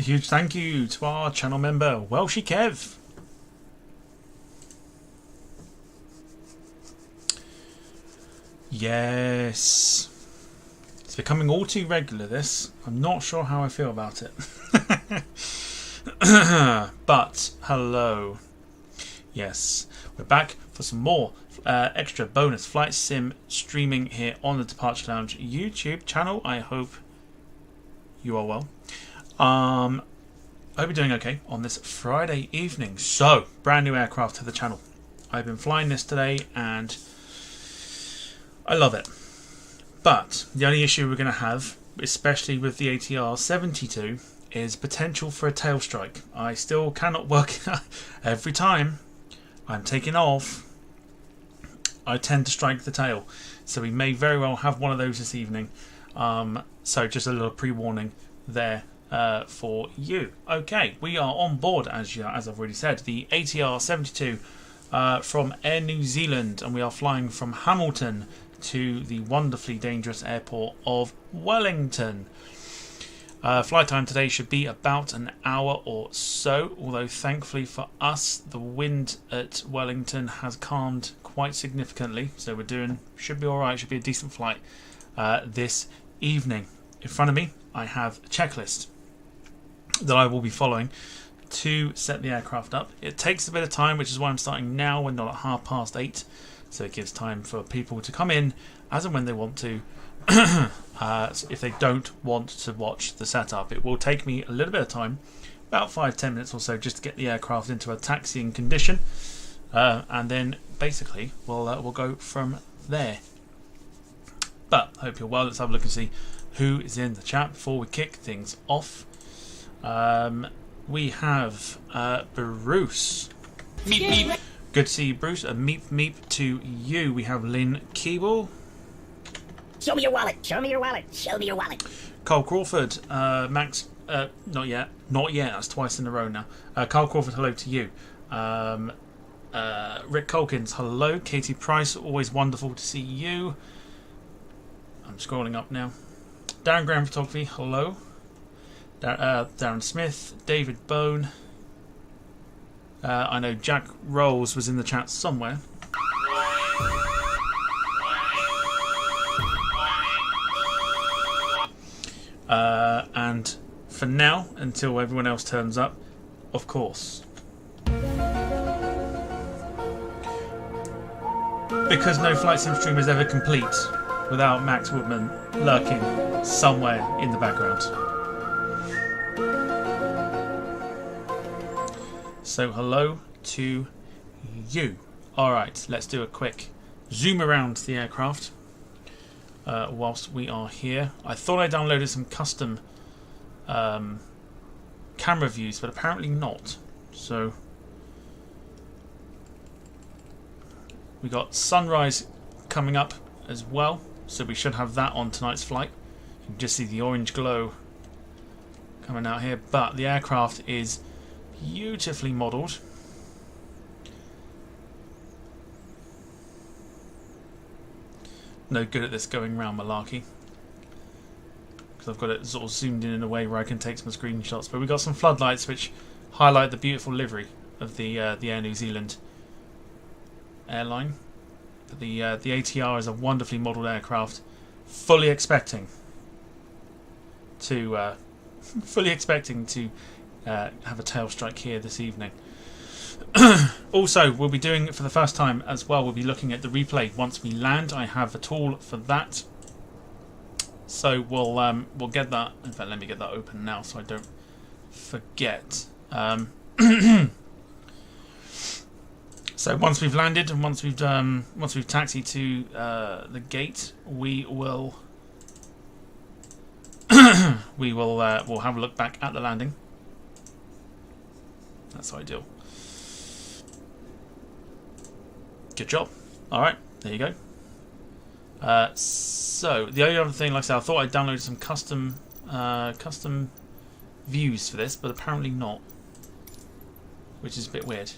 huge thank you to our channel member, Welshy Kev. Yes. It's becoming all too regular, this. I'm not sure how I feel about it. But, hello. Yes, we're back for some more extra bonus flight sim streaming here on the Departure Lounge YouTube channel. I hope you are well. I hope you're doing okay on this Friday evening. So, brand new aircraft to the channel. I've been flying this today and I love it. But the only issue we're going to have, especially with the ATR-72, is potential for a tail strike. I still cannot work every time I'm taking off. I tend to strike the tail, so we may very well have one of those this evening. So just a little pre-warning there for you. Okay, we are on board, as I've already said, the ATR-72 from Air New Zealand, and we are flying from Hamilton to the wonderfully dangerous airport of Wellington. Flight time today should be about an hour or so, although thankfully for us the wind at Wellington has calmed quite significantly, so should be alright, should be a decent flight this evening. In front of me I have a checklist that I will be following to set the aircraft up. It takes a bit of time, which is why I'm starting now and not at 8:30, so it gives time for people to come in as and when they want to. If they don't want to watch the setup, it will take me a little bit of time, about 5-10 minutes or so, just to get the aircraft into a taxiing condition, and then basically we'll go from there. But I hope you're well. Let's have a look and see who is in the chat before we kick things off. We have Bruce. Meep meep. Good to see you, Bruce. A meep meep to you. We have Lynn Keeble. Show me your wallet. Show me your wallet. Show me your wallet. Carl Crawford. Max. Not yet. Not yet. That's twice in a row now. Carl Crawford, hello to you. Rick Colkins, hello. Katie Price, always wonderful to see you. I'm scrolling up now. Darren Graham Photography, hello. Darren Smith. David Bone. I know Jack Rolls was in the chat somewhere. And for now, until everyone else turns up, of course. Because no flight sim stream is ever complete without Max Woodman lurking somewhere in the background. So hello to you. Alright, let's do a quick zoom around the aircraft whilst we are here. I thought I downloaded some custom camera views, but apparently not. So we got sunrise coming up as well, so we should have that on tonight's flight. You can just see the orange glow coming out here, but the aircraft is beautifully modelled. No good at this going round malarkey, because I've got it sort of zoomed in a way where I can take some screenshots. But we've got some floodlights which highlight the beautiful livery of the Air New Zealand airline. But the ATR is a wonderfully modelled aircraft, fully expecting to have a tail strike here this evening. Also, we'll be doing it for the first time as well. We'll be looking at the replay once we land. I have a tool for that, so we'll get that. In fact, let me get that open now so I don't forget. So once we've landed and once we've taxied to the gate, we will we'll have a look back at the landing. That's ideal. Good job. Alright, there you go. So the only other thing, like I said, I thought I'd downloaded some custom views for this, but apparently not, which is a bit weird.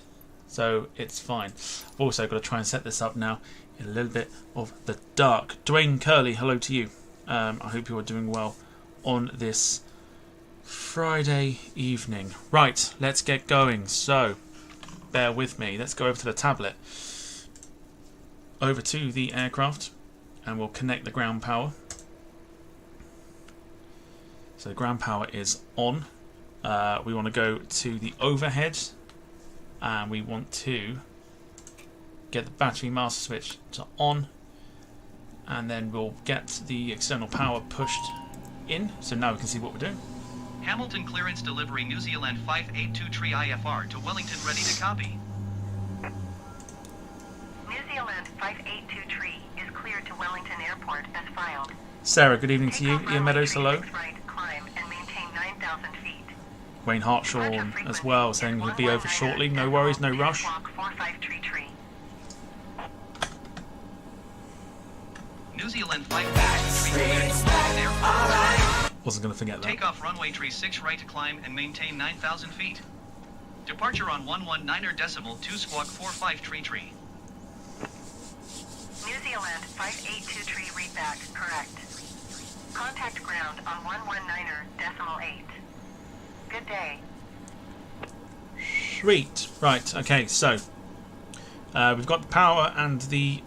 So it's fine. I've also got to try and set this up now in a little bit of the dark. Dwayne Curley, hello to you. I hope you are doing well on this Friday evening. Right, let's get going. So, bear with me. Let's go over to the tablet. Over to the aircraft, and we'll connect the ground power. So the ground power is on. We want to go to the overhead, and we want to get the battery master switch to on, and then we'll get the external power pushed in. So now we can see what we're doing. Hamilton clearance delivery New Zealand 582 IFR to Wellington ready to copy. New Zealand 582 is cleared to Wellington Airport as filed. Sarah, good evening to you. Ian Meadows, hello. Right, climb and maintain 9,000 feet. Wayne Hartshaw as well, saying he'll be over shortly. No worries, no rush. New Zealand 582 Airport. Wasn't going to forget that. Takeoff runway 36 right to climb and maintain 9,000 feet. Departure on 119.2 squawk 45 tree. New Zealand 582 read back, correct. Contact ground on 119.8. Good day. Sweet. Right, okay, so we've got the power and the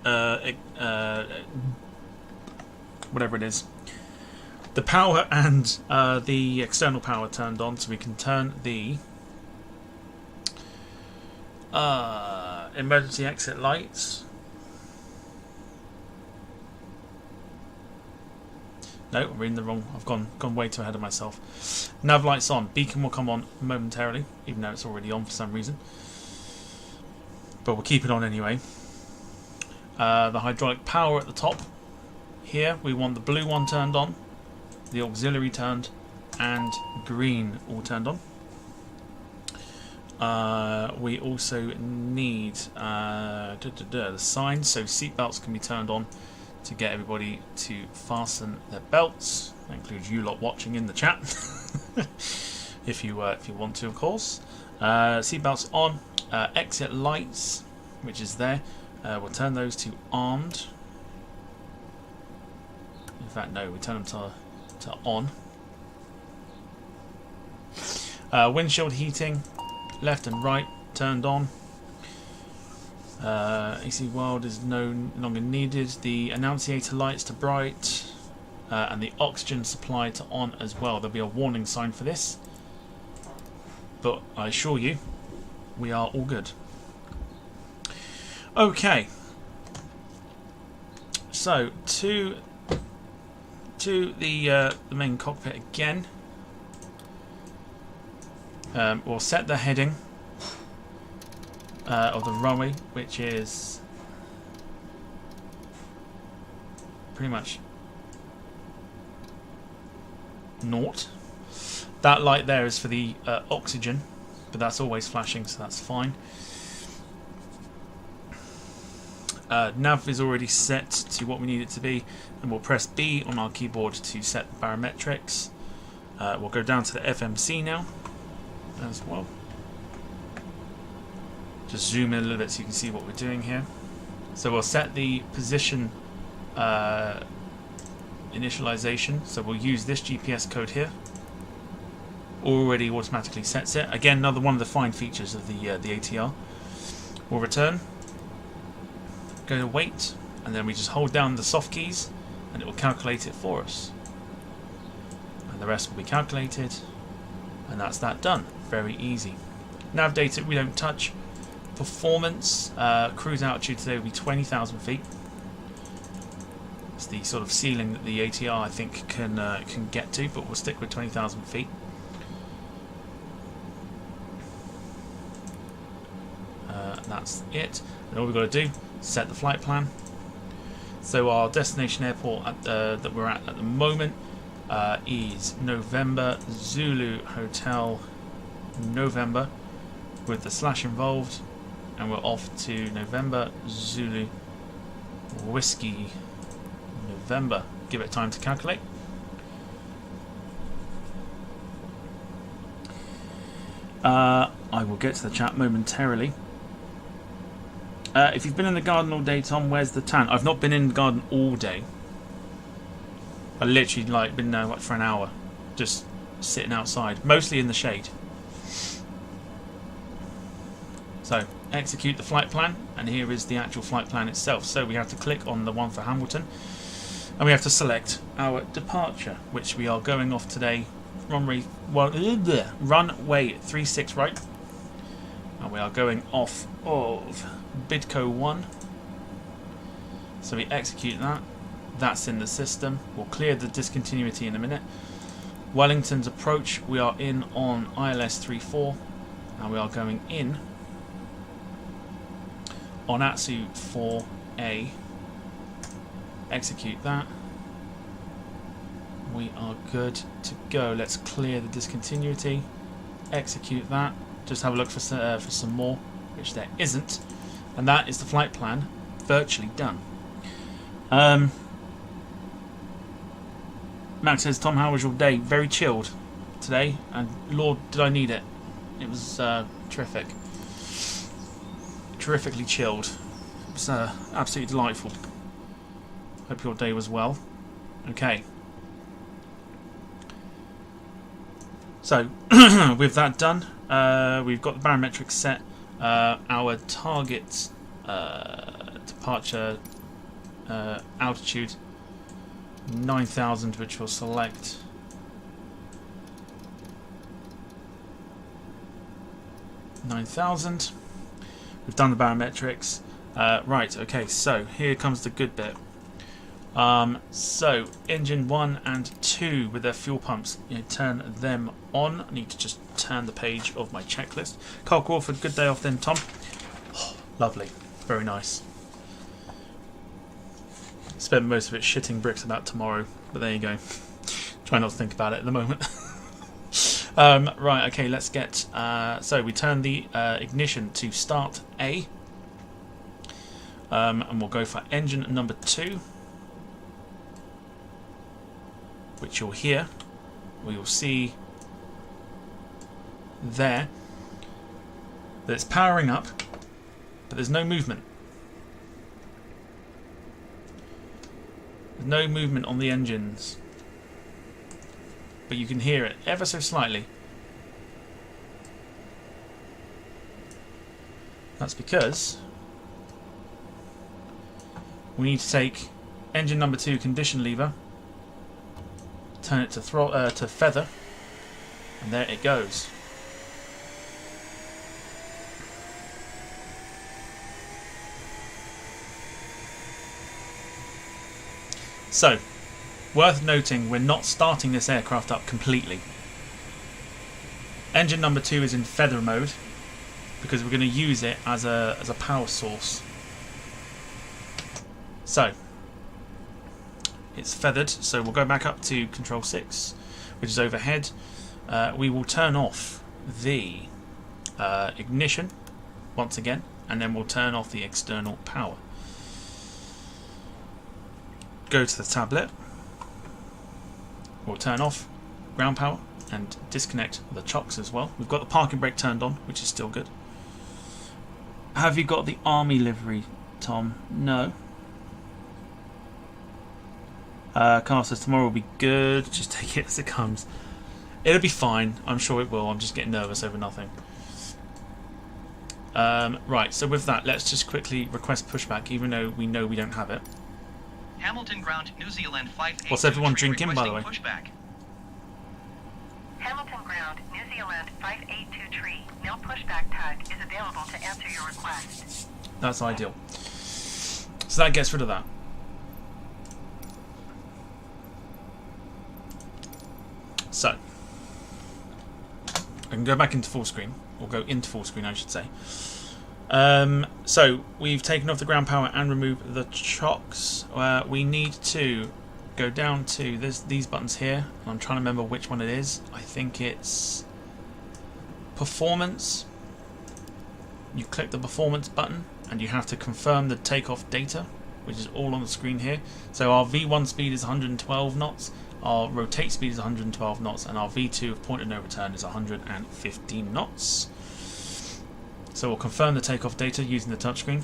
whatever it is. The power and the external power turned on, so we can turn the emergency exit lights. No, we're in the wrong. I've gone way too ahead of myself. Nav lights on. Beacon will come on momentarily, even though it's already on for some reason. But we'll keep it on anyway. The hydraulic power at the top. Here we want the blue one turned on, the auxiliary turned, and green all turned on. We also need the signs, so seatbelts can be turned on to get everybody to fasten their belts. That includes you lot watching in the chat, if you want to, of course. Seatbelts on. Exit lights, which is there. We'll turn those to armed. In fact, no, we turn them to on. Windshield heating, left and right, turned on. AC Wild is no longer needed. The annunciator lights to bright, and the oxygen supply to on as well. There'll be a warning sign for this, but I assure you, we are all good. Okay, so to the main cockpit again. We'll set the heading of the runway, which is pretty much naught. That light there is for the oxygen, but that's always flashing, so that's fine. Nav is already set to what we need it to be, and we'll press B on our keyboard to set the barometrics. We'll go down to the FMC now as well. Just zoom in a little bit so you can see what we're doing here. So we'll set the position initialization. So we'll use this GPS code here. Already automatically sets it. Again, another one of the fine features of the ATR. We'll return. Go to wait, and then we just hold down the soft keys, and it will calculate it for us. And the rest will be calculated, and that's that done. Very easy. Nav data we don't touch. Performance, cruise altitude today will be 20,000 feet. It's the sort of ceiling that the ATR I think can get to, but we'll stick with 20,000 feet. And that's it. And all we've got to do is set the flight plan. So our destination airport that we're at the moment is November Zulu Hotel November with the slash involved, and we're off to November Zulu Whiskey November. Give it time to calculate. I will get to the chat momentarily. If you've been in the garden all day, Tom, where's the tan? I've not been in the garden all day. I literally been there for an hour, just sitting outside, mostly in the shade. So execute the flight plan, and here is the actual flight plan itself. So we have to click on the one for Hamilton, and we have to select our departure, which we are going off today, runway 36 right, and we are going off of Bidco 1. So we execute that. That's in the system. We'll clear the discontinuity in a minute. Wellington's approach, we are in on ILS 34, and we are going in on Atsu 4A. Execute that. We are good to go. Let's clear the discontinuity. Execute that. Just have a look for some more, which there isn't. And that is the flight plan virtually done. Max says, Tom, how was your day? Very chilled today, and Lord, did I need it. It was terrific. Terrifically chilled. It was absolutely delightful. Hope your day was well. Okay. So, with that done, we've got the barometric set. Our target departure altitude 9,000, which we'll select. (9,000). We've done the barometrics. Right, okay, so here comes the good bit. So engine 1 and 2 with their fuel pumps, turn them on. I need to just turn the page of my checklist. Carl Crawford, good day off then, Tom. Oh, lovely, very nice. Spent most of it shitting bricks about tomorrow, but there you go. Try not to think about it at the moment. Right, okay, let's get... so we turn the ignition to start A. And we'll go for engine number 2. Which you'll hear. We will see there that it's powering up, but there's no movement. There's no movement on the engines, but you can hear it ever so slightly. That's because we need to take engine number 2 condition lever, turn it to feather, and there it goes. So, worth noting, we're not starting this aircraft up completely. Engine number 2 is in feather mode because we're going to use it as a power source. So, it's feathered, so we'll go back up to control 6, which is overhead. We will turn off the ignition once again, and then we'll turn off the external power. Go to the tablet. We'll turn off ground power and disconnect the chocks as well. We've got the parking brake turned on, which is still good. Have you got the army livery, Tom? No. Carl says tomorrow will be good. Just take it as it comes. It'll be fine. I'm sure it will. I'm just getting nervous over nothing. Right, so with that, let's just quickly request pushback, even though we know we don't have it. Hamilton Ground, New Zealand 582. What's everyone drinking, by the way? Pushback. Hamilton Ground, New Zealand 582 no pushback tug is available to answer your request. That's ideal. So that gets rid of that. So, I can go back into full screen, or go into full screen I should say. So, we've taken off the ground power and removed the chocks. We need to go down to these buttons here. I'm trying to remember which one it is. I think it's Performance. You click the Performance button and you have to confirm the takeoff data, which is all on the screen here. So our V1 speed is 112 knots. Our rotate speed is 112 knots, and our V2 of point of no return is 115 knots. So we'll confirm the takeoff data using the touchscreen.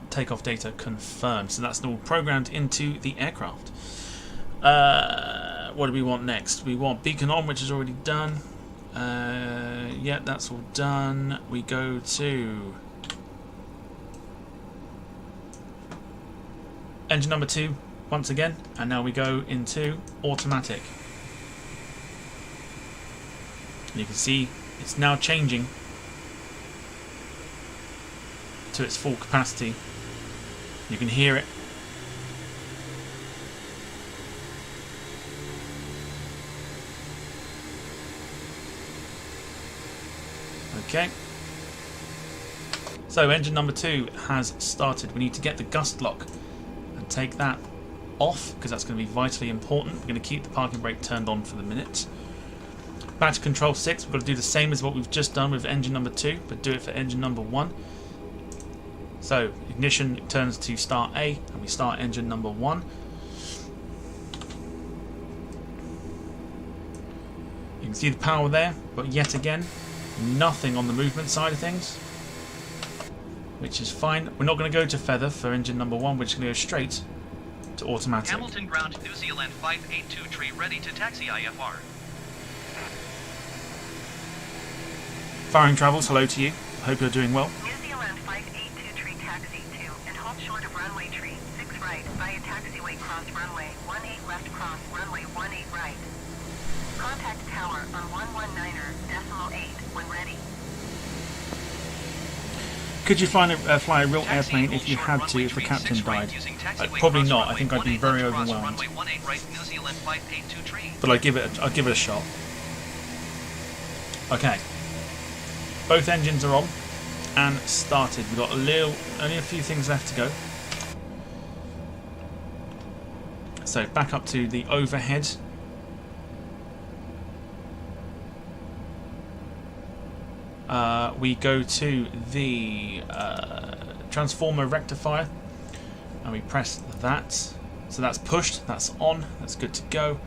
Takeoff data confirmed. So that's all programmed into the aircraft. What do we want next? We want beacon on, which is already done. Yeah, that's all done. We go to engine number 2 once again, and now we go into automatic. And you can see it's now changing to its full capacity. You can hear it. Okay. So engine number 2 has started. We need to get the gust lock and take that off because that's going to be vitally important. We're going to keep the parking brake turned on for the minute. Back to control 6. We've got to do the same as what we've just done with engine number 2, but do it for engine number 1. So ignition turns to start A, and we start engine number 1. You can see the power there, but yet again, nothing on the movement side of things, which is fine. We're not going to go to feather for engine number 1. We're just going to go straight to automatic. Hamilton ground, New Zealand 582 tree ready to taxi IFR. Firing Travels, hello to you. I hope you're doing well. New Zealand 582 tree taxi 2 and hold short of runway tree 6 right via taxiway cross runway 18 left cross runway 18 right. Contact tower on 119.8 when ready. Could you fly a real airplane if you had to, if the captain died? Probably not. I think I'd be very overwhelmed. But I'll give it a shot. Okay. Both engines are on and started. We've got only a few things left to go. So back up to the overhead. We go to the transformer rectifier and we press that. So that's pushed, that's on, that's good to go.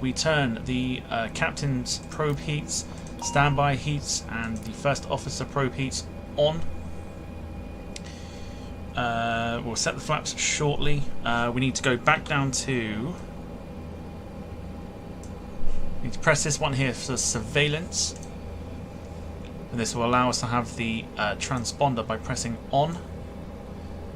We turn the captain's probe heats, standby heats, and the first officer probe heats on. We'll set the flaps shortly. We need to go back down to... We need to press this one here for surveillance. And this will allow us to have the transponder by pressing on.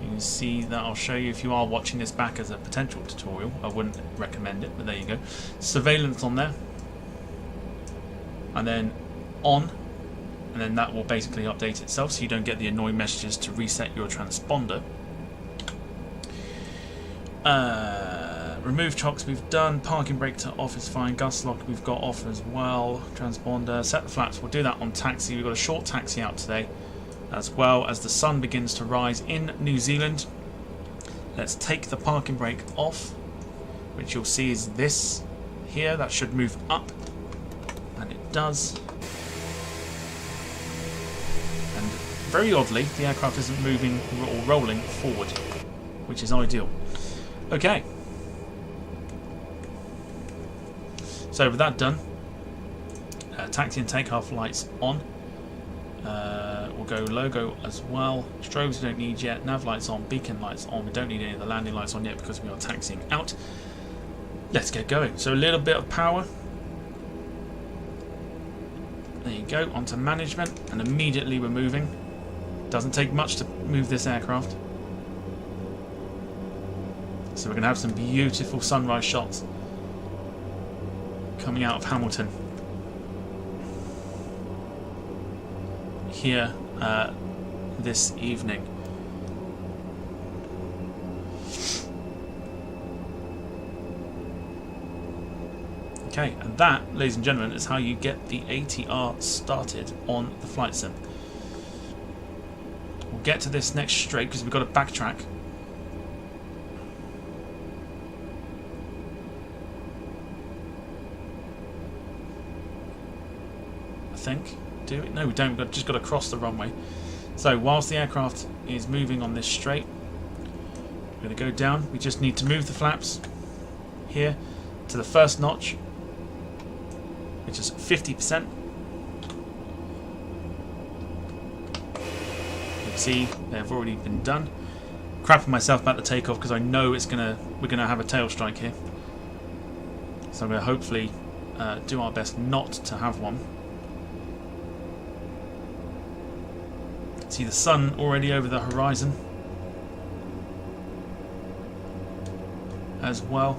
You can see that I'll show you if you are watching this back as a potential tutorial. I wouldn't recommend it, but there you go. Surveillance on there. And then on. And then that will basically update itself so you don't get the annoying messages to reset your transponder. Remove chocks we've done. Parking brake to off is fine. Gust lock we've got off as well. Transponder. Set the flaps. We'll do that on taxi. We've got a short taxi out today, as well as the sun begins to rise in New Zealand. Let's take the parking brake off, which you'll see is this here. That should move up, and it does. And very oddly, the aircraft isn't moving or rolling forward, which is ideal. Okay. So with that done, taxi and takeoff lights on. We'll go logo as well. Strobes we don't need yet. Nav lights on. Beacon lights on. We don't need any of the landing lights on yet because we are taxiing out. Let's get going. So a little bit of power. There you go. Onto management, and immediately we're moving. Doesn't take much to move this aircraft. So we're going to have some beautiful sunrise shots coming out of Hamilton here this evening. Okay, and that, ladies and gentlemen, is how you get the ATR started on the flight sim. We'll get to this next straight because we've got to backtrack. Think. Do it? No, we don't. We've just got to cross the runway. So whilst the aircraft is moving on this straight, we're going to go down. We just need to move the flaps here to the first notch, which is 50%. You can see they've already been done. Crapping myself about the takeoff because I know we're gonna have a tail strike here. So So I'm going to hopefully do our best not to have one. See the sun already over the horizon as well.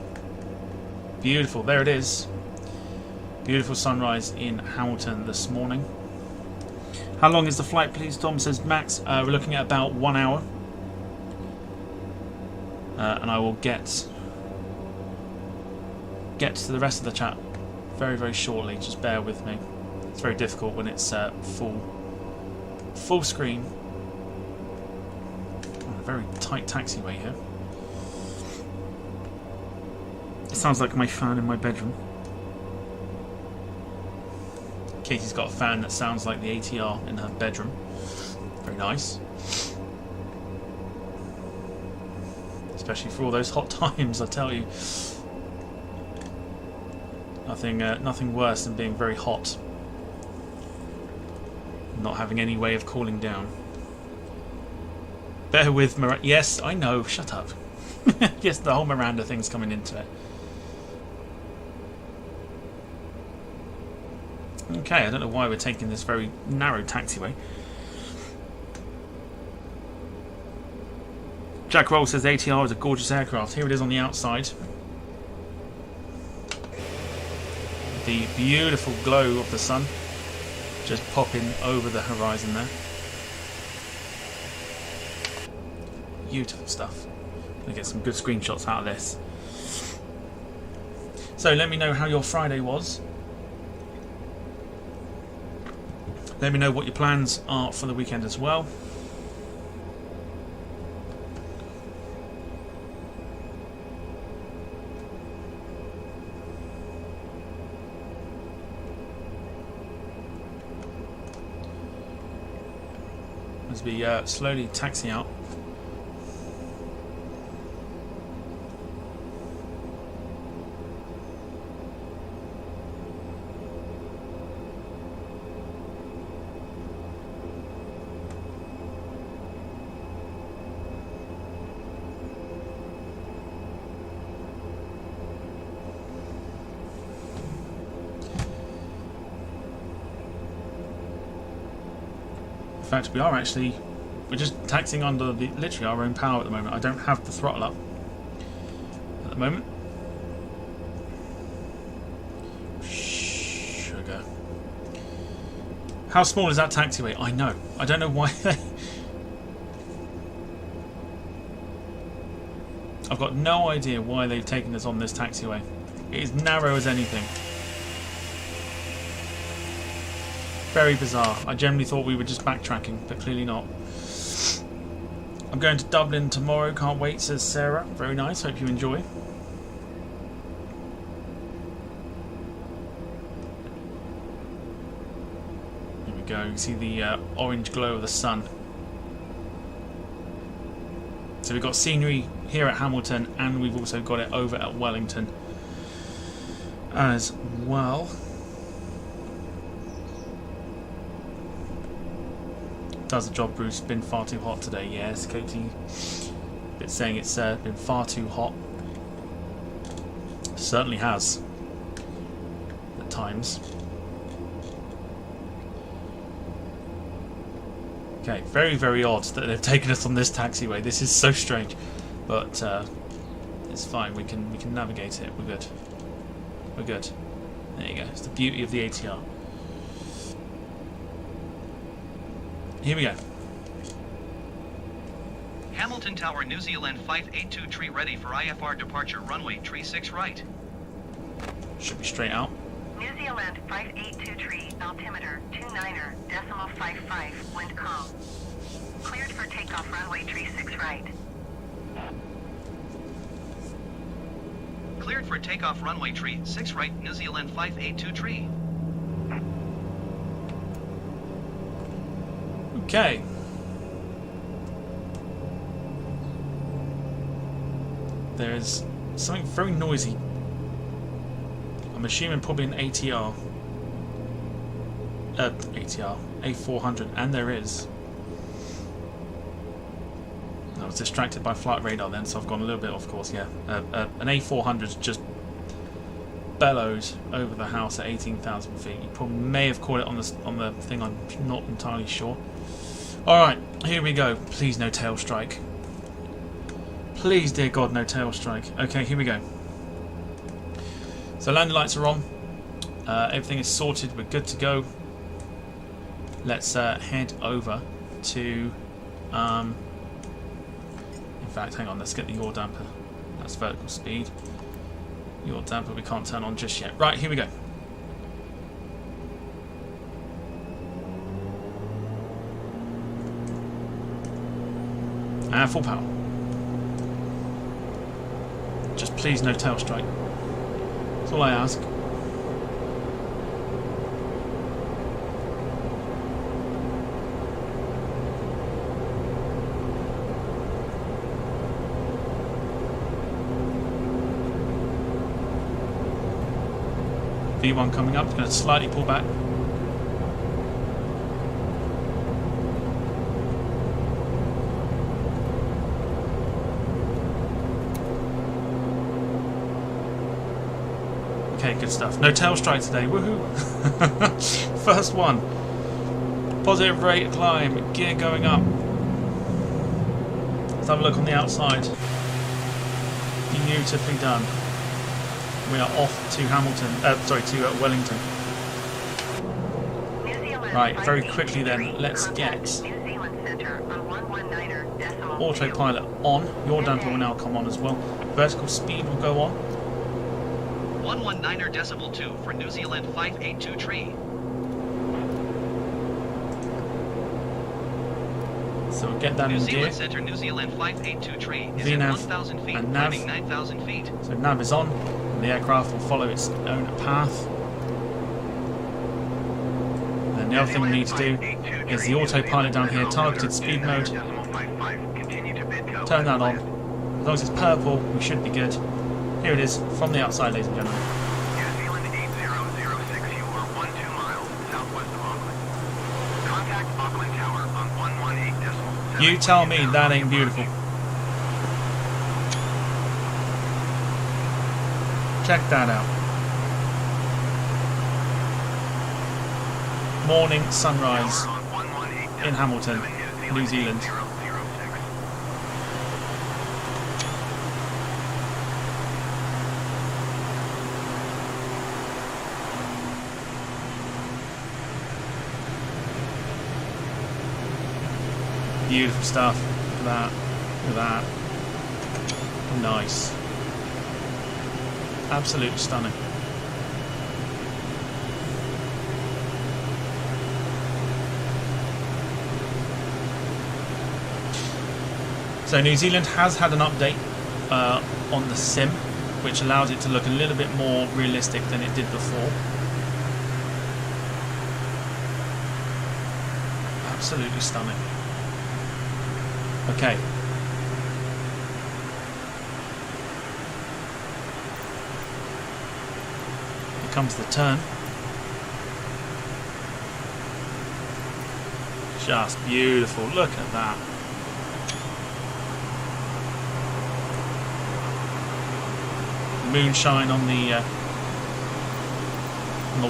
Beautiful, there it is. Beautiful sunrise in Hamilton this morning. How long is the flight, please, Tom? Says Max. We're looking at about 1 hour. And I will get to the rest of the chat very, very shortly. Just bear with me. It's very difficult when it's full screen. On a very tight taxiway here. It sounds like my fan in my bedroom. Katie's got a fan that sounds like the ATR in her bedroom. Very nice. Especially for all those hot times, I tell you. Nothing worse than being very hot. Not having any way of cooling down. Bear with Miranda. Yes, I know. Shut up. Yes, the whole Miranda thing's coming into it. Okay, I don't know why we're taking this very narrow taxiway. Jack Roll says ATR is a gorgeous aircraft. Here it is on the outside. The beautiful glow of the sun just popping over the horizon there. Beautiful stuff. Gonna get some good screenshots out of this. So let me know how your Friday was. Let me know what your plans are for the weekend as well. As we slowly taxi out. In fact, we're just taxiing under literally our own power at the moment. I don't have the throttle up at the moment. Sugar. How small is that taxiway? I know. I don't know why they... I've got no idea why they've taken us on this taxiway. It is narrow as anything. Very bizarre. I generally thought we were just backtracking, but clearly not. I'm going to Dublin tomorrow. Can't wait, says Sarah. Very nice. Hope you enjoy. Here we go. You can see the orange glow of the sun. So we've got scenery here at Hamilton, and we've also got it over at Wellington as well. Does the job, Bruce. Been far too hot today. Yes, Katie. Been saying it's been far too hot. Certainly has. At times. Okay, very, very odd that they've taken us on this taxiway. This is so strange, but it's fine. We can navigate it. We're good. We're good. There you go. It's the beauty of the ATR. Here we go. Hamilton Tower, New Zealand 582 tree ready for IFR departure, runway tree 6 right. Should be straight out. New Zealand 582 tree, altimeter 29er, decimal 55, wind calm. Cleared for takeoff, runway tree 6 right. Cleared for takeoff, runway tree 6 right, New Zealand 582 tree. Okay. There's something very noisy. I'm assuming probably an ATR. ATR. A400. And there is. I was distracted by flight radar then, so I've gone a little bit off course, yeah. An A400's just bellowed over the house at 18,000 feet. You probably may have caught it on the thing. I'm not entirely sure. All right, here we go. Please no tail strike. Please, dear God, no tail strike. Okay, here we go. So landing lights are on. Everything is sorted. We're good to go. Let's head over to. In fact, hang on. Let's get the yaw damper. That's vertical speed. Yaw damper we can't turn on just yet. Right, here we go. And full power. Just please no tail strike. That's all I ask. V1 coming up, it's going to slightly pull back. Okay, good stuff. No tail strike today, woohoo! First one. Positive rate of climb, gear going up. Let's have a look on the outside. Beautifully done. We are off to Wellington. Right, very quickly then, let's get autopilot on. Your damper will now come on as well. Vertical speed will go on. 119.2 for New Zealand 582 tree. So we'll get that New in Zealand gear. Center, New Zealand 582 tree is at VNav 1,000 feet, and nav. climbing 9,000 feet. So nav is on, and the aircraft will follow its own path. And the other thing we need to do is the autopilot down here, targeted speed mode. Turn that on. As long as it's purple, we should be good. Here it is, from the outside, ladies and gentlemen. New Zealand 8006, you are 12 miles southwest of Auckland. Contact Auckland Tower on 118.7. You tell me that ain't beautiful. Check that out. Morning sunrise in Hamilton, New Zealand. Beautiful stuff. Look at that. Look at that. Nice. Absolutely stunning. So New Zealand has had an update on the sim, which allows it to look a little bit more realistic than it did before. Absolutely stunning. Okay. Here comes the turn. Just beautiful. Look at that. Moonshine on the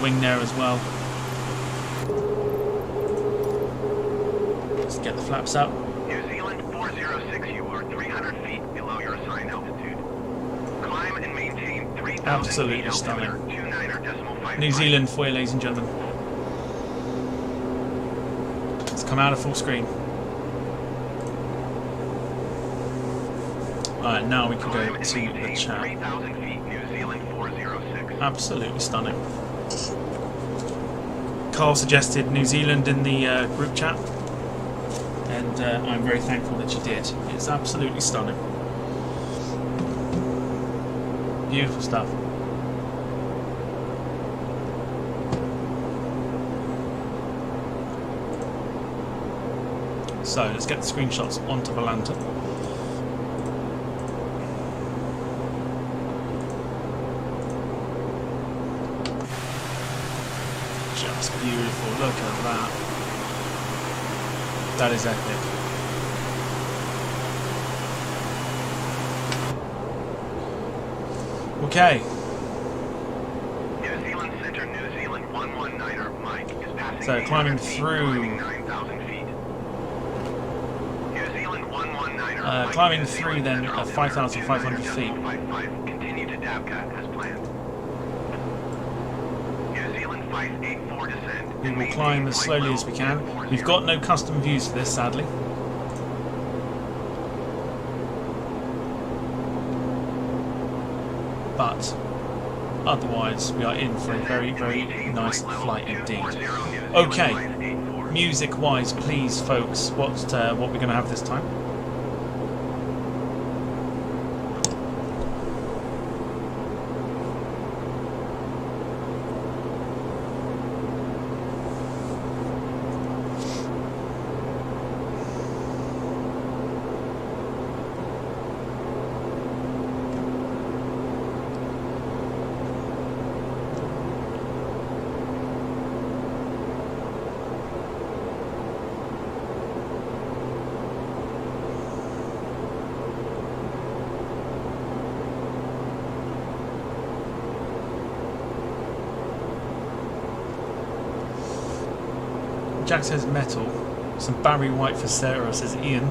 wing there as well. Let's get the flaps up. New Zealand 406, you are 300 feet below your assigned altitude. Climb and maintain 3,000 Absolutely feet stunning. altimeter, 29.55. New Zealand for you, ladies and gentlemen. Let's come out of full screen. Alright, now we can go Climb and to the maintain chat. 3,000 feet, New Zealand 406. Absolutely stunning. Carl suggested New Zealand in the group chat, and I'm very thankful that you did. It's absolutely stunning. Beautiful stuff. So let's get the screenshots onto the lantern. Just beautiful. Look at that. That is epic. Okay. passing So climbing 800 feet, through. climbing 9,000 feet. New Zealand 119er. Climbing through then at 5,500 feet. 55. Continue to Dabcat as planned. New Zealand 584 descend. We and will maintain climb as flight slowly level as we can. 240. We've got no custom views for this, sadly. But otherwise, we are in for a very, very nice flight indeed. Okay, music-wise, please, folks, what we're going to have this time? Jack says metal. Some Barry White for Sarah, says Ian.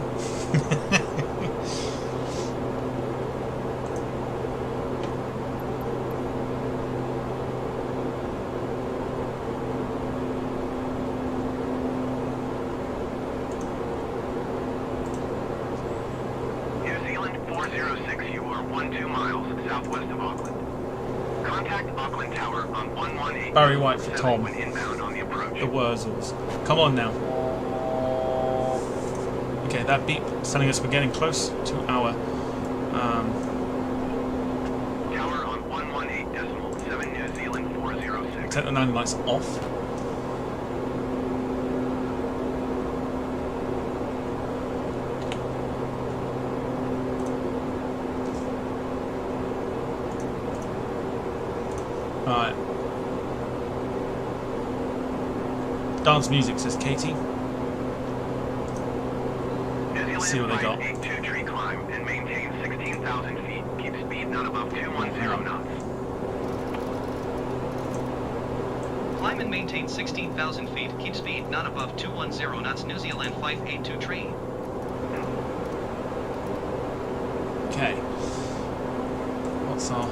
New Zealand 406, you are 12 miles southwest of Auckland. Contact Auckland Tower on 118. Barry White for Tom. When inbound on the approach. The Wurzels. Come on now. Okay, that beep is telling us we're getting close to our Tower on 118.7 New Zealand 406. take the landing lights off. Alright. Dance music, says Katie. See what they got. 582 tree climb and maintain 16,000 feet. Keep speed not above 210 knots. Climb and maintain 16,000 feet. Keep speed not above 210 knots. New Zealand 582 tree. Okay. What's our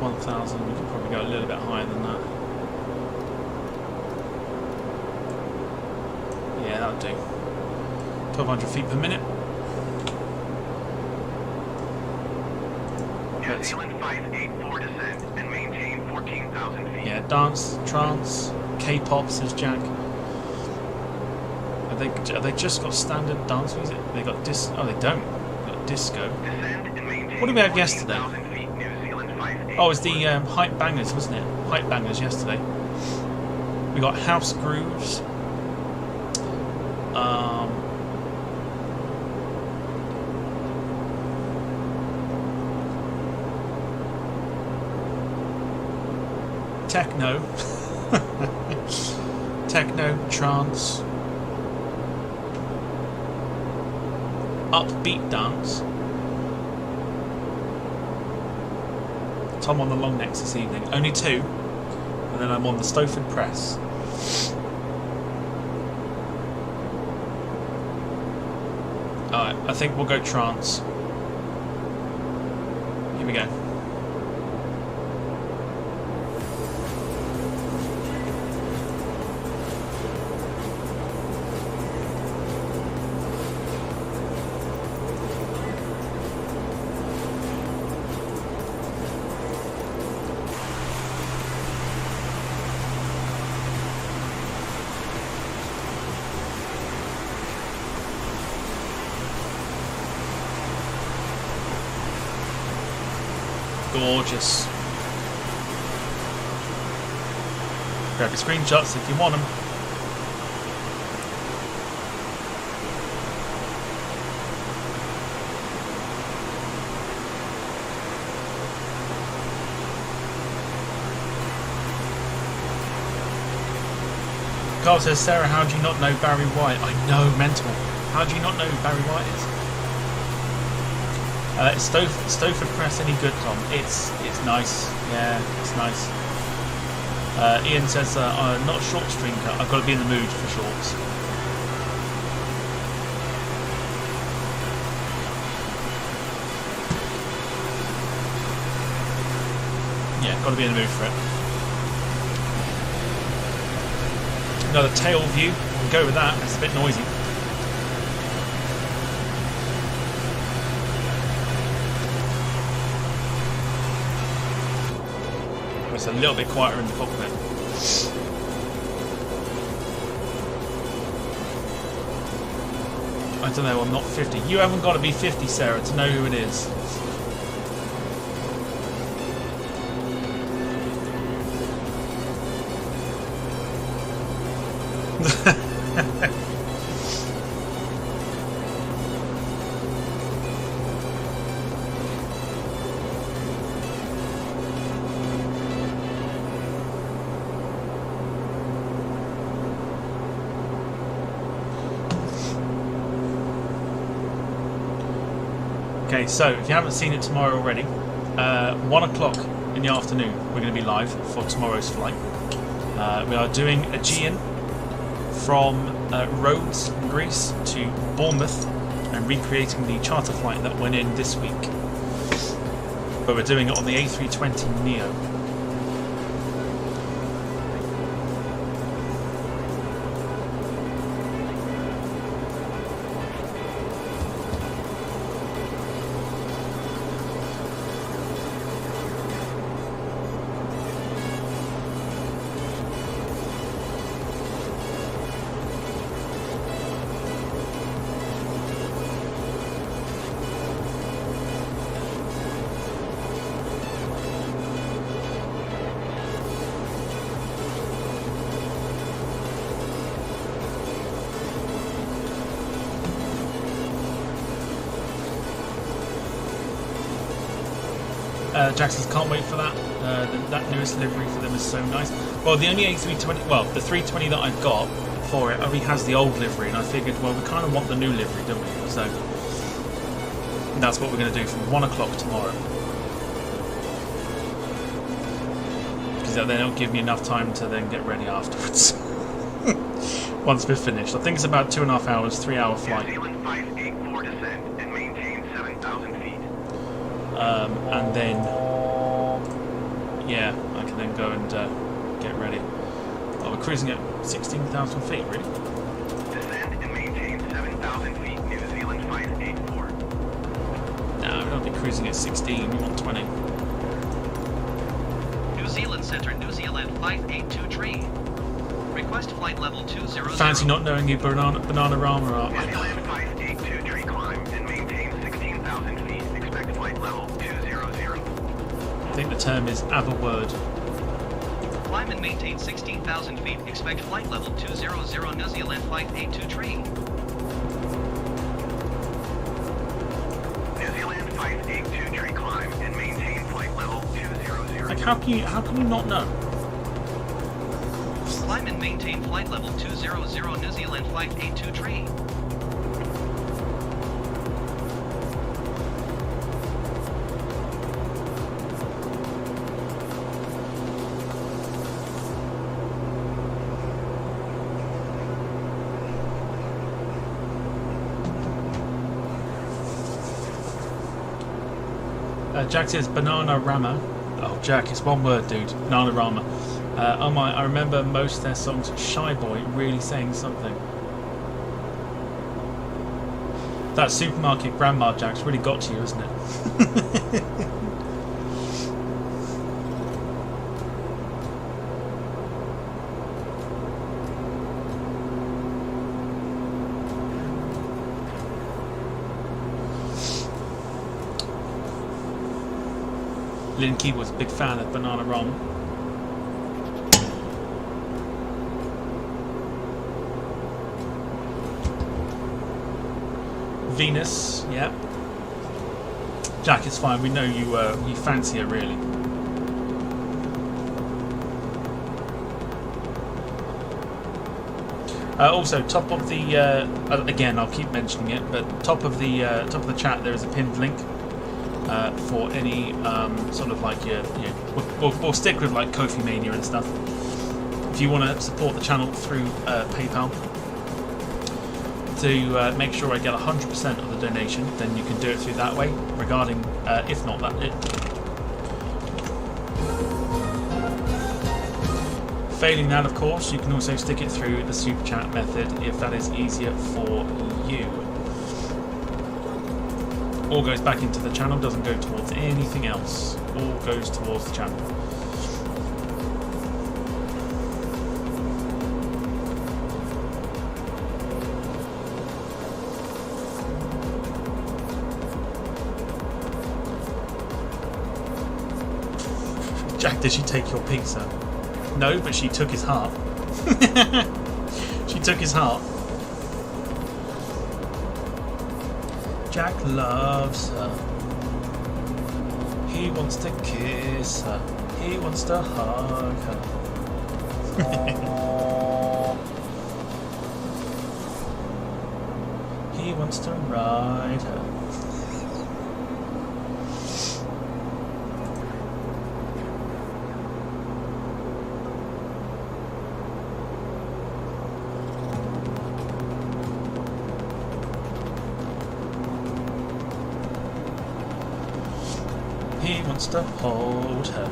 1,000? We can probably go a little bit higher than that. Yeah, that'll do. 1,200 feet per minute. New Zealand 584 descend and maintain 14,000 feet. Yeah, dance, trance, K-pop, says Jack. Have they just got standard dance music? They got Oh, they don't. They got disco. Descend and maintain What did we have yesterday? 14,000 feet. New Zealand 584. Oh, it was the Hype Bangers, wasn't it? Hype Bangers yesterday. We got House Grooves. Techno. Techno, trance. Upbeat dance. Tom on the long necks this evening. Only 2. And then I'm on the Stoford Press. Alright, I think we'll go trance. Here we go. Gorgeous. Grab your screenshots if you want them. Carl says, Sarah, how do you not know Barry White? I know, mental. How do you not know who Barry White is? Stoford Press any good, Tom? It's nice. Yeah, it's nice. Ian says, not a short string cut. I've got to be in the mood for shorts. Yeah, got to be in the mood for it. Another tail view. We'll go with that. It's a bit noisy. It's a little bit quieter in the cockpit. I don't know, I'm not 50. You haven't got to be 50, Sarah, to know who it is. Okay, so if you haven't seen it tomorrow already, 1 o'clock in the afternoon we're going to be live for tomorrow's flight. We are doing Aegean from Rhodes in Greece to Bournemouth and recreating the charter flight that went in this week. But we're doing it on the A320neo. Jackson's can't wait for that. That newest livery for them is so nice. Well, the only A320, well, the 320 that I've got for it only has the old livery, and I figured, well, we kind of want the new livery, don't we? So that's what we're going to do from 1 o'clock tomorrow. Because then it'll give me enough time to then get ready afterwards. Once we're finished. I think it's about 2.5 hours, 3-hour flight. New Zealand 584 descend and maintain 7,000 feet. And then, yeah, I can then go and get ready. Oh, we're cruising at 16,000 feet, really? Descend and maintain 7,000 feet. New Zealand 584. No, we don't be cruising at 16, we want 20. New Zealand Center, New Zealand 582 tree. Request flight level 200. Fancy not knowing who Bananarama are. New Zealand 582 tree climb and maintain 16,000 feet. Expect flight level 200. I think the term is Aberword. Climb and maintain 16,000 feet. Expect flight level 200. New Zealand 582 tree. New Zealand 582 tree climb and maintain flight level 200. Like, how can you not know? Climb and maintain flight level 200. New Zealand 582 tree. Jack says Bananarama. Oh, Jack, it's one word, dude. Bananarama. Oh my, I remember most of their songs. Shy Boy really saying something. That supermarket grandma, Jack's really got to you, isn't it? Lynn Key was a big fan of Bananarama. Venus, yeah. Jack, it's fine. We know you fancy it, really. Also, top of the again, I'll keep mentioning it, but top of the chat there is a pinned link for any sort of like we'll stick with like Kofi Mania and stuff. if you want to support the channel through PayPal to make sure I get 100% of the donation, then you can do it through that way. Regarding, if not that, failing that, of course, you can also stick it through the super chat method if that is easier for you. All goes back into the channel, doesn't go towards anything else. All goes towards the channel. Jack, did she take your pizza? No, but she took his heart. She took his heart. Jack loves her. He wants to kiss her. He wants to hug her. He wants to ride her. He wants to hold her.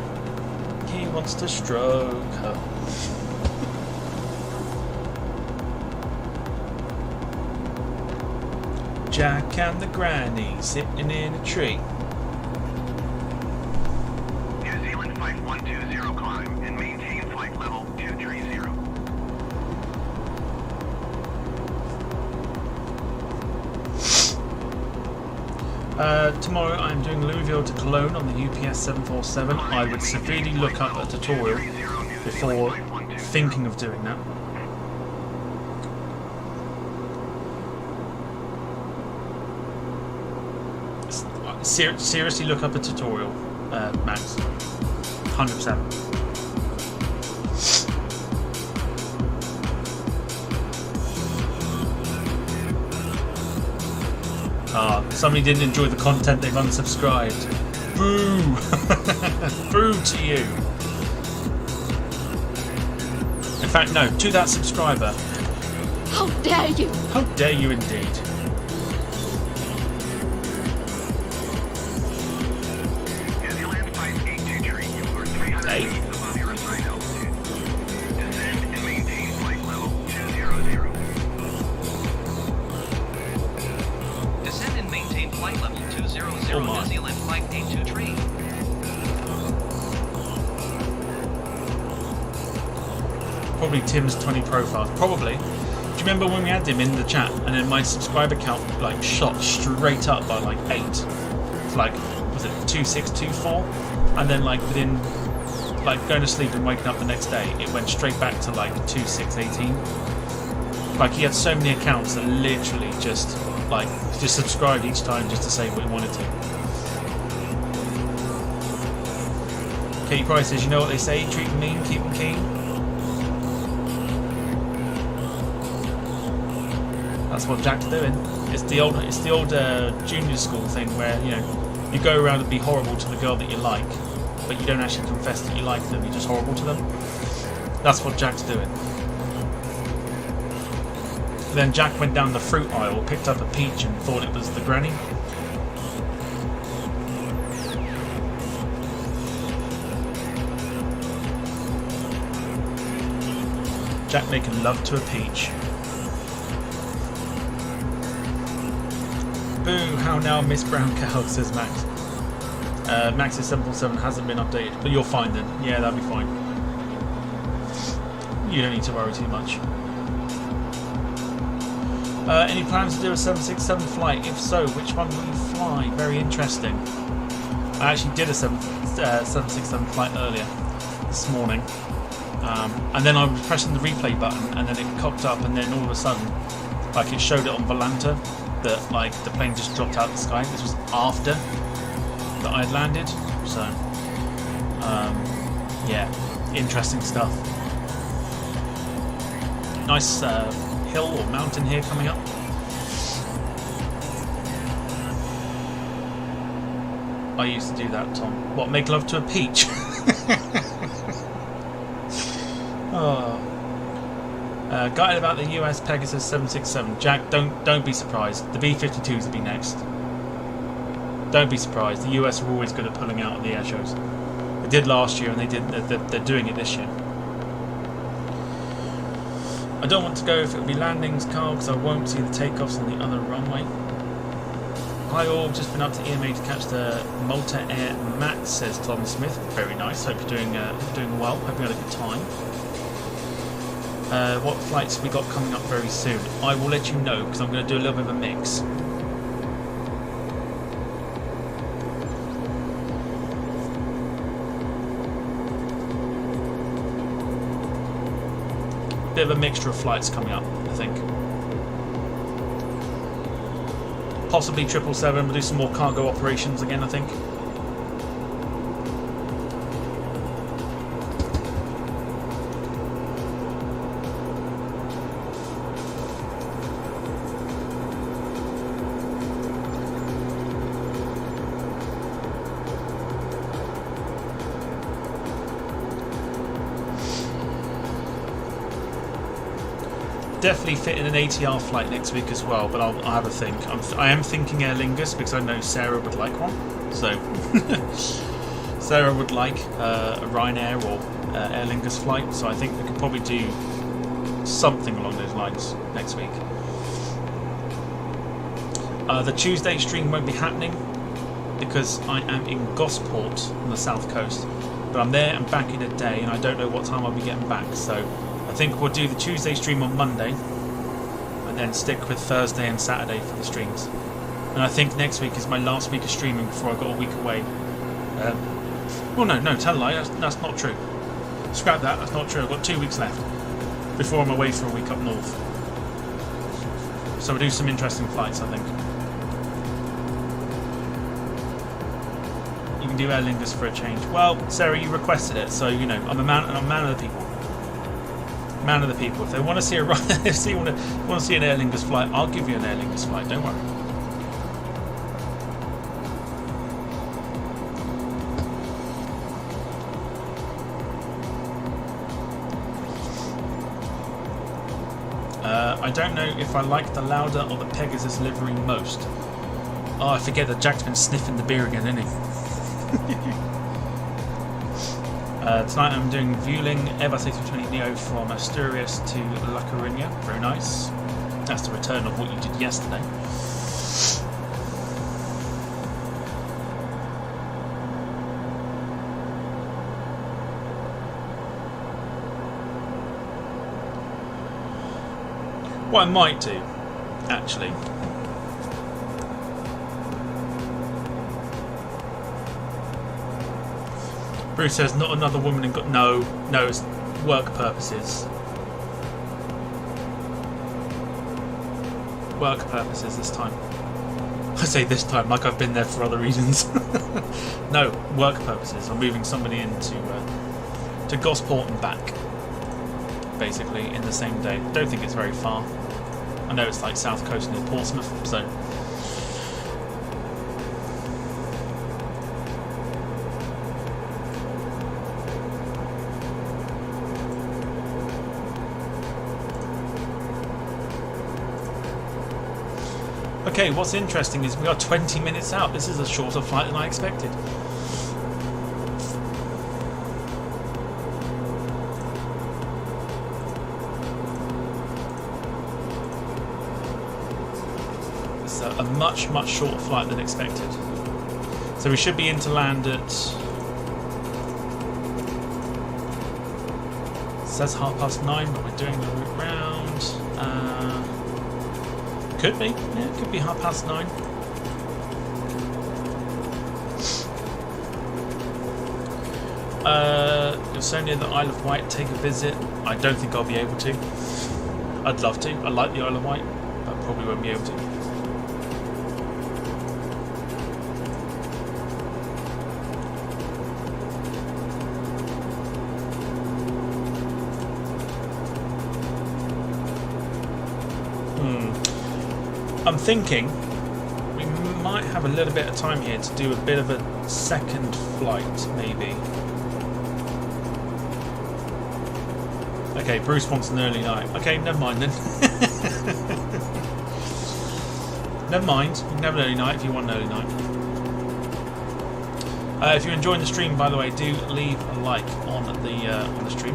He wants to stroke her. Jack and the granny sitting in a tree. New Zealand Flight 120 climb and maintain flight level 230. Tomorrow I'm doing Louisville to Cologne on the UPS 747. I would severely look up a tutorial before thinking of doing that. Seriously look up a tutorial, Max. 100%. Somebody didn't enjoy the content, they've unsubscribed. Boo! Boo to you. In fact, no, to that subscriber. How dare you! How dare you indeed. New Zealand Flight 823, you are 300 Eight. feet above your assigned altitude. Descend and maintain flight level 200. Descend and maintain flight level 200, Oh my. New Zealand Flight 823. Probably Tim's 20 profiles. Probably. Do you remember when we had him in the chat and then my subscriber count like shot straight up by like 8? It's like, was it 2624? And then like within like going to sleep and waking up the next day, it went straight back to like 2618. Like he had so many accounts that literally just subscribed each time just to say what he wanted to. Katie Price says, you know what they say, treat them mean, keep them keen. That's what Jack's doing. It's the old junior school thing where, you know, you go around and be horrible to the girl that you like, but you don't actually confess that you like them, you're just horrible to them. That's what Jack's doing. Then Jack went down the fruit aisle, picked up a peach and thought it was the granny. Jack making love to a peach. Boo, how now, Miss Brown Cow, says Max. Max's 747 hasn't been updated, but you're fine then. Yeah, that'll be fine. You don't need to worry too much. Any plans to do a 767 flight? If so, which one will you fly? Very interesting. I actually did a 767 flight earlier this morning. And then I was pressing the replay button and then it cocked up and then all of a sudden, like it showed it on Volanta that like the plane just dropped out of the sky. This was after that I had landed. So, yeah, interesting stuff. Nice hill or mountain here coming up. I used to do that, Tom. What, make love to a peach? Oh. Gutted about the US Pegasus 767. Jack, don't be surprised. The B-52s will be next. Don't be surprised. The US are always good at pulling out of the air shows. They did last year, and they're doing it this year. I don't want to go if it will be landings, Carl, because I won't see the takeoffs on the other runway. Hi all, just been up to EMA to catch the Malta Air Max, says Tom Smith. Very nice. Hope you're doing well. Hope you had a good time. What flights have we got coming up very soon? I will let you know, because I'm going to do a little bit of a mix. Bit of a mixture of flights coming up, I think. Possibly 777. We'll do some more cargo operations again, I think. Definitely fit in an ATR flight next week as well, but I'll have a think. I am thinking Aer Lingus because I know Sarah would like one. So Sarah would like a Ryanair or Aer Lingus flight. So I think we could probably do something along those lines next week. The Tuesday stream won't be happening because I am in Gosport on the south coast, but I'm there and back in a day, and I don't know what time I'll be getting back. So I think we'll do the Tuesday stream on Monday and then stick with Thursday and Saturday for the streams. And I think next week is my last week of streaming before I've got a week away. Well, no, tell a lie, that's not true. Scrap that, that's not true. I've got 2 weeks left before I'm away for a week up north. So we'll do some interesting flights, I think. You can do Aer Lingus for a change. Well, Sarah, you requested it, so you know, I'm a man of the people. Man of the people. If they want to see want to see an Aer Lingus flight, I'll give you an Aer Lingus flight. Don't worry. I don't know if I like the Lauda or the Pegasus livery most. Oh, I forget that Jack's been sniffing the beer again, isn't he? Tonight I'm doing Vueling Airbus A320neo from Asturias to La Coruña. Very nice. That's the return of what you did yesterday. What I might do, actually, Bruce says, not another woman in no, it's work purposes. Work purposes this time. I say this time like I've been there for other reasons. No, work purposes. I'm moving somebody into to Gosport and back, basically, in the same day. Don't think it's very far. I know it's like south coast near Portsmouth, so. Okay, what's interesting is we are 20 minutes out. This is a shorter flight than I expected. It's a much shorter flight than expected. So we should be in to land at... It says 9:30, but we're doing the route round. Could be, yeah, it could be 9:30. You're so near the Isle of Wight, take a visit. I don't think I'll be able to. I'd love to. I like the Isle of Wight, but probably won't be able to. I'm thinking we might have a little bit of time here to do a bit of a second flight, maybe. Okay, Bruce wants an early night. Okay, never mind then. Never mind. You can have an early night if you want an early night. If you're enjoying the stream, by the way, do leave a like on the stream.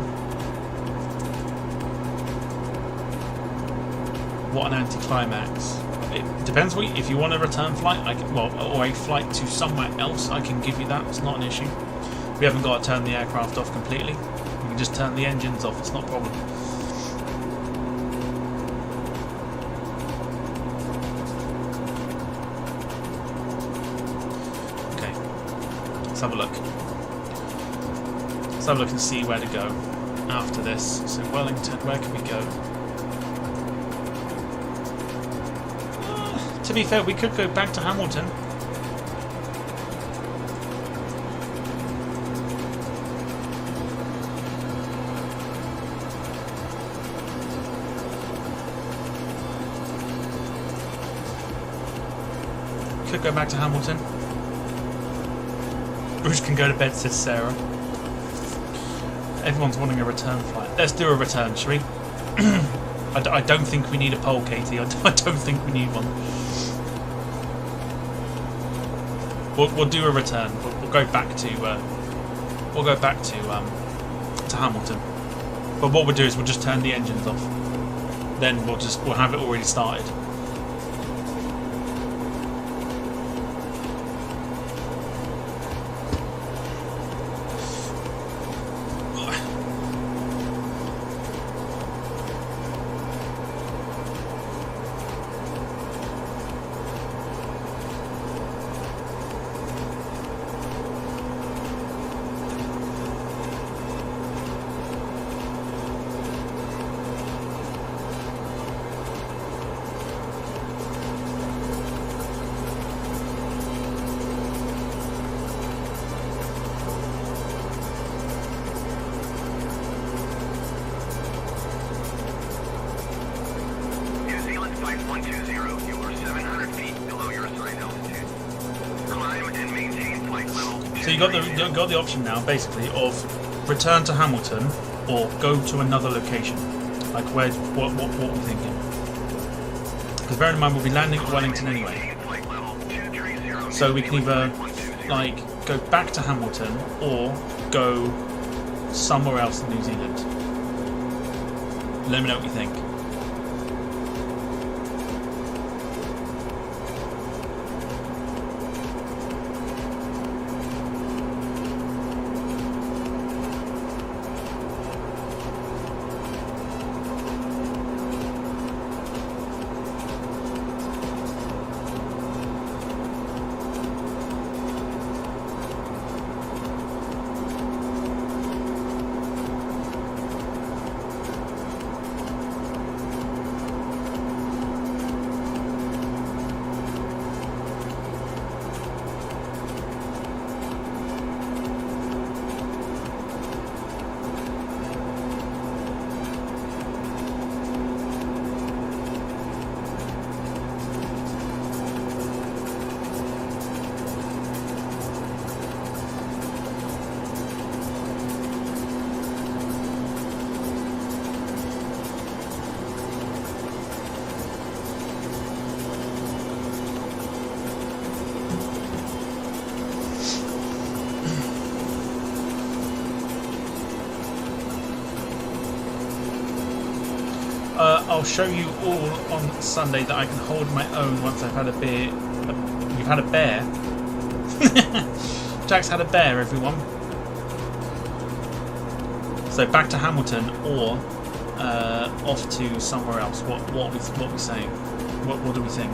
What an anticlimax! It depends if you want a return flight, or a flight to somewhere else. I can give you that. It's not an issue. We haven't got to turn the aircraft off completely. We can just turn the engines off. It's not a problem. Okay, let's have a look. Let's have a look and see where to go after this. So Wellington, where can we go? To be fair, we could go back to Hamilton. Could go back to Hamilton. Bruce can go to bed, says Sarah. Everyone's wanting a return flight. Let's do a return, shall we? I don't think we need a pole, Katie. I don't think we need one. We'll do a return. We'll go back to Hamilton. But what we'll do is we'll just turn the engines off. Then we'll have it already started. Got the option now, basically, of return to Hamilton or go to another location. Like what we're thinking. Because bear in mind, we'll be landing at Wellington anyway. So we can either like go back to Hamilton or go somewhere else in New Zealand. Let me know what you think. I'll show you all on Sunday that I can hold my own once I've had a beer. You've had a bear? Jack's had a bear, everyone. So back to Hamilton or off to somewhere else. What we saying? What do we think?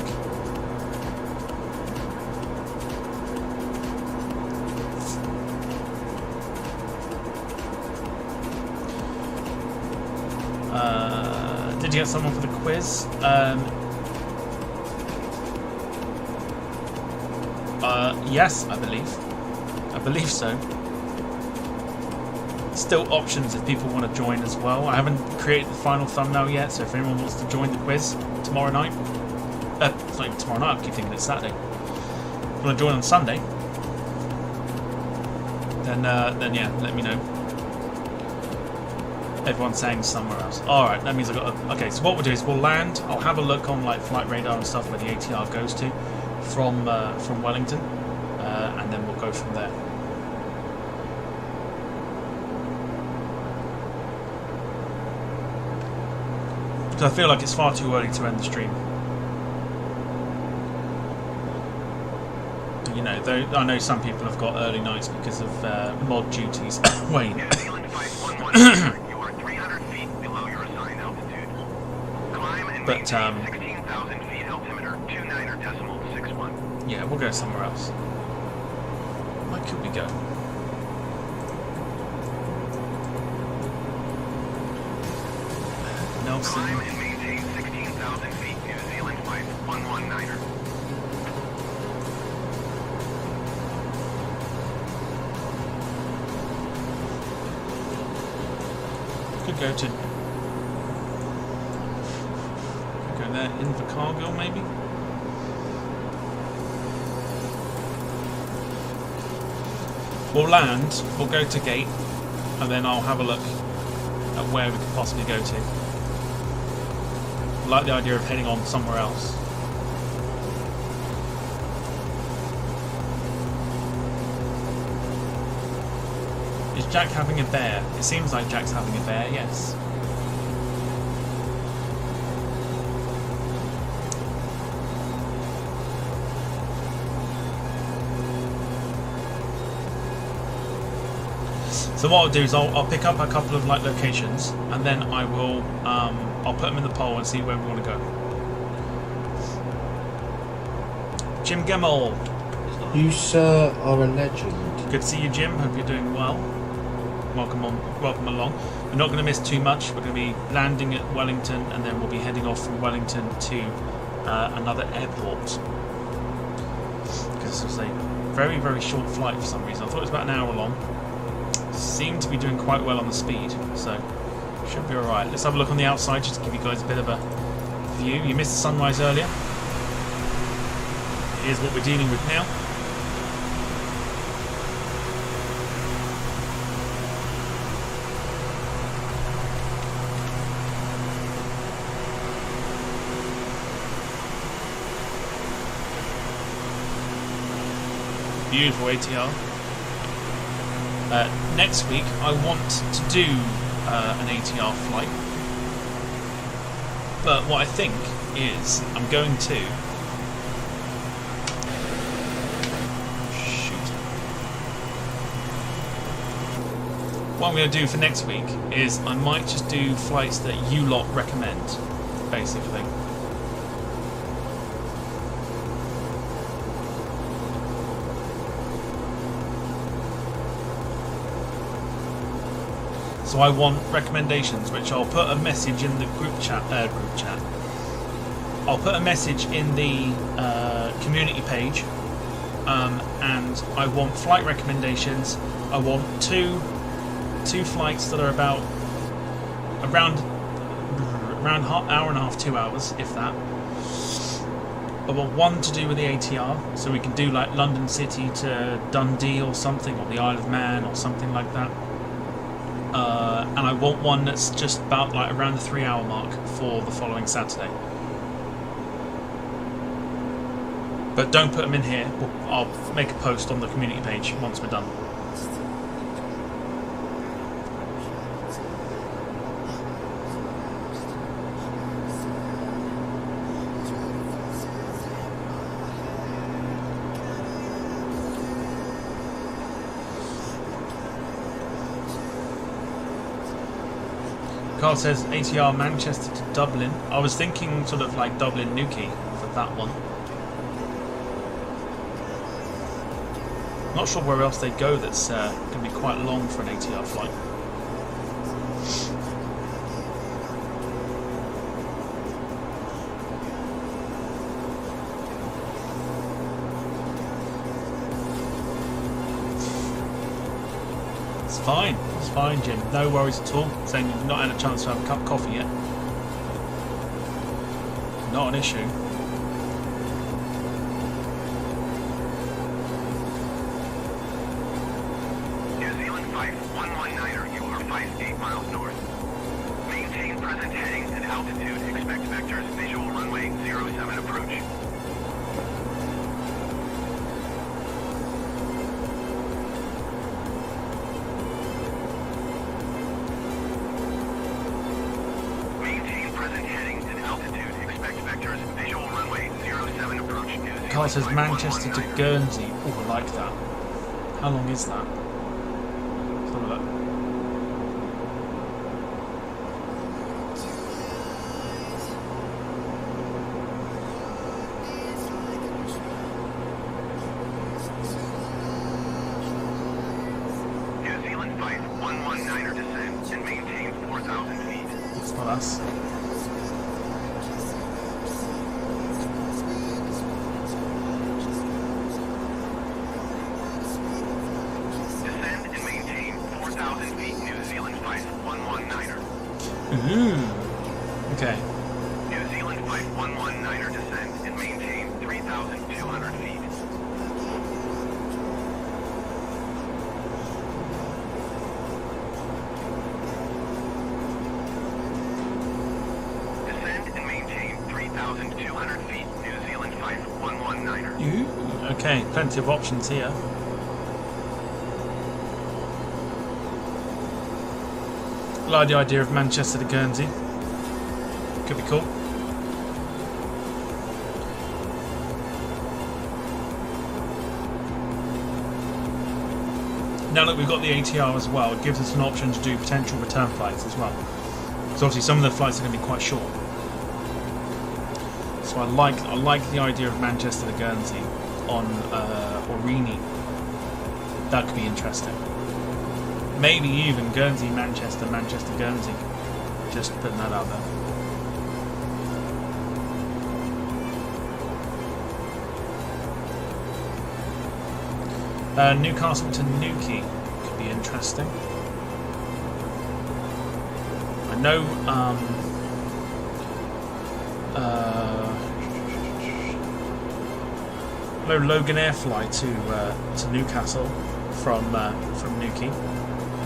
Did you get someone for the quiz? Yes, I believe so. Still options if people want to join as well. I haven't created the final thumbnail yet, so if anyone wants to join the quiz tomorrow night, it's not even tomorrow night, I keep thinking it's Saturday. If you want to join on Sunday, then yeah, let me know. Everyone's saying somewhere else. Alright, that means I've got to... Okay, so what we'll do is we'll land. I'll have a look on like flight radar and stuff where the ATR goes to from Wellington. And then we'll go from there. Because I feel like it's far too early to end the stream. You know, though I know some people have got early nights because of mod duties. Wayne. New Zealand 511, you are 300 feet below your assigned altitude. Climb and But, maintain 16,000 feet altimeter, 29.61. Yeah, we'll go somewhere else. Where could we go? Nelson. Climb and maintain 16,000 feet, New Zealand 5119er. Could go to... Could go there, Invercargill maybe? We'll land, we'll go to gate, and then I'll have a look at where we could possibly go to. I like the idea of heading on somewhere else. Is Jack having a bear? It seems like Jack's having a bear, yes. So what I'll do is I'll pick up a couple of like locations, and then I will I'll put them in the poll and see where we want to go. Jim Gemmell, You, sir, are a legend. good to see you, Jim. Hope you're doing well. Welcome along. We're not going to miss too much. We're going to be landing at Wellington, and then we'll be heading off from Wellington to another airport. Because this was a very, very short flight for some reason. I thought it was about an hour long. Seem to be doing quite well on the speed, so should be alright. Let's have a look on the outside just to give you guys a bit of a view. You missed the sunrise earlier. Here's what we're dealing with now. Beautiful ATR. Next week I want to do an ATR flight, but what I think is I'm going to what I'm going to do for next week is I might just do flights that you lot recommend, basically. So I want recommendations, which I'll put a message in the group chat. I'll put a message in the community page, and I want flight recommendations. I want two flights that are about around hour and a half, 2 hours, if that. I want one to do with the ATR, so we can do like London City to Dundee or something, or the Isle of Man or something like that. And I want one that's just about like around the 3 hour mark for the following Saturday. But don't put them in here. I'll make a post on the community page once we're done. Carl says ATR Manchester to Dublin. I was thinking sort of like Dublin Newquay for that one. Not sure where else they go that's going to be quite long for an ATR flight. It's fine, Jim. No worries at all. Saying you've not had a chance to have a cup of coffee yet. Not an issue. New Zealand 5119er, you are 58 miles north. altitude, expect vectors, visual runway 07 approach. Maintain present heading and altitude, expect vectors, visual runway 07 approach. New Zealand Car says flight Manchester to 119er. Guernsey. Oh, I like that. How long is that? Let's have a look. New Zealand flight 119er descend and maintain 4,000 feet. It's not us. Descend and maintain 4,000 feet. New Zealand flight 119er. Okay. New Zealand flight 119er descend and maintain 3,200 feet. Descend and maintain 3,200 feet. New Zealand flight 119er. Ooh, okay, plenty of options here. Like the idea of Manchester to Guernsey. Could be cool. Now that we've got the ATR as well, it gives us an option to do potential return flights as well. Because obviously some of the flights are going to be quite short. So I like the idea of Manchester to Guernsey on Aurigny. That could be interesting. Maybe even Guernsey, Manchester, Manchester, Guernsey. Just putting that out there. Newcastle to Newquay could be interesting. I know Loganair fly to Newcastle from Newquay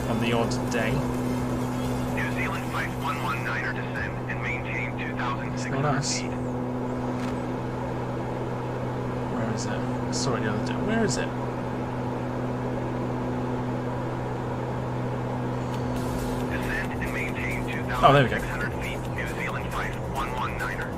on the odd day. New Zealand flight 119er descend and maintain 2,600 not us. feet. Where is it? I saw it the other day. Where is it? Descend and maintain 2,600 Oh, there we go. feet. New Zealand flight 119er.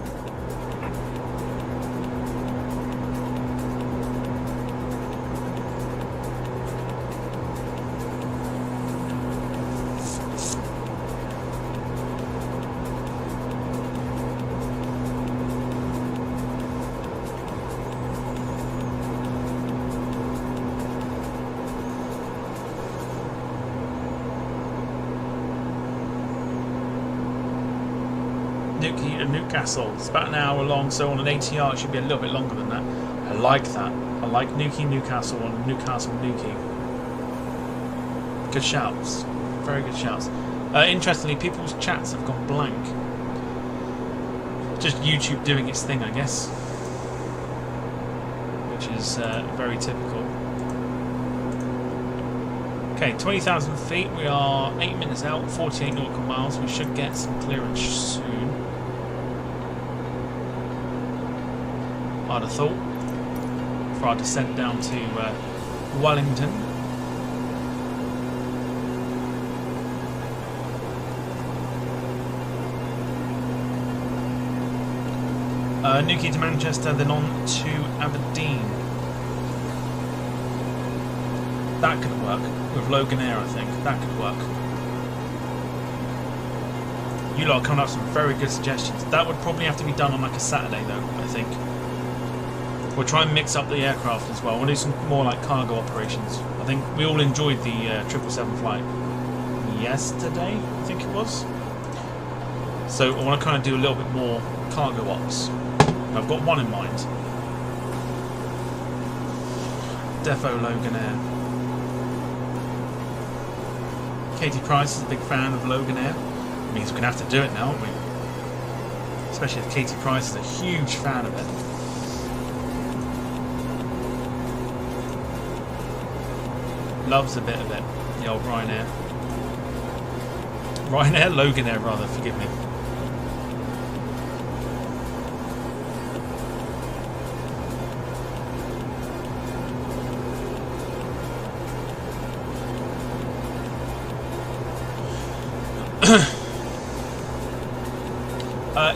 Newquay to Newcastle. It's about an hour long, so on an ATR it should be a little bit longer than that. I like that. I like Newquay, Newcastle, and Newcastle, Newquay. Good shouts. Very good shouts. Interestingly, people's chats have gone blank. Just YouTube doing its thing, I guess. Which is very typical. Okay, 20,000 feet. We are 8 minutes out, 48 nautical miles. We should get some clearance soon. I'd have thought. For our descent down to Wellington. Newquay to Manchester, then on to Aberdeen. That could work with Loganair, I think. That could work. You lot are coming up with some very good suggestions. That would probably have to be done on like a Saturday, though, I think. We'll try and mix up the aircraft as well. We'll do some more like cargo operations. I think we all enjoyed the 777 flight yesterday, I think it was. So I want to kind of do a little bit more cargo ops. I've got one in mind. Defo Loganair. Katie Price is a big fan of Loganair. It means we're going to have to do it now, aren't we? Especially if Katie Price is a huge fan of it. Loves a bit of it. The old Ryanair. Loganair rather, forgive me.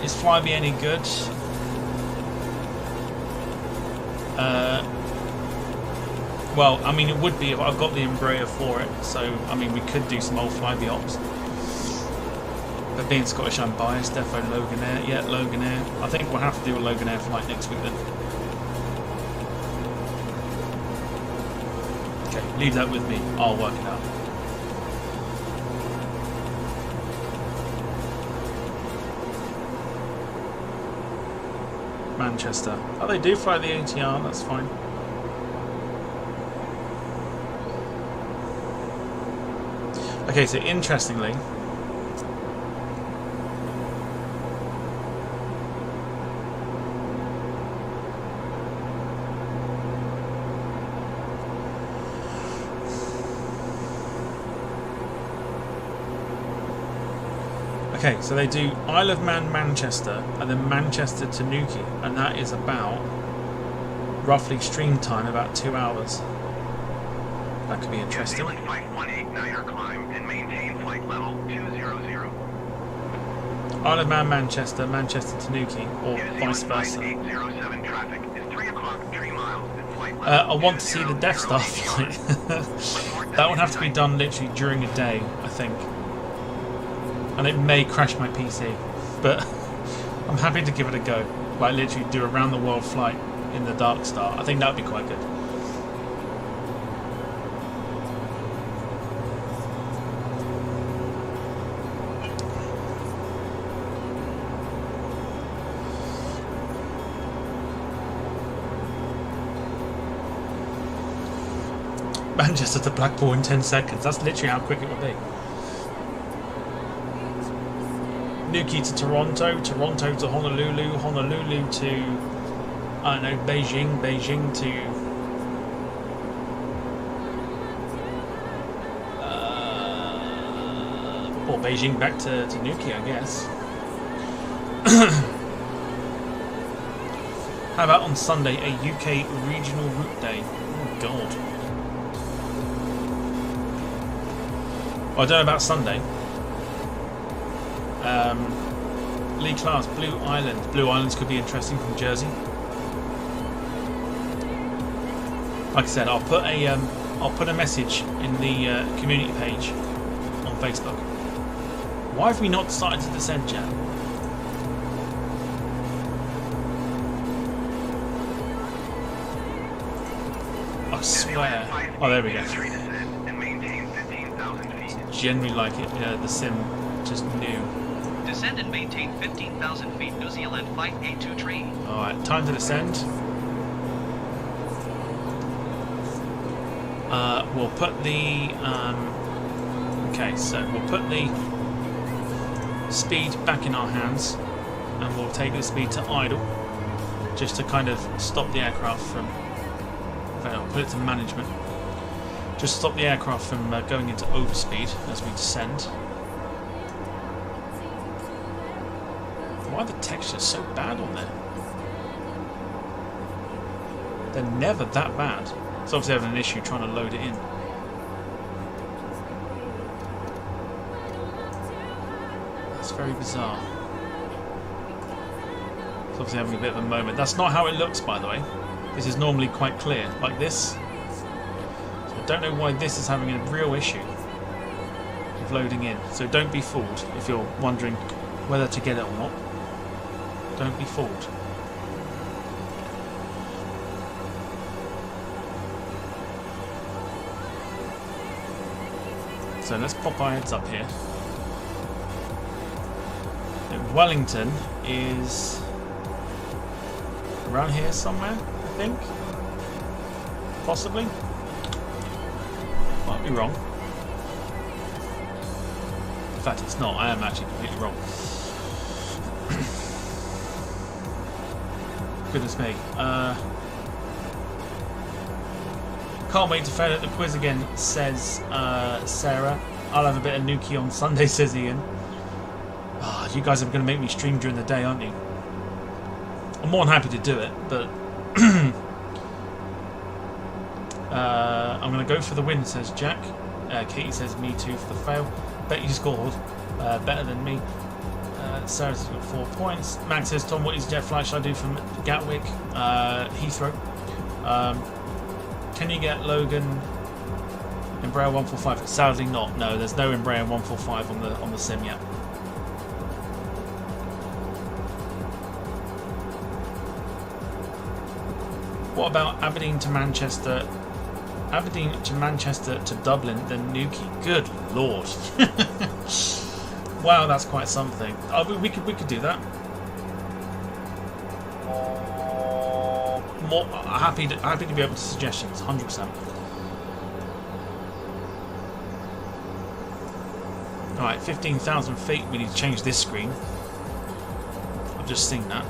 Is Flybe any good? Well, I mean, it would be if I've got the Embraer for it. So, I mean, we could do some old Flybe ops. But being Scottish, I'm biased. Defo Loganair. Yeah, Loganair. I think we'll have to do a Loganair flight next week then. Okay, leave that with me. I'll work it out. Manchester. Oh, they do fly the ATR, that's fine. Okay, so interestingly, okay, so they do Isle of Man, Manchester, and then Manchester to Newquay, and that is about, roughly stream time, about 2 hours. That could be interesting. New Zealand Flight 18 Niner climb and maintain flight level 200. Isle of Man, Manchester, Manchester to Newquay, or vice versa. 807 traffic is 3 o'clock 3 miles and flight level I want to see the Death Star flight. That would have to be done literally during a day, I think. And it may crash my PC, but I'm happy to give it a go. Like literally do a round the world flight in the Dark Star. I think that would be quite good. Manchester to Blackpool in 10 seconds. That's literally how quick it would be. Newquay to Toronto, Toronto to Honolulu, Honolulu to, I don't know, Beijing, Beijing to... or Beijing back to Newquay, I guess. How about on Sunday, a UK regional route day? Oh, God. Well, I don't know about Sunday. Lee Class, Blue Island. Blue Islands could be interesting from Jersey. Like I said, I'll put a message in the community page on Facebook. Why have we not decided to descend yet? I swear. Oh, there we go. Generally like it, the sim just new. Descend and maintain 15,000 feet. New Zealand Flight 823. Alright, time to descend. We'll put the... okay, so we'll put the speed back in our hands. And we'll take the speed to idle. Just to kind of stop the aircraft from... I'll put it to management. Just stop the aircraft from going into overspeed as we descend. Why are the textures so bad on there? They're never that bad. It's obviously having an issue trying to load it in. That's very bizarre. It's obviously having a bit of a moment. That's not how it looks, by the way. This is normally quite clear, like this. So I don't know why this is having a real issue of loading in. So don't be fooled if you're wondering whether to get it or not. Don't be fooled. So let's pop our heads up here. Wellington is around here somewhere, I think. Possibly. Might be wrong. In fact, it's not. I am actually completely wrong. Goodness me. Can't wait to fail at the quiz again, says Sarah. I'll have a bit of Newquay on Sunday, says Ian. Oh, you guys are going to make me stream during the day, aren't you? I'm more than happy to do it, but I'm going to go for the win, says Jack. Katie says me too for the fail. Bet you scored better than me. Sarah's got 4 points. Max says, Tom, what is jet flight should I do from Gatwick? Heathrow. Can you get Logan Embraer 145? Sadly not. No, there's no Embraer 145 on the sim yet. What about Aberdeen to Manchester? Aberdeen to Manchester to Dublin, then Newquay. Good lord! Wow, that's quite something. Oh, we could do that. More happy to be open to suggestions. 100%. All right, 15,000 feet. We need to change this screen. I've just seen that.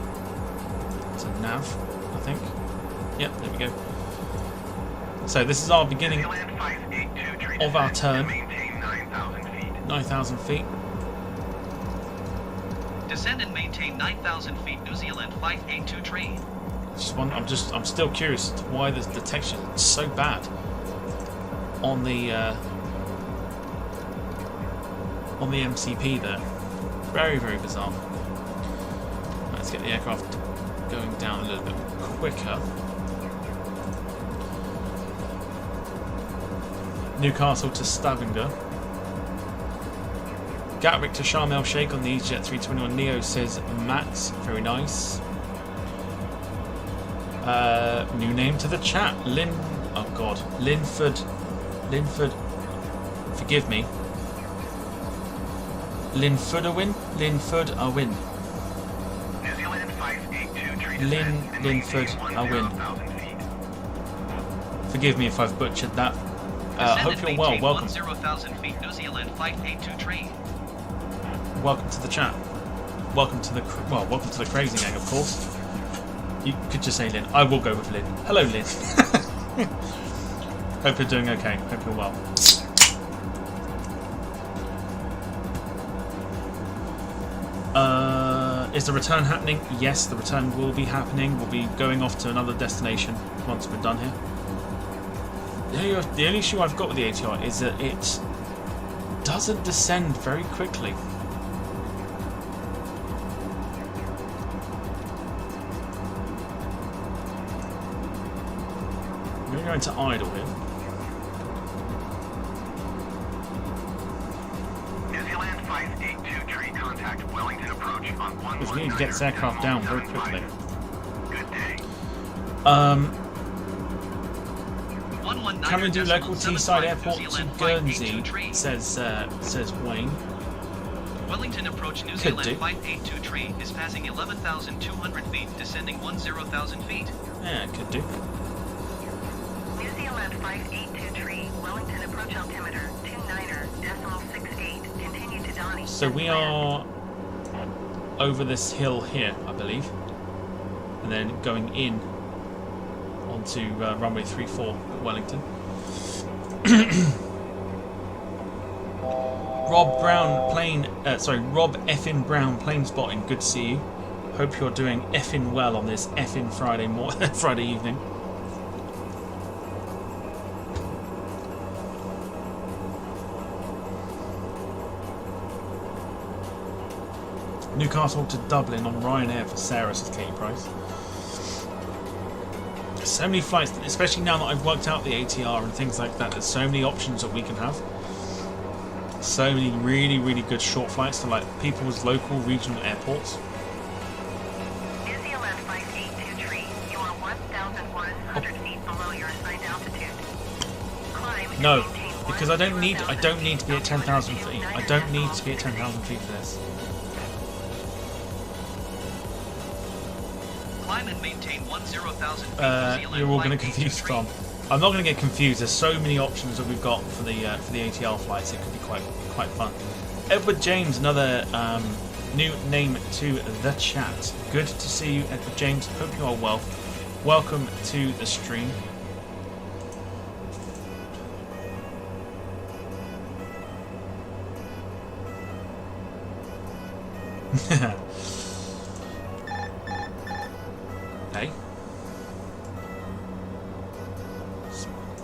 It's a nav, I think. Yep, there we go. So this is our beginning of our turn. 9,000 feet. Descend and maintain 9,000 feet. New Zealand 582 tree. I'm still curious as to why the texture is so bad on the MCP there. Very, very bizarre. Let's get the aircraft going down a little bit quicker. Newcastle to Stavanger. Gatwick to Sharm el Sheikh on the EasyJet 321 Neo, says Max. Very nice. New name to the chat. Oh god. Linford. Forgive me. Linford a win? Linford a win. Linford a win. Forgive me if I've butchered that. Hope you're well. Welcome. 10,000 feet. New Zealand 582 tree. Welcome to the chat. Welcome to the crazy gang, of course. You could just say Lynn. I will go with Lynn. Hello, Lynn. Hope you're doing okay. Hope you're well. Is the return happening? Yes, the return will be happening. We'll be going off to another destination once we're done here. The only issue I've got with the ATR is that it doesn't descend very quickly. I'm going to go into idle here. New Zealand 582 tree, contact Wellington approach on 119. Because we need to get this aircraft down very quickly. Good day. Can we do local Teesside Airport to Guernsey? Says Wayne. Wellington approach New Could Zealand do. 582 tree is passing 11,200 feet, descending 10,000 feet. Yeah, could do. New Zealand 582 tree, Wellington approach altimeter 29.68. Continue to Donny. So we are over this hill here, I believe, and then going in onto runway 34 at Wellington. Rob Effin Brown plane spotting. Good to see you. Hope you're doing effin well on this effin Friday evening. Newcastle to Dublin on Ryanair for Sarah, says Katie Price. So many flights, especially now that I've worked out the ATR and things like that. There's so many options that we can have. So many really, really good short flights to like people's local regional airports. New Zealand 582 tree, you are 1,100 feet below your assigned altitude. Climb and No, maintain because I don't need to be at 10,000 feet. I don't need to be at 10,000 feet for this. Climb and maintain 10,000 feet. New Zealand You're all going to 582 confuse tree. Tom. I'm not going to get confused. There's so many options that we've got for the ATR flights. It could be quite fun. Edward James, another new name to the chat. Good to see you, Edward James. Hope you are well. Welcome to the stream. Hey.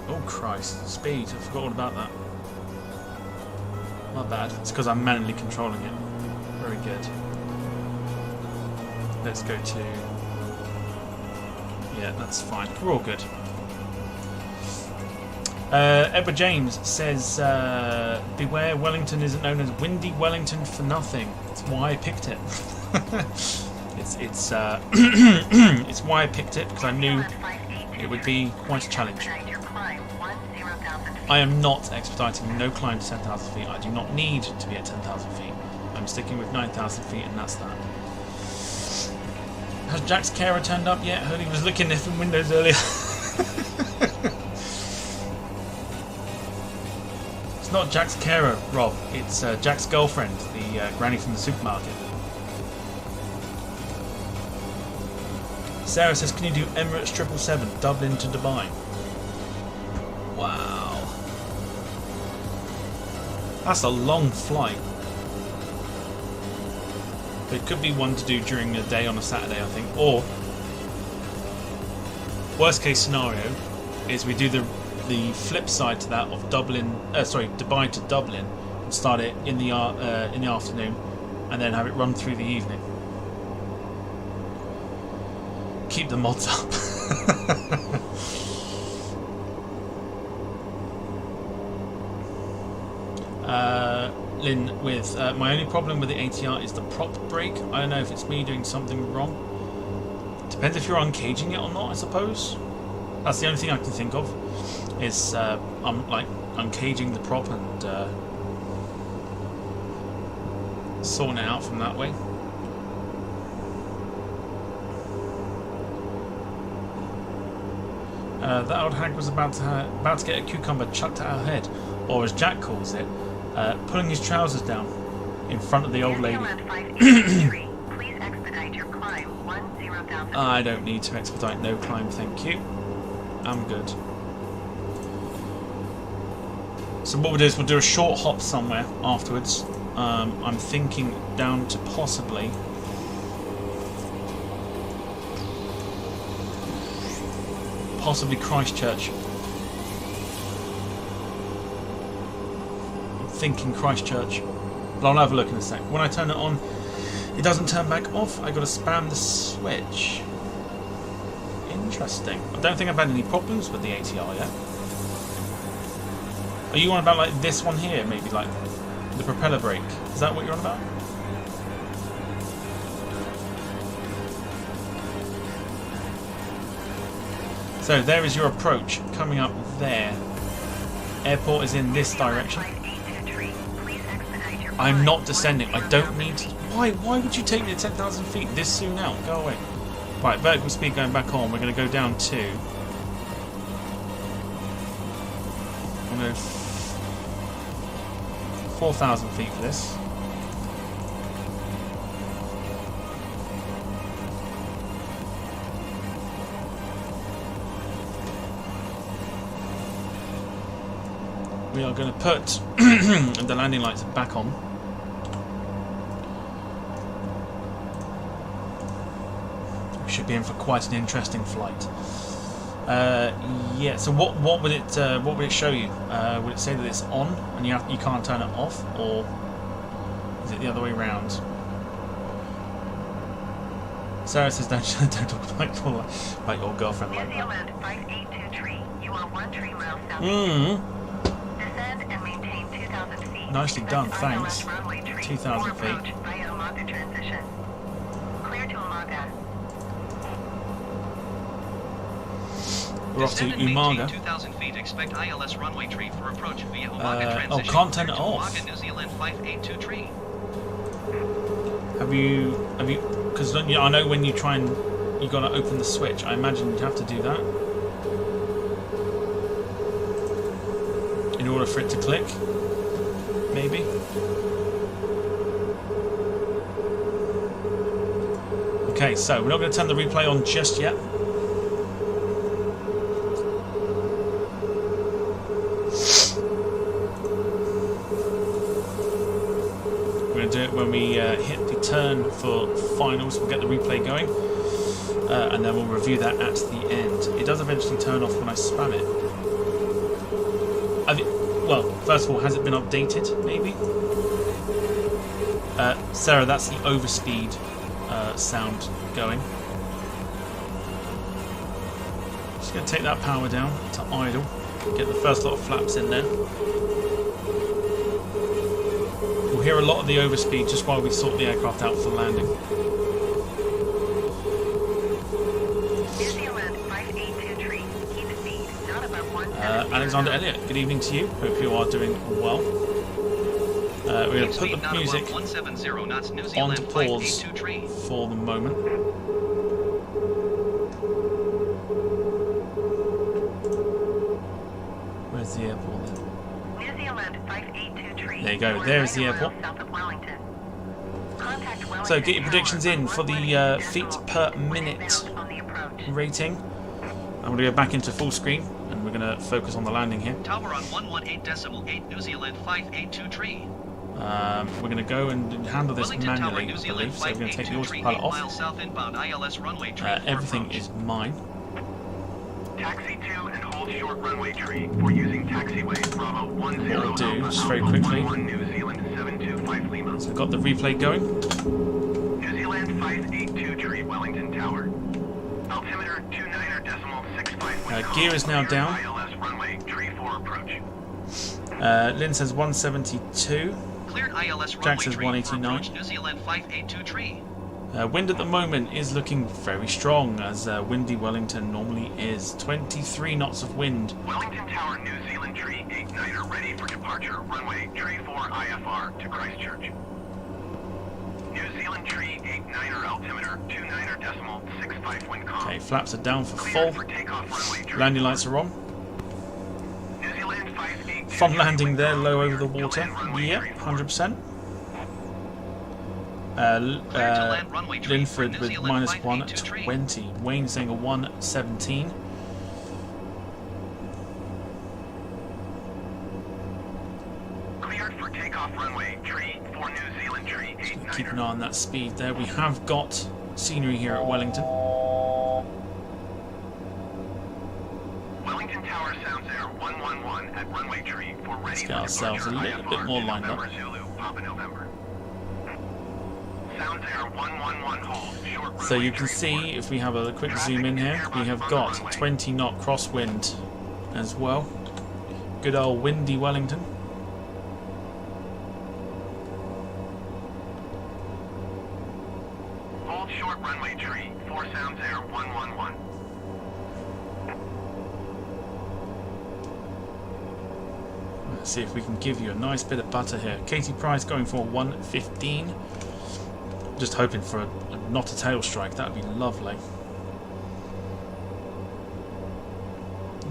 Oh Christ, speed, I forgot all about that. My bad, it's because I'm manually controlling it. Very good. let's go to... Yeah, that's fine. We're all good. Edward James says, beware, Wellington isn't known as Windy Wellington for nothing. It's why I picked it. it's it's why I picked it, because I knew it would be quite a challenge. I am not expediting no climb to 10,000 feet. I do not need to be at 10,000 feet. I'm sticking with 9,000 feet, and that's that. Has Jack's carer turned up yet? Heard he was looking in from windows earlier. It's not Jack's carer, Rob. It's Jack's girlfriend, the granny from the supermarket. Sarah says, can you do Emirates 777 Dublin to Dubai? Wow. That's a long flight. But it could be one to do during the day on a Saturday, I think. Or, worst case scenario, is we do the flip side to that of Dubai to Dublin, and start it in the afternoon, and then have it run through the evening. Keep the mods up. Lynn with my only problem with the ATR is the prop brake. I don't know if it's me doing something wrong. Depends if you're uncaging it or not, I suppose. That's the only thing I can think of. Is I'm like uncaging the prop and sorting it out from that way. That old hag was about to get a cucumber chucked at her head, or as Jack calls it, pulling his trousers down in front of the old lady. I don't need to expedite no climb, thank you. I'm good. So what we'll do is we'll do a short hop somewhere afterwards. I'm thinking down to possibly Christchurch. I'm thinking Christchurch, but I'll have a look in a sec. When I turn it on, it doesn't turn back off. I got to spam the switch. Interesting. I don't think I've had any problems with the ATR yet. Are you on about like this one here, maybe like the propeller brake? Is that what you're on about? So there is your approach coming up there. Airport is in this direction. I'm not descending. I don't need to. Why would you take me to 10,000 feet this soon out? Go away. Right, vertical speed going back on. We're going to go down to... I'm going to 4,000 feet for this. We are going to put the landing lights back on. We should be in for quite an interesting flight. Yeah. So what would it show you? Would it say that it's on and you can't turn it off, or is it the other way around? Sarah says don't talk like your girlfriend like that. 5823. You are 13 miles south. Descend and maintain 2,000 feet. Nicely done, thanks. 2,000 feet. Via Umaga transition. Clear to Umaga. We're off to Descend and maintain Umaga. 2,000 feet. Expect ILS runway tree for approach via Umaga transition. Can't turn it Clear to off. Umaga, New Zealand 5823. Have you? Because I know when you try and you got to open the switch. I imagine you'd have to do that in order for it to click. Maybe. Okay, so we're not going to turn the replay on just yet. We're going to do it when we hit the turn for finals. We'll get the replay going, and then we'll review that at the end. It does eventually turn off when I spam it. Well, first of all, has it been updated? Maybe. Sarah, that's the overspeed sound going. Just going to take that power down to idle. Get the first lot of flaps in there. We'll hear a lot of the overspeed just while we sort the aircraft out for landing. New Zealand 582 keep speed, not above 170. Alexander Elliott, good evening to you. Hope you are doing well. We're going to put the music on pause for the moment. Where's the airport then? New Zealand 582 There you go, there's the airport. South of Wellington. Contact Wellington So get your predictions in for the feet per minute on the approach. rating. I'm going to go back into full screen and we're going to focus on the landing here. Tower on 118.8 New Zealand 582 We're going to go and handle this Wellington Tower, manually, New I Zealand believe. So we're going to take the 582 autopilot 8 off. miles south inbound ILS runway tree for Everything approach. is mine. Taxi to and hold short runway tree for using taxiway Bravo 10 What I'll do, Alpha just very Alpha quickly. 11 New Zealand 725 Lima. So we've got the replay going. New Zealand 582 tree Wellington Tower. Altimeter 29.65. Gear is now down. ILS runway tree 4 approach. Lynn says 172. Cleared ILS Jack runway says tree 189. for approach New Zealand 582 tree. Wind at the moment is looking very strong, as windy Wellington normally is. 23 knots of wind. Wellington Tower New Zealand tree 89er ready for departure runway tree 4 IFR to Christchurch. New Zealand tree 89er altimeter 29.65 wind calm. Okay, flaps are down for Cleared full. for takeoff runway tree. Landing lights are on. New Zealand 582 Fun landing wind there, calm low clear. over the water. You'll land runway Yep, tree 4. 100%. land runway tree for Linford New with Zealand minus 582 tree. 120. Wayne saying a 117. Cleared for takeoff runway tree 4 New Zealand tree Keep an 89er. eye on that speed there. We have got scenery here at Wellington. Wellington Tower sounds air 111 at runway tree for ready get for ourselves a departure little bit IFR more to lined up. November Zulu, Papa November. Sounds air 111 hold short So runway you can tree see, 4. if we have a quick zoom in here, we have got 20 knot crosswind as well. Good old windy Wellington. Hold short runway tree 4 sounds air 111. Let's see if we can give you a nice bit of butter here. Katie Price going for 115. Just hoping for not a tail strike. That would be lovely.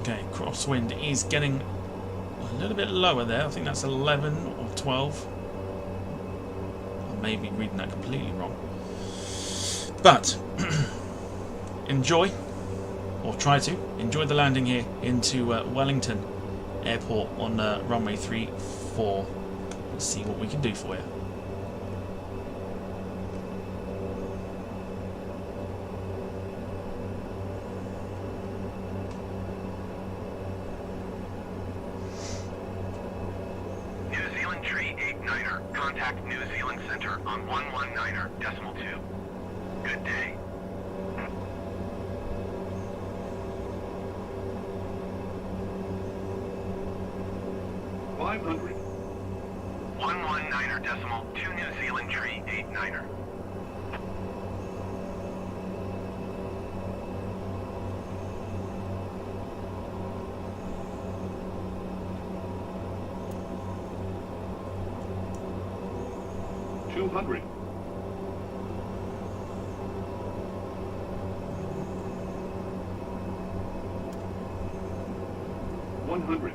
Okay, crosswind is getting a little bit lower there. I think that's 11 or 12. I may be reading that completely wrong. But enjoy, or try to enjoy the landing here into Wellington Airport on runway 34. Let's see what we can do for you. New Zealand tree 89er. Contact New Zealand Center on 119er decimal 2. Good day. $500. 119er decimal 2 New Zealand tree 89er. $200. 100.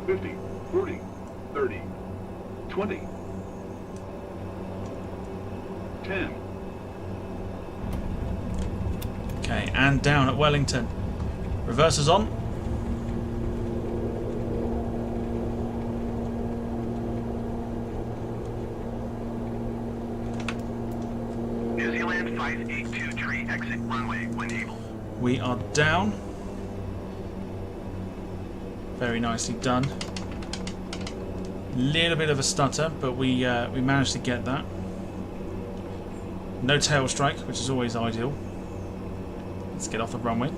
50, 40, 30, 20, 10. Okay, and down at Wellington. Reversers on. New Zealand 582 tree exit runway when able. We are down. Very nicely done. Little bit of a stutter, but we managed to get that. No tail strike, which is always ideal. Let's get off the runway.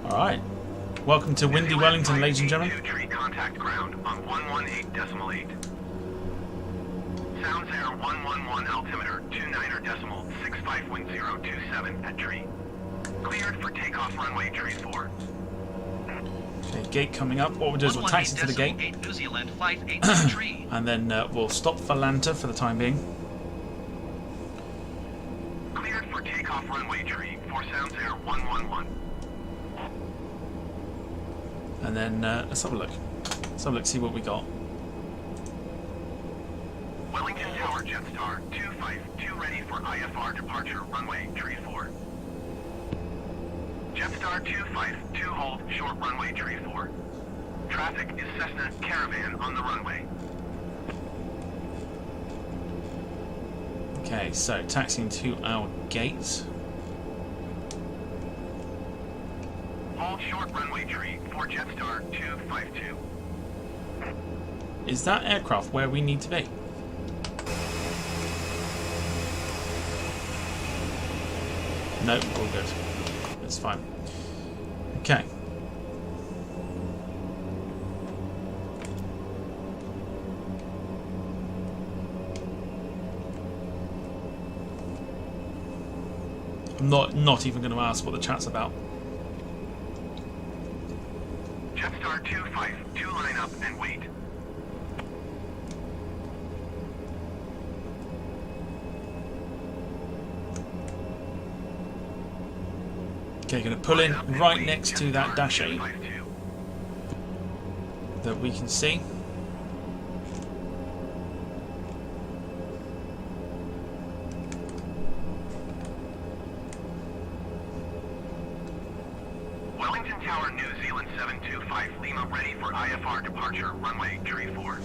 Alright. Welcome to windy Wellington, ladies and gentlemen. 2 tree contact ground on 118.8. Sounds air 111 altimeter 29.65 wind 027 at tree. Cleared for takeoff runway tree 4. Okay, gate coming up. What we'll do is we'll taxi to the gate. 118.8 New Zealand, 580 tree. And then we'll stop for Lanta for the time being. Cleared for takeoff runway tree for sounds air 111. And then let's have a look. Let's have a look, see what we got. Wellington Tower Jetstar 252 ready for IFR departure runway tree 4. Jetstar 252 hold short runway tree 4. Traffic is Cessna Caravan on the runway. Okay, so taxiing to our gate. Hold short runway tree for Jetstar 252. Is that aircraft where we need to be? No, all good. That's fine. Okay. I'm not even going to ask what the chat's about. Jetstar 252 line up and wait. Okay, going to pull in right next to that Dash 8 252. that we can see. Wellington Tower, New Zealand 725 Lima ready for IFR departure runway tree 4.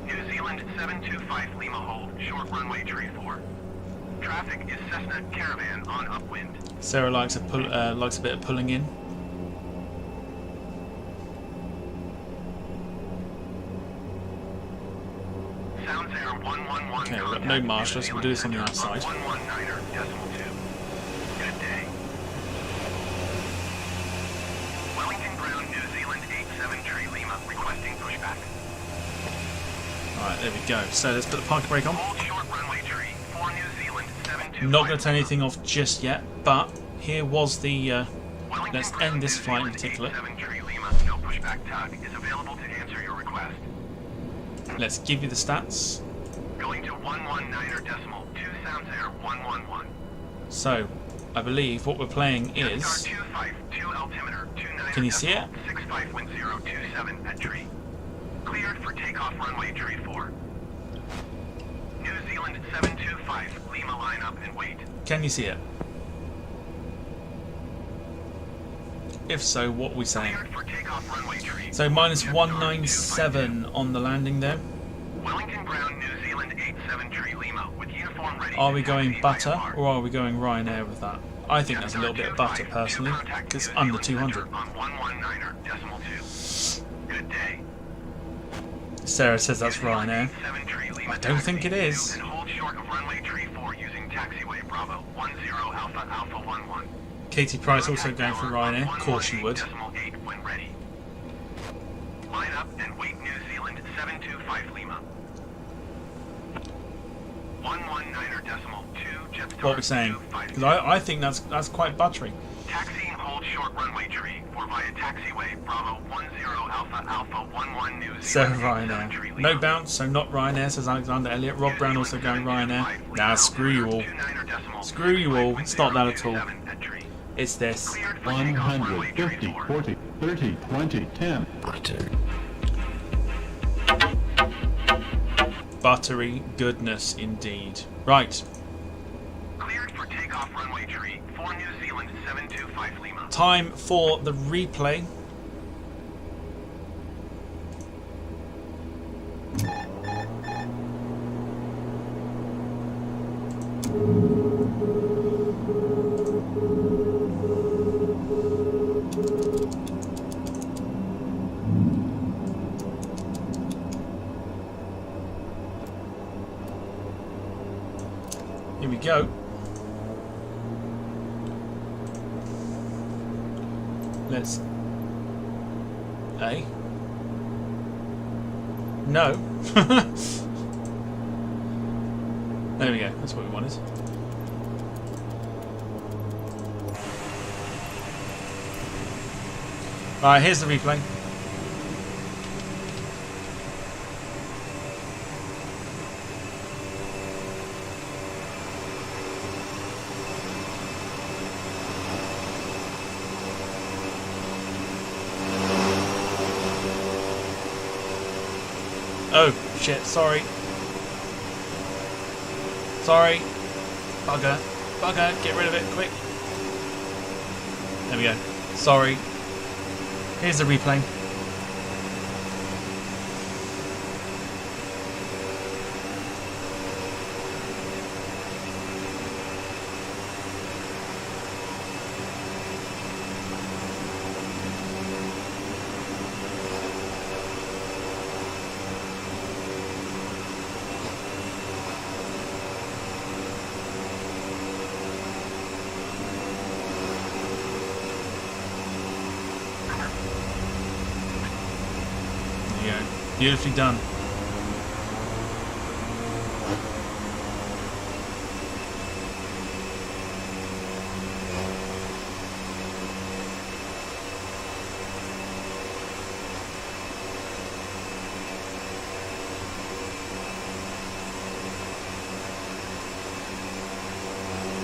New Zealand 725 Lima hold short runway tree 4. Traffic is Cessna Caravan on upwind. Sarah likes a bit of pulling in. Sounds air 111. Okay, we've got no marshals. We'll do this on the outside. 119.2. Good day. Wellington ground, New Zealand 87 tree Lima requesting pushback. Alright, there we go. So let's put the parking brake on. Hold short runway tree for New Zealand 725. Not going to turn anything off just yet, but here was the. Let's end this flight in particular. 87 tree Lima, no pushback tug is available to answer your request. Let's give you the stats. Going to 119 decimal 2 sounds air 111. So, I believe what we're playing Jetstar is. 252 altimeter 29 Can you see it? 65 wind 027 at tree. Cleared for takeoff runway tree 4. New Zealand 725 Lima line up and wait. Can you see it? If so, what are we saying? Cleared for takeoff runway tree. So minus Jetstar 197 on the landing there. 252. Wellington ground, New Zealand 87 tree Lima with uniform ready. Are we to going taxi butter IFR. or are we going Ryanair with that? I think that's a little bit of butter personally. It's under 200. On 119 decimal 2. Good day. Sarah says that's Ryanair. I don't think it is. And hold short of runway tree 4 using taxiway Bravo 10 Alpha Alpha 11. Katie Price also going for Ryanair. Of course she would. 118.8 when ready. Line up and wait New Zealand 725 Lima. 119 decimal 2 Jetstar. What are we saying? 252. Because I think that's quite buttery. Taxiing hold short runway tree for via taxiway Bravo 10 Alpha Alpha 11 New Zealand. So 87 Ryanair. tree No Lima. bounce, so not Ryanair, says Alexander Elliott. Rob Brown also going Ryanair. Nah, screw you all. Screw you all. It's not that at all. It's this. 150, 40, 30, 20, 10. Buttery goodness indeed. Right. Cleared for takeoff runway tree for New Zealand 725 Lima. Time for the replay. we go. Let's... A? No. There we go. That's what we wanted. Alright, here's the replay. Oh, shit, sorry. Sorry. Bugger. Bugger, get rid of it, quick. There we go. Sorry. Here's the replay. Beautifully done.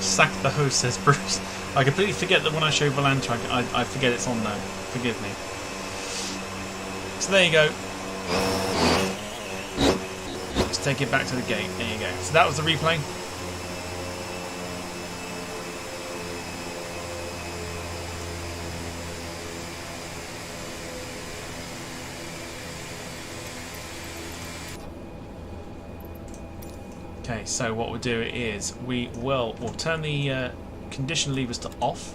Sack the host, says Bruce. I completely forget that when I show Volantra, I forget it's on there. Forgive me. So there you go. Let's take it back to the gate. There you go. So that was the replay. Okay, so what we'll do is we'll turn the condition levers to off.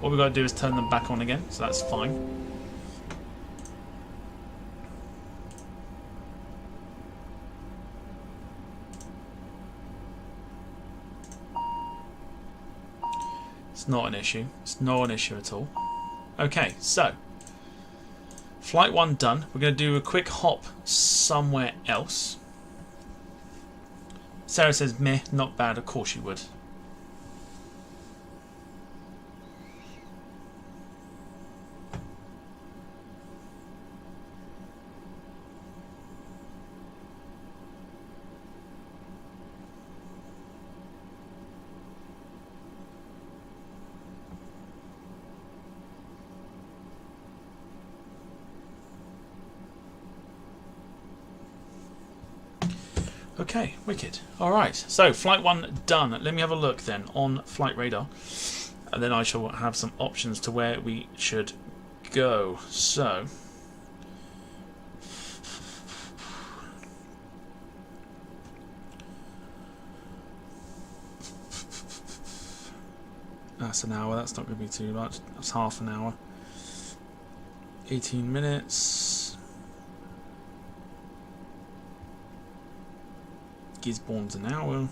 What we've got to do is turn them back on again, so that's fine. It's not an issue. It's not an issue at all. Okay, so flight 1 done. We're going to do a quick hop somewhere else. Sarah says, meh, not bad. Of course you would. Okay, wicked. Alright, so flight 1 done. Let me have a look then on flight radar. And then I shall have some options to where we should go. So, that's an hour. That's not going to be too much. That's half an hour. 18 minutes. Gisborne's an hour.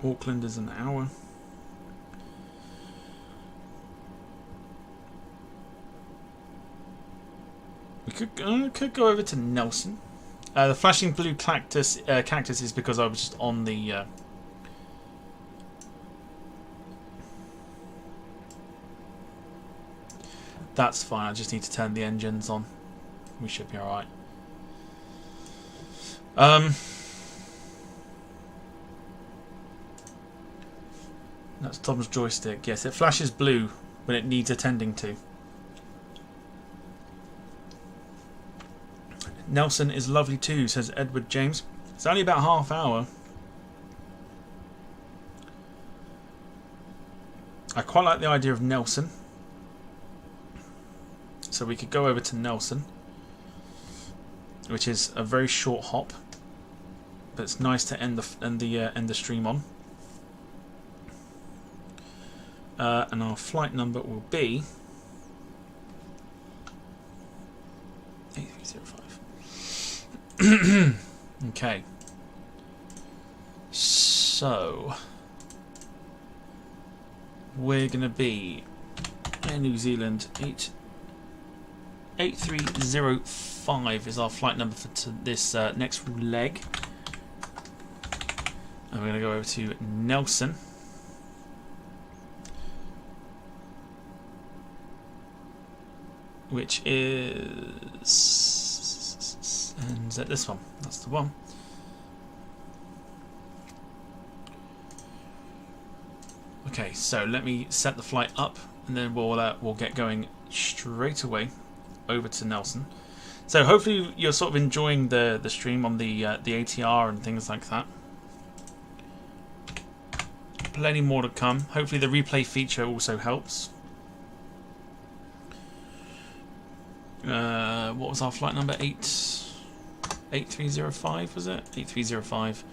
Auckland is an hour. We could go over to Nelson. The flashing blue cactus is because I was just on the. That's fine. I just need to turn the engines on. We should be all right. That's Tom's joystick. Yes, it flashes blue when it needs attending to. Nelson is lovely too, says Edward James. It's only about half hour. I quite like the idea of Nelson. So we could go over to Nelson, which is a very short hop, but it's nice to end the stream on. And our flight number will be 8305. Okay. So we're going to be in New Zealand. 8305 is our flight number for this next leg. And we're going to go over to Nelson. Which is this one. That's the one. Okay, so let me set the flight up, and then we'll get going straight away over to Nelson. So hopefully you're sort of enjoying the stream on the ATR and things like that. Plenty more to come. Hopefully the replay feature also helps. What was our flight number? 8305 was it? 8305.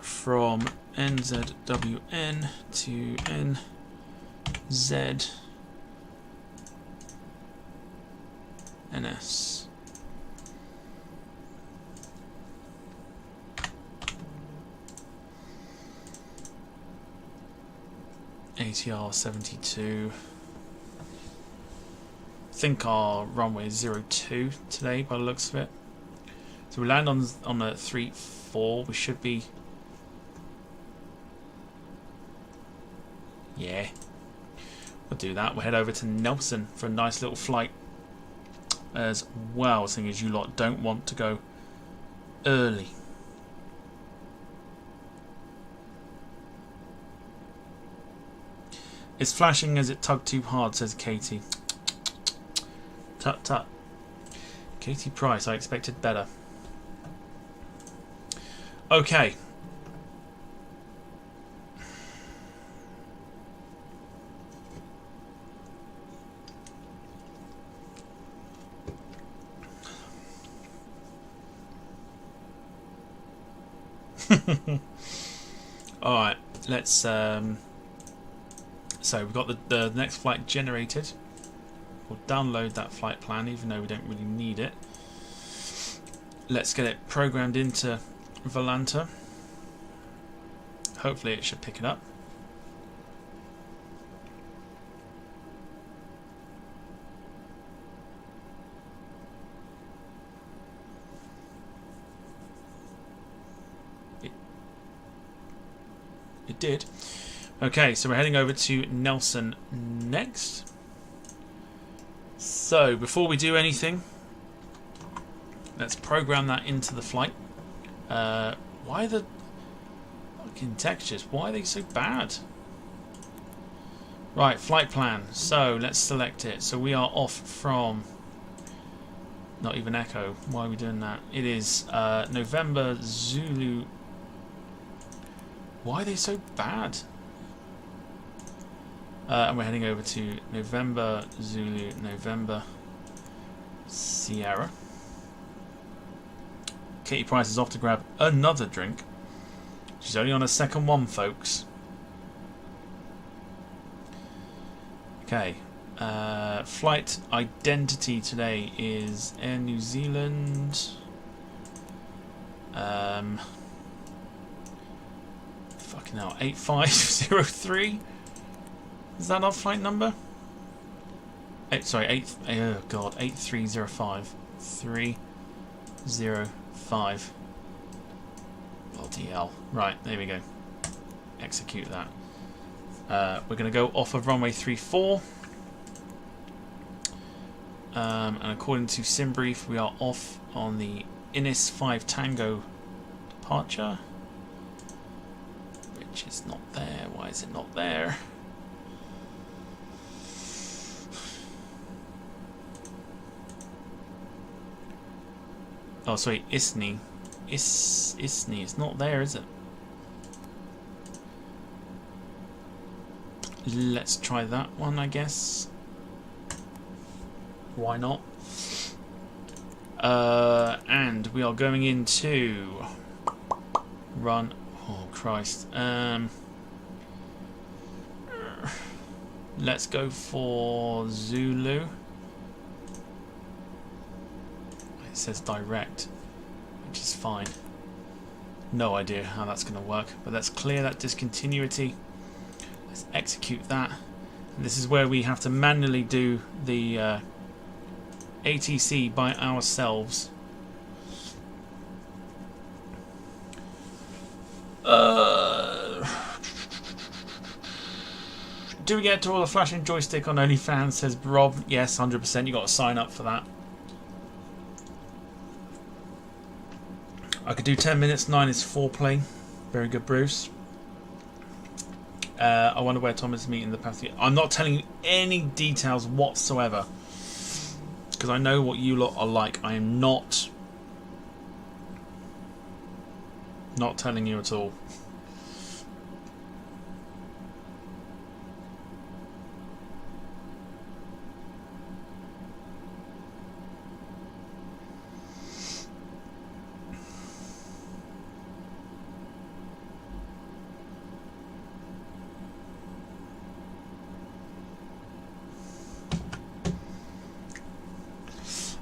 From NZWN to NZNS. ATR 72. I think our runway is 02 today by the looks of it. So we land on a 3-4. We should be. Yeah, we'll do that. We'll head over to Nelson for a nice little flight as well, seeing as you lot don't want to go early. It's flashing as it tugged too hard, says Katie. Tut tut. Katie Price, I expected better. Okay. Alright, let's so we've got the next flight generated. We'll download that flight plan even though we don't really need it. Let's get it programmed into Volanta. Hopefully it should pick it up. It did. Okay, so we're heading over to Nelson next. So before we do anything, let's program that into the flight. Why the fucking textures? Why are they so bad? Right, flight plan. So let's select it. So we are off from. Not even Echo. Why are we doing that? It is November Zulu. Why are they so bad? And we're heading over to November Zulu November Sierra. Katie Price is off to grab another drink. She's only on her second one, folks. Okay. Flight identity today is Air New Zealand. Fucking hell, 8503. Is that our flight number? 8305. 305. Bloody hell. Right, there we go. Execute that. We're going to go off of runway 34. And according to SimBrief, we are off on the Innis 5 Tango departure. Which is not there. Why is it not there? Oh, sorry, Isni. Isni. It's not there, is it? Let's try that one, I guess. Why not? And we are going into run. Oh Christ. Let's go for Zulu. It says direct, which is fine. No idea how that's going to work, but let's clear that discontinuity. Let's execute that. And this is where we have to manually do the ATC by ourselves. Do we get to all the flashing joystick on OnlyFans, says Rob? Yes, 100%. You got to sign up for that. I could do 10 minutes. 9 is foreplay. Very good, Bruce. I wonder where Tom is meeting the path. I'm not telling you any details whatsoever, because I know what you lot are like. I am not telling you at all.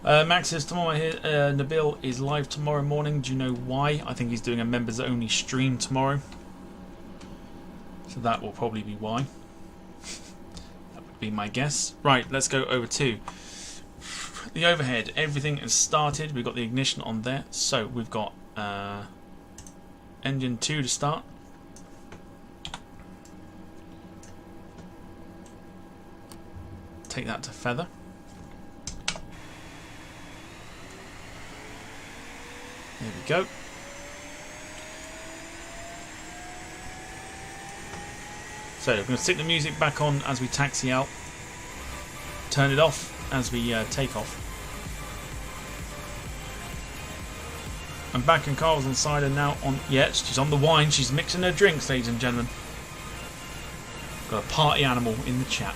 Max says, tomorrow here, Nabil is live tomorrow morning. Do you know why? I think he's doing a members only stream tomorrow. So that will probably be why. That would be my guess. Right, let's go over to the overhead. Everything is started. We've got the ignition on there. So we've got engine 2 to start. Take that to feather. There we go. So we're going to stick the music back on as we taxi out. Turn it off as we take off. I'm back in Carl's on side and now on... Yeah, she's on the wine. She's mixing her drinks, ladies and gentlemen. Got a party animal in the chat.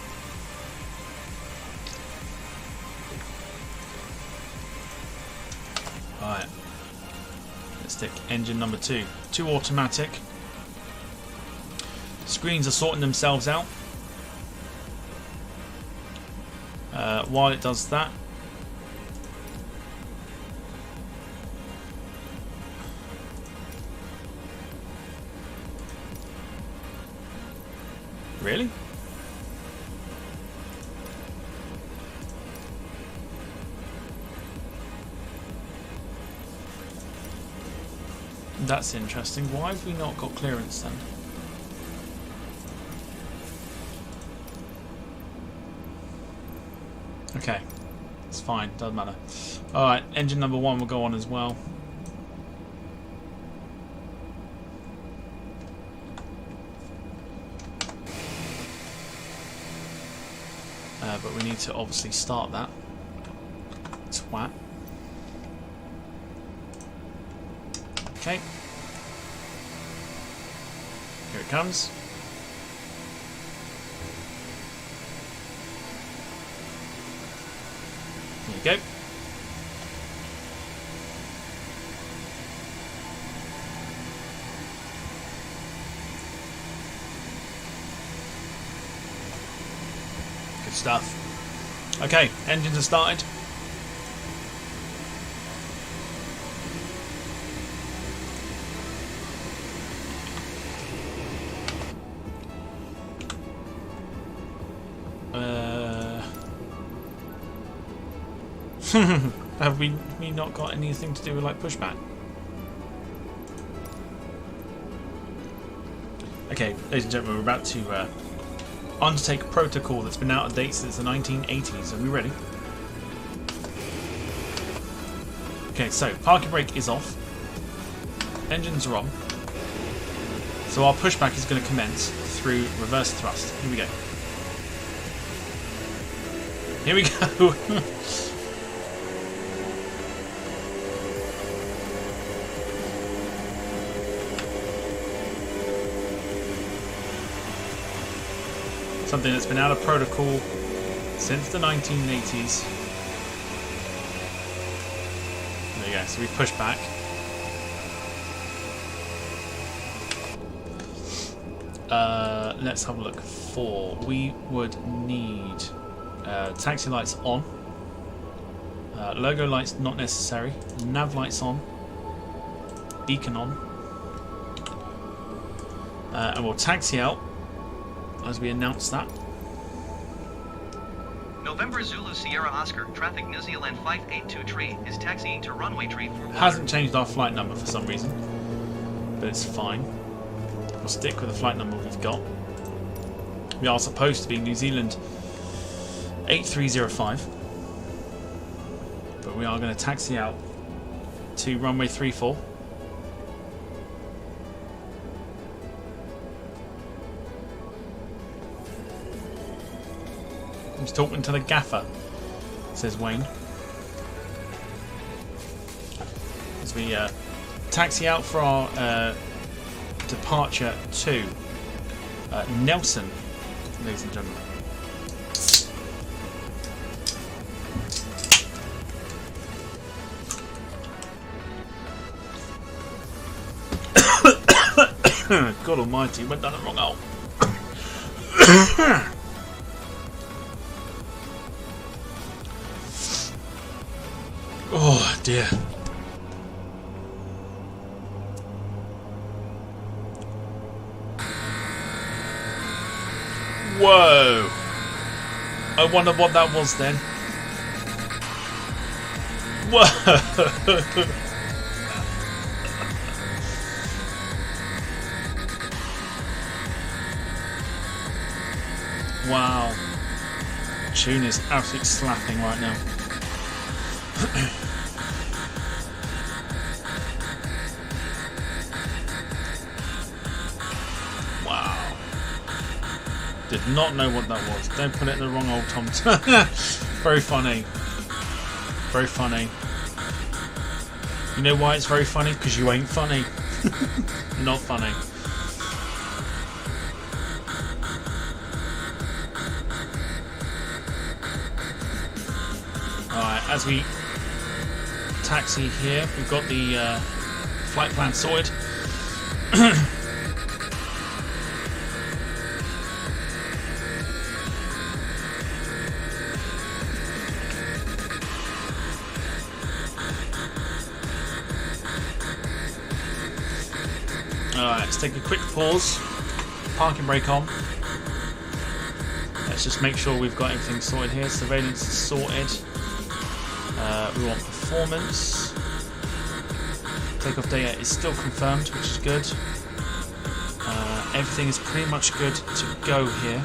Alright. Let's stick engine number 2. 2 automatic. Screens are sorting themselves out. While it does that, really? That's interesting. Why have we not got clearance then? Okay, it's fine, doesn't matter. Alright, engine number 1 will go on as well. But we need to obviously start that. Twat. Okay. Here it comes. There you go. Good stuff. Okay, engines are started. Have we not got anything to do with like pushback? Okay, ladies and gentlemen, we're about to undertake a protocol that's been out of date since the 1980s. Are we ready? Okay, so parking brake is off. Engines are on. So our pushback is going to commence through reverse thrust. Here we go. Here we go. Something that's been out of protocol since the 1980s. There you go, so we push back. Let's have a look. 4. We would need taxi lights on. Logo lights not necessary. Nav lights on. Beacon on. And we'll taxi out as we announce that. November Zulu Sierra Oscar, traffic New Zealand 582 tree is taxiing to runway tree for water. Hasn't changed our flight number for some reason, but it's fine. We'll stick with the flight number we've got. We are supposed to be New Zealand 8305, but we are going to taxi out to runway 34. I'm just talking to the gaffer, says Wayne. As we taxi out for our departure to Nelson, ladies and gentlemen. God almighty, went down the wrong hole. Oh dear. Whoa. I wonder what that was then. Whoa. Wow. Tune is absolutely slapping right now. Wow. Did not know what that was. Don't put it in the wrong hole, Tom. Very funny. Very funny. You know why it's very funny? Because you ain't funny. Not funny. Alright, as we taxi here, we've got the flight plan sorted. Alright, let's take a quick pause. Parking brake on. Let's just make sure we've got everything sorted here. Surveillance is sorted. We want performance. Takeoff data is still confirmed, which is good. Everything is pretty much good to go here.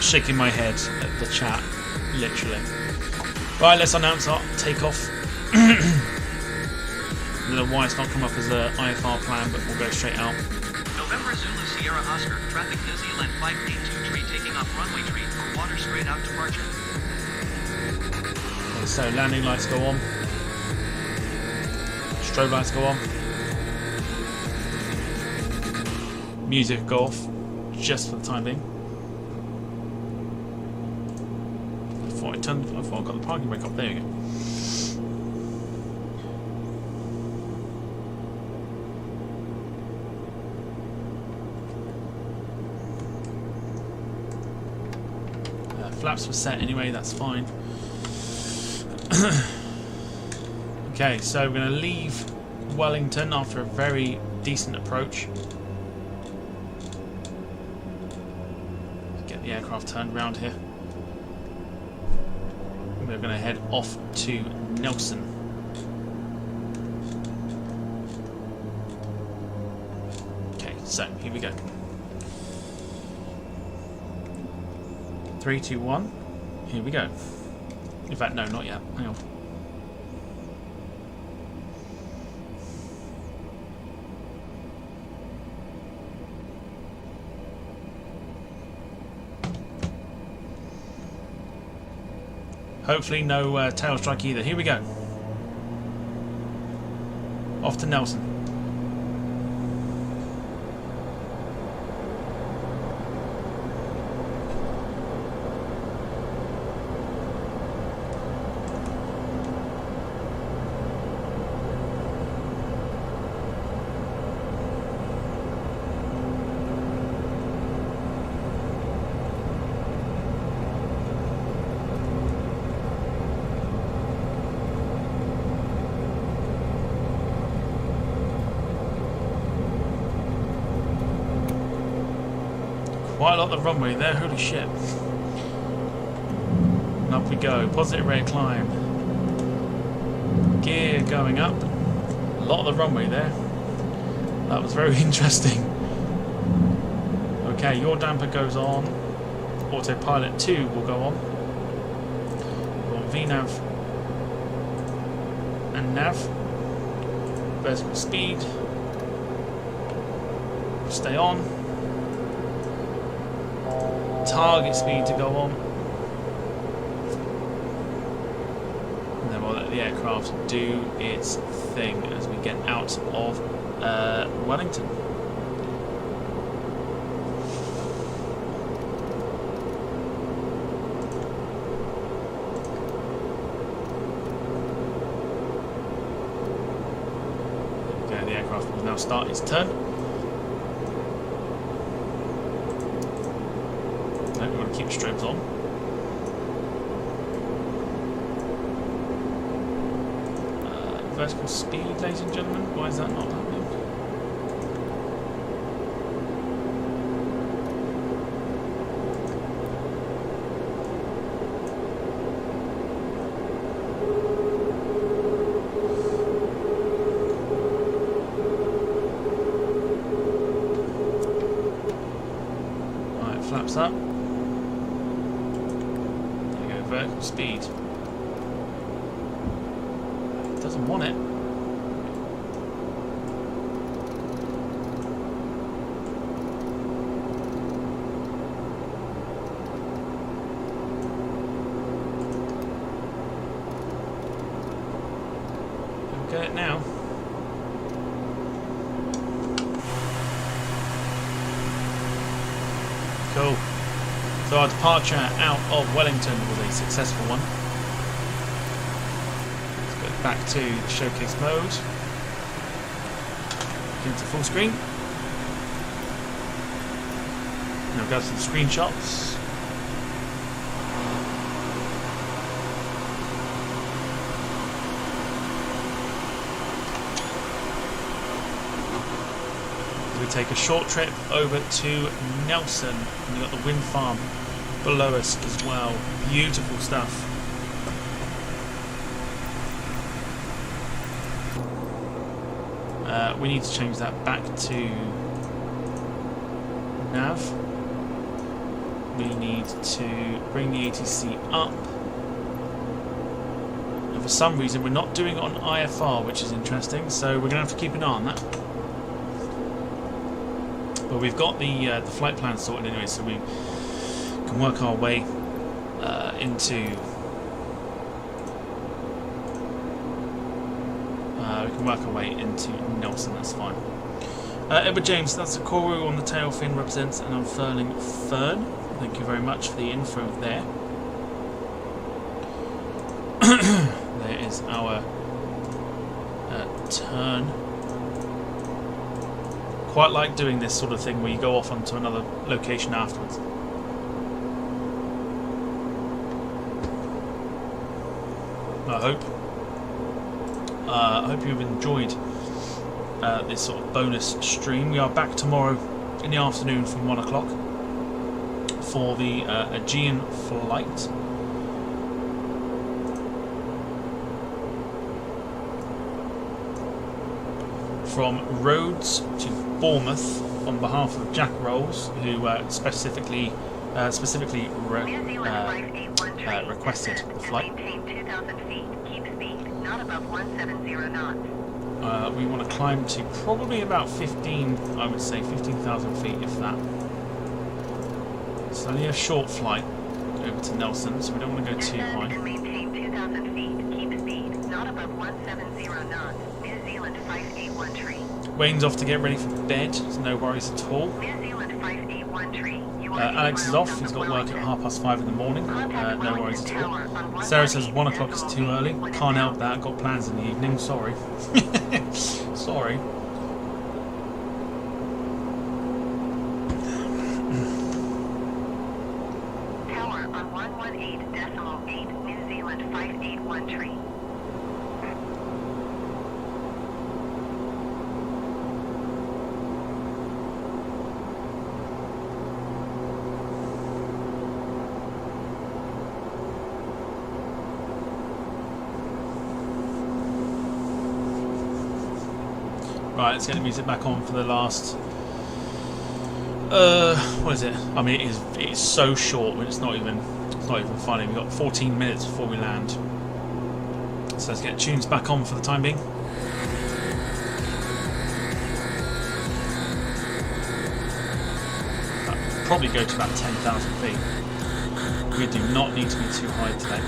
Shaking my head at the chat, literally. Right, let's announce our takeoff. I don't know why it's not come up as a IFR plan, but we'll go straight out. November Zulu Sierra Oscar, traffic New Zealand 582 tree taking off runway tree for water straight out departure. Okay, so landing lights go on. Strobe lights go on. Music go off, just for the time being. I thought I got the parking brake up. There you go. Flaps were set anyway, that's fine. Okay, so we're going to leave Wellington after a very decent approach. Get the aircraft turned around here. We're going to head off to Nelson. Okay, so here we go. 3, 2, 1. Here we go. In fact, no, not yet. Hang on. Hopefully no tail strike either. Here we go. Off to Nelson. Quite a lot of the runway there, holy shit. And up we go, positive rate of climb. Gear going up. A lot of the runway there. That was very interesting. Okay, your damper goes on. Autopilot 2 will go on. We've got VNAV and nav. Vertical speed. Stay on. Target speed to go on. And then we'll let the aircraft do its thing as we get out of Wellington. Okay, the aircraft will now start its turn. No, we want to keep strobes on. Vertical speed, ladies and gentlemen. Why is that not happening? Right, flaps up. There we go, vertical speed. Doesn't want it. Get it now. Cool. So our departure out of Wellington was a successful one. Back to showcase mode. Into full screen. Now we've got some screenshots. We take a short trip over to Nelson, and we've got the wind farm below us as well. Beautiful stuff. We need to change that back to nav. We need to bring the ATC up. And for some reason we're not doing it on IFR, which is interesting, so we're going to have to keep an eye on that. But we've got the flight plan sorted anyway, so we can work our way into... work our way into Nelson, that's fine. Edward James, that's a Koru on the tail fin, represents an unfurling fern. Thank you very much for the info there. There is our turn. Quite like doing this sort of thing where you go off onto another location afterwards. I hope you've enjoyed this sort of bonus stream. We are back tomorrow in the afternoon from 1 o'clock for the Aegean flight. From Rhodes to Bournemouth on behalf of Jack Rolls, who specifically requested the flight. We want to climb to probably about 15, I would say 15,000 feet, if that. It's only a short flight over to Nelson, so we don't want to go too high. Maintain 2,000 feet. Keep speed not above 170 knots. New Zealand 581 Wayne's off to get ready for bed, so no worries at all. New Zealand 581 Alex is off, he's got work at 5:30 in the morning, no worries at all. Sarah says 1 o'clock is too early, can't help that, got plans in the evening, sorry. Sorry. Tower on 118.8, New Zealand 581 Right, let's get the music back on for the last. What is it? I mean, it is so short. It's not even funny. We've got 14 minutes before we land. So let's get tunes back on for the time being. That'll probably go to about 10,000 feet. We do not need to be too high today.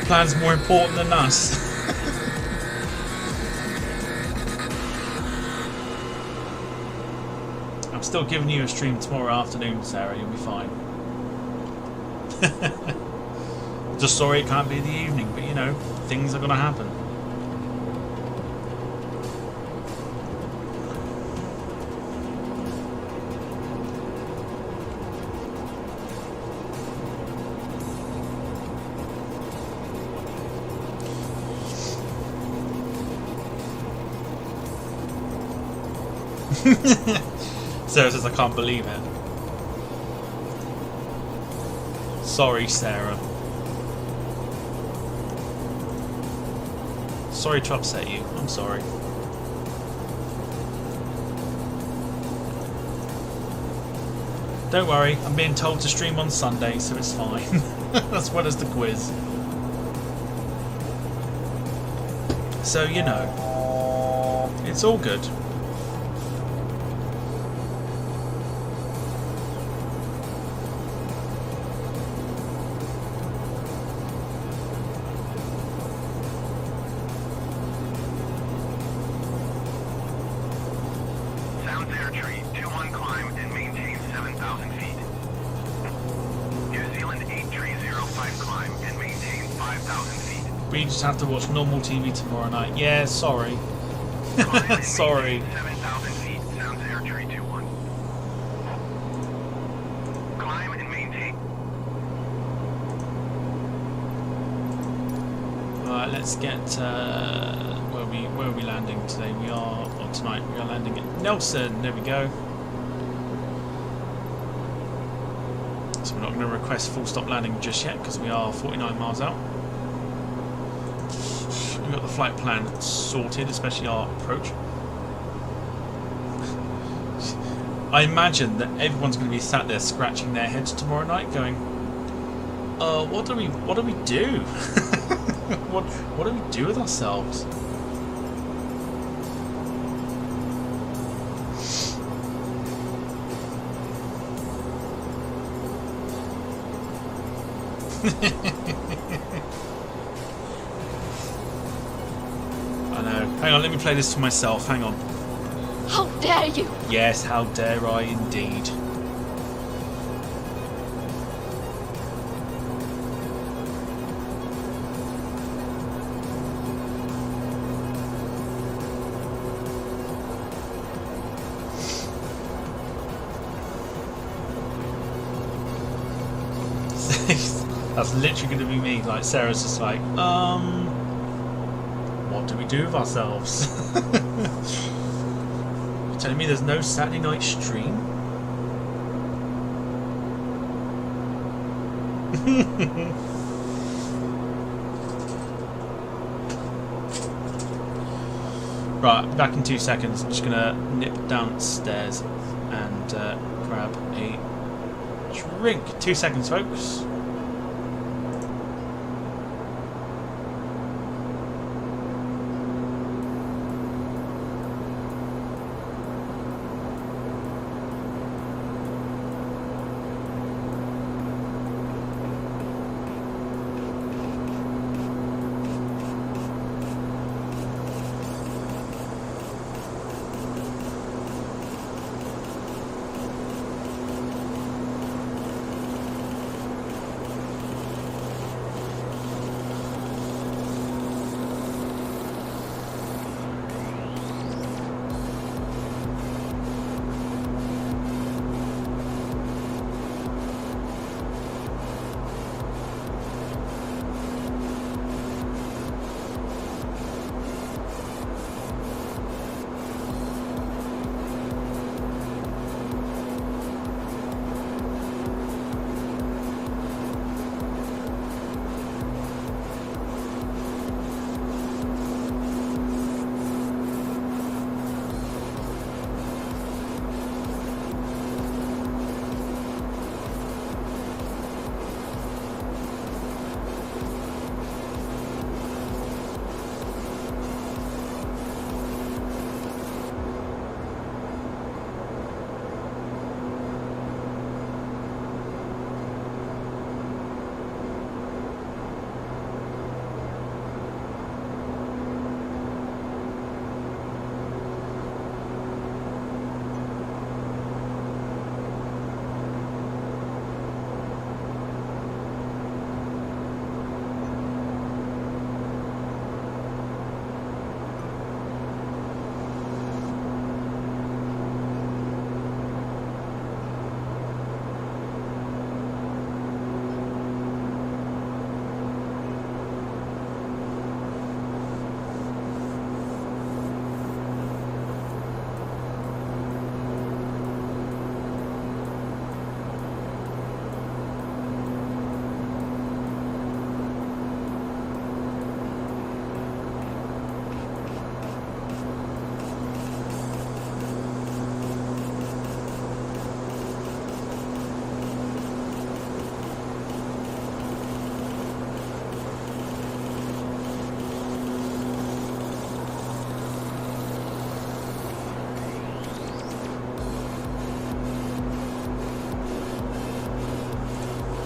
Plan's more important than us. I'm still giving you a stream tomorrow afternoon, Sarah. You'll be fine. Just sorry it can't be the evening, but you know, things are going to happen. Sarah says, I can't believe it. Sorry, Sarah. Sorry to upset you. I'm sorry. Don't worry, I'm being told to stream on Sunday, so it's fine. As well as the quiz. So, you know, it's all good. We just have to watch normal TV tomorrow night. Yeah, sorry. Sorry. 7,000 feet, sounds air tree 21. Climb and maintain. Alright, let's get where are we landing today? We are tonight. We are landing at Nelson. There we go. So we're not going to request full stop landing just yet because we are 49 miles out. We've got the flight plan sorted, especially our approach. I imagine that everyone's going to be sat there scratching their heads tomorrow night, going, what do we do? what do we do with ourselves? I know. Hang on, let me play this to myself. Hang on. How dare you! Yes, how dare I indeed. That's literally going to be me. Like, Sarah's just like, what do we do with ourselves? You're telling me there's no Saturday night stream? Right, back in 2 seconds. I'm just going to nip downstairs and grab a drink. 2 seconds, folks.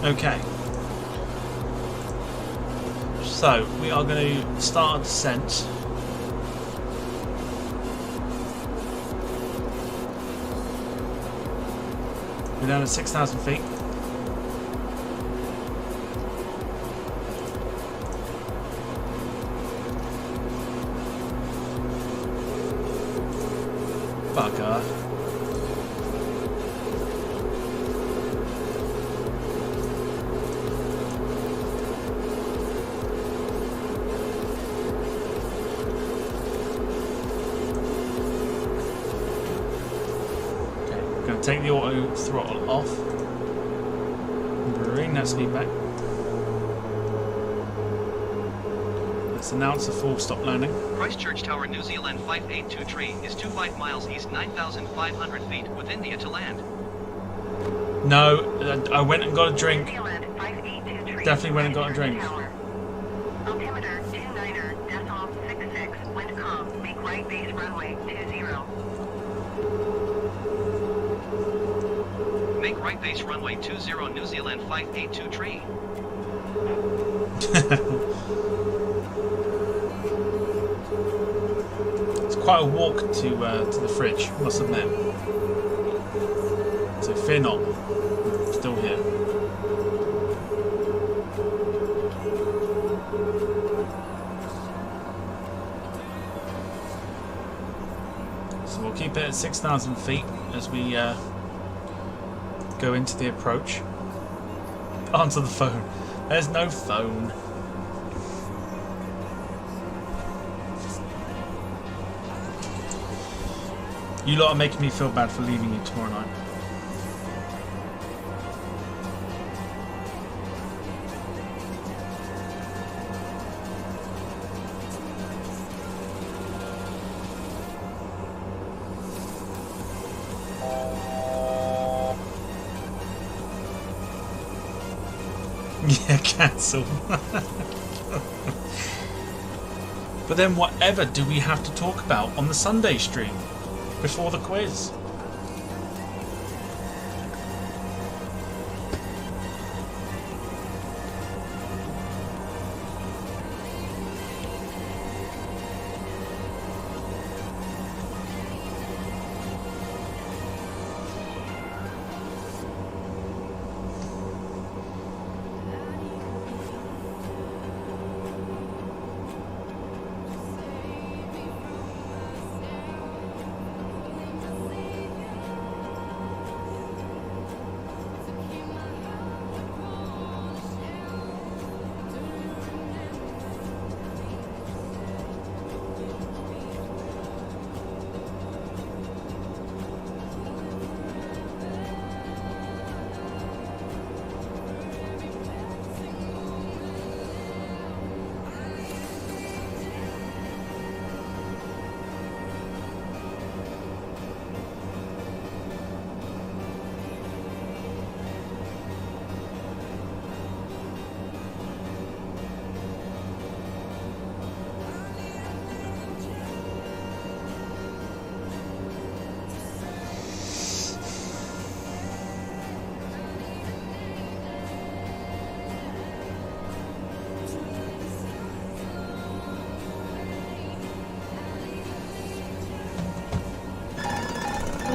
Okay. So, we are going to start our descent. We're down at 6,000 feet. Bugger. Take the auto throttle off. Bring that speed back. Let's announce a full stop landing. Christchurch Tower, New Zealand 582 tree is 25 miles east, 9,500 feet with India to land. No, I went and got a drink. New Zealand 582 tree. Definitely went and got a drink. Tower. Altimeter 29.66, wind calm, make right base runway 20. Make right base runway 20, New Zealand 582 tree. It's quite a walk to the fridge, must admit. So fear not, I'm still here. So we'll keep it at 6,000 feet as we go into the approach. Answer the phone. There's no phone. You lot are making me feel bad for leaving you tomorrow night. Yeah, cancel. But then whatever do we have to talk about on the Sunday stream before the quiz?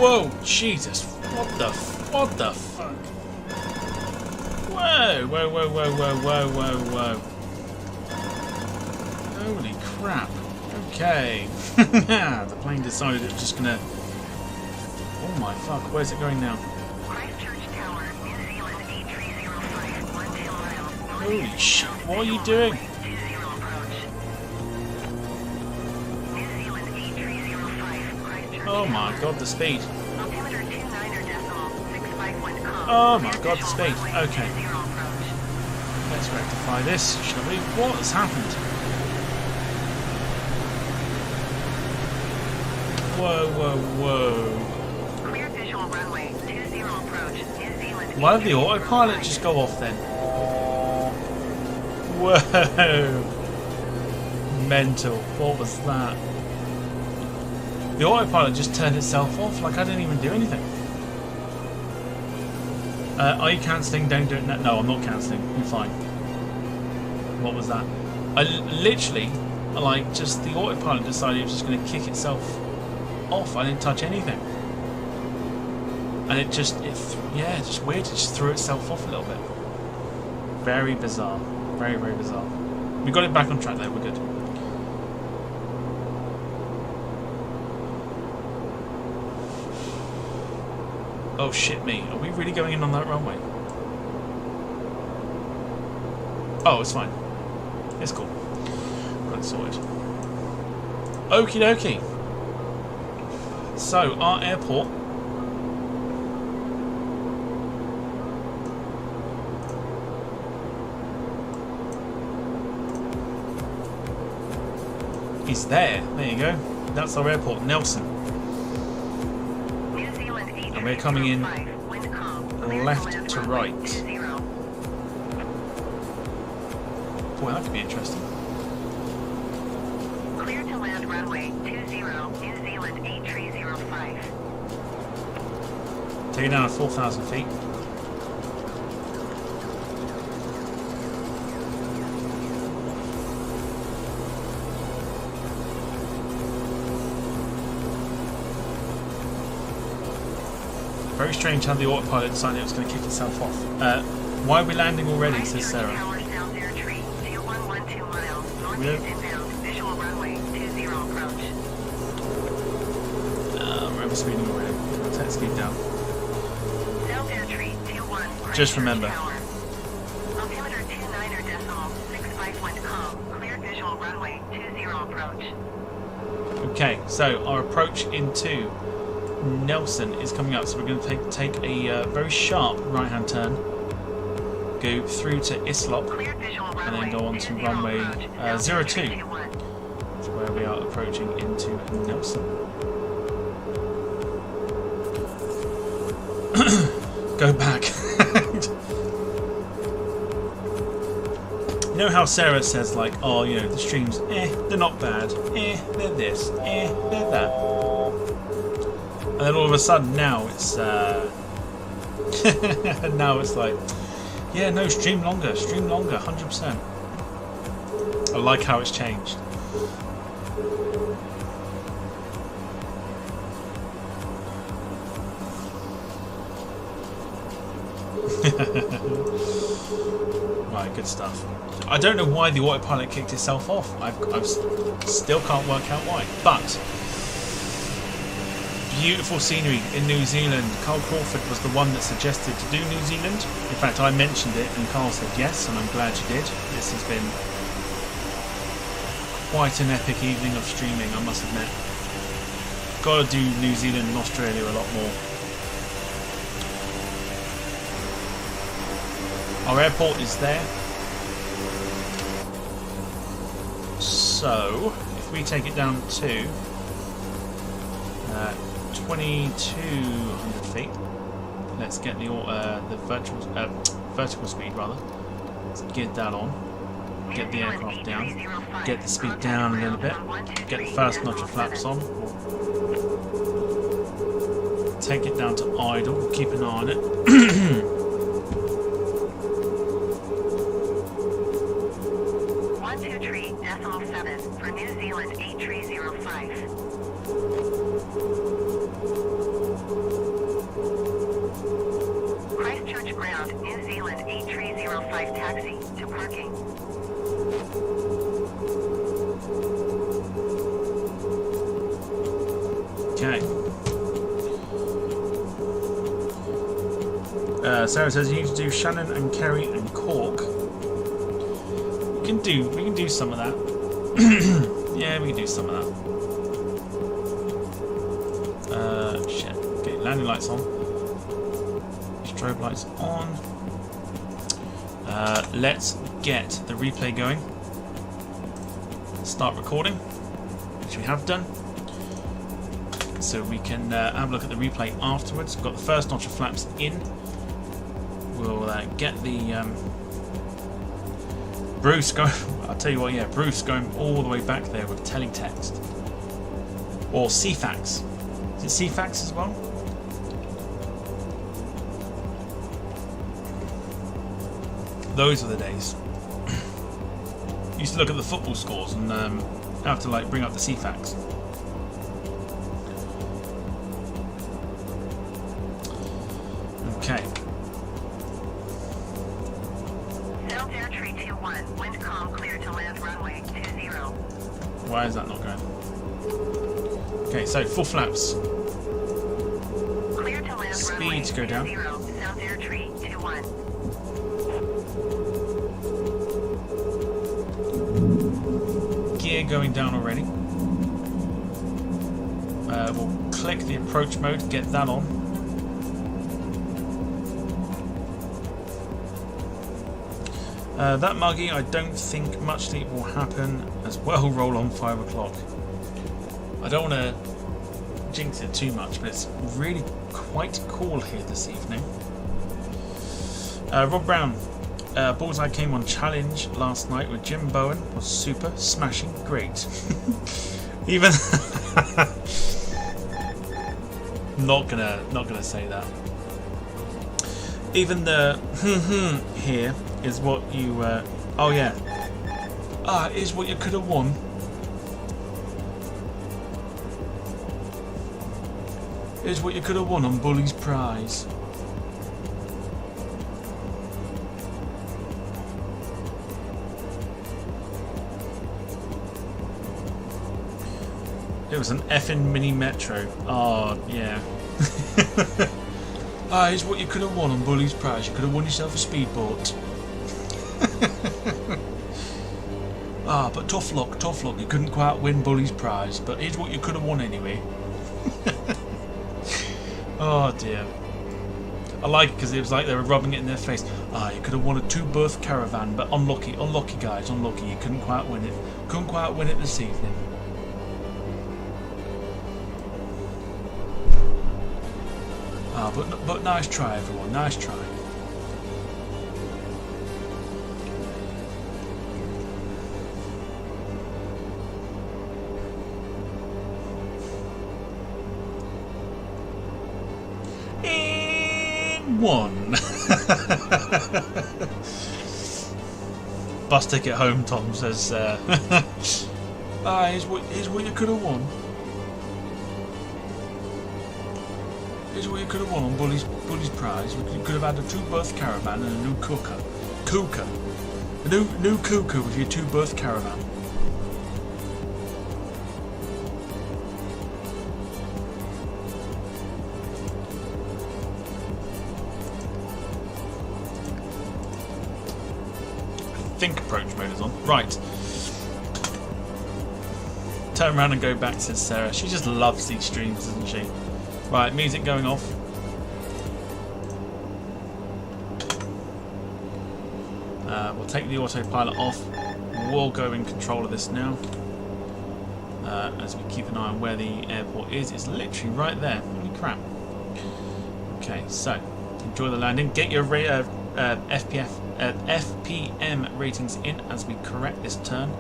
Whoa, Jesus! What the fuck? Whoa, whoa, whoa, whoa, whoa, whoa, whoa, whoa! Holy crap! Okay, the plane decided it was just gonna. Oh my fuck! Where's it going now? Christchurch Tower, New Zealand 8305, 1 miles. Holy shit! What are you doing? 20 approach. New Zealand 8305, Christchurch. Oh my god, the speed! Altimeter 29.65 wind calm. Oh my god, the speed! Okay, let's rectify this, shall we? What has happened? Whoa, whoa, whoa! Clear visual runway 20 approach. New Zealand. Why did the autopilot just go off then? Whoa! Mental. What was that? The autopilot just turned itself off, like I didn't even do anything. Are you cancelling? Don't do it now. No, I'm not cancelling. You're fine. What was that? I literally, like, just the autopilot decided it was just going to kick itself off. I didn't touch anything. And it just weird. It just threw itself off a little bit. Very bizarre. Very, very bizarre. We got it back on track though. We're good. Oh shit me. Are we really going in on that runway? Oh, it's fine. It's cool. Got it sorted. Okie dokie. So, our airport. Is there. There you go. That's our airport, Nelson. And we're coming in left to right. Boy, that could be interesting. Clear to land runway 20, New Zealand 8305. Take it down at 4,000 feet. Very strange how the autopilot decided it was going to kick itself off. Why are we landing already, says Sarah. We're overspeeding already. We'll take the speed down. Just remember. Altimeter 29.651 cleared visual runway 20 approach. Okay, so our approach into Nelson is coming up, so we're going to take a very sharp right-hand turn, go through to Islop, and then go on to runway 02, where we are approaching into Nelson. Go back. You know how Sarah says, like, oh, you know, the streams, they're not bad, they're this, they're that. And then all of a sudden, now it's now it's like, yeah, no, stream longer, 100%. I like how it's changed. Right, good stuff. I don't know why the autopilot kicked itself off. I still can't work out why, but. Beautiful scenery in New Zealand. Carl Crawford was the one that suggested to do New Zealand. In fact, I mentioned it and Carl said yes, and I'm glad you did. This has been quite an epic evening of streaming, I must admit. Got to do New Zealand and Australia a lot more. Our airport is there. So, if we take it down to 2,200 feet. Let's get the vertical speed rather. Let's get that on. Get the aircraft down. Get the speed down a little bit. Get the first notch of flaps on. Take it down to idle. Keep an eye on it. 123.7 for New Zealand 8305. Christchurch ground, New Zealand 8305 taxi to parking. Okay. Sarah says you need to do Shannon and Kerry and Cork. We can do some of that. Yeah, we can do some of that. Shit. Okay, landing lights on. Strobe lights on. Let's get the replay going. Start recording, which we have done. So we can have a look at the replay afterwards. We've got the first notch of flaps in. We'll get the Bruce going. I'll tell you what, yeah, Bruce going all the way back there with teletext or CFAX. Is it CFAX as well? those were the days. Used to look at the football scores and have to like bring up the CFAX. Okay. South Air Tree 21, wind calm, clear to land runway 20. Why is that not going? Okay, so full flaps. Clear to land Speed runway to go down. 20, South Air Tree 21. Gear going down already. We'll click the approach mode, get that on. That muggy, I don't think much sleep will happen as well. Roll on 5 o'clock. I don't want to jinx it too much, but it's really quite cool here this evening. Rob Brown, Bullseye came on challenge last night with Jim Bowen. Was super, smashing, great. Even not gonna say that. Even the here is what you. Oh yeah. Is what you could have won. Is what you could have won on Bully's Prize. It was an effing mini metro. Oh yeah. Here's what you could have won on Bully's Prize. You could have won yourself a speedboat. But tough luck. You couldn't quite win Bully's Prize, but here's what you could have won anyway. Oh dear. I like it because it was like they were rubbing it in their face. You could have won a 2-berth caravan, but unlucky guys, unlucky. You couldn't quite win it. Couldn't quite win it this evening. But nice try, everyone. Nice try. In one. Bus ticket home, Tom says. Here's what you could have won. Here's what you could have won on Bully's Prize. You could have had a 2-berth caravan and a new cooker. A new cooker with your 2-berth caravan. I think approach mode is on. Right. Turn around and go back, says Sarah. She just loves these streams, doesn't she? Right, music going off. We'll take the autopilot off. We'll go in control of this now. As we keep an eye on where the airport is. It's literally right there. Holy crap. Okay, so enjoy the landing. Get your FPM ratings in as we correct this turn.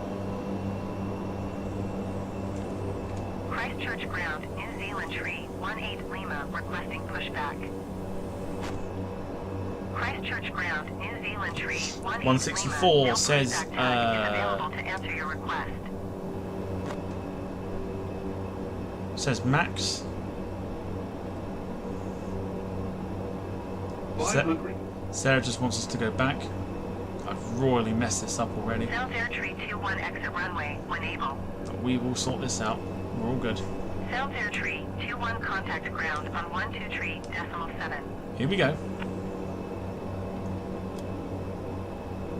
Christchurch ground, New Zealand tree, 18 Lima, requesting pushback. Christchurch ground, New Zealand tree, 18 164 Lima, says, available to answer your request. Says Max. 500. Sarah just wants us to go back. I've royally messed this up already. South Air Tree 21 exit runway when able. But we will sort this out. We're all good. South Air Tree 21 contact ground on 12.3.7. Here we go.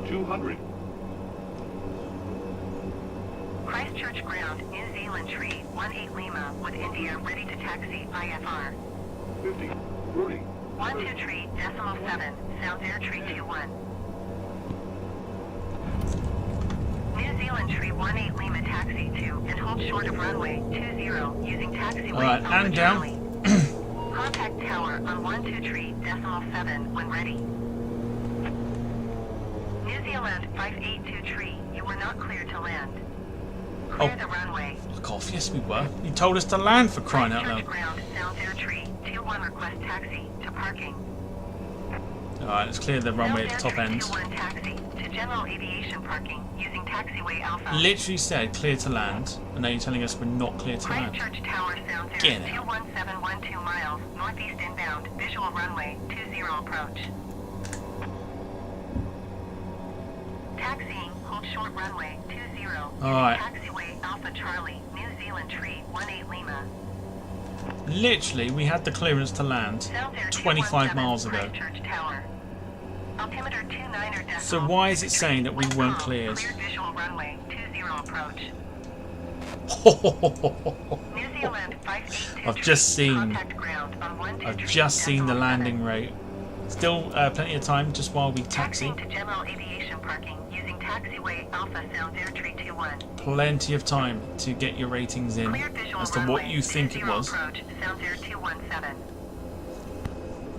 200. Christchurch ground, New Zealand tree, 18 Lima, with India ready to taxi IFR. 50. Running. 12.3.7, South Air Tree 21. New Zealand tree 18 Lima taxi to and hold short of runway 20 using taxiway. Alright, and down. Contact tower on 12.3.7 when ready. New Zealand 582 tree, you were not cleared to land. Clear the runway. Look off, yes we were. You told us to land for crying out loud. Ground, South Air Tree 21 request taxi to parking. Alright, let's clear the runway at the top end. Taxi to general aviation parking using taxiway Alpha. Literally said clear to land, and now you're telling us we're not clear to land. Christchurch Tower sound Get zero, it. 21712 miles, northeast inbound, visual runway, 20 approach. Taxiing, hold short runway, 20. Alright. Taxiway Alpha Charlie, New Zealand Tree, 18 Lima. Literally, we had the clearance to land Sound zero, 25 miles ago. Christchurch Tower. Altimeter 29er decimal. So why is it saying that we weren't cleared? Clear visual runway, 20 approach. New Zealand 582. I've just seen. Contact ground on 123 I've just seen the decimal landing 7. rate. Still plenty of time just while we taxi. Taxiing to general aviation parking using taxiway Alpha Sound Air Tree 21. Plenty of time to get your ratings in Clear visual as to what runway, you think it 20 was. Approach, Sound Air 217.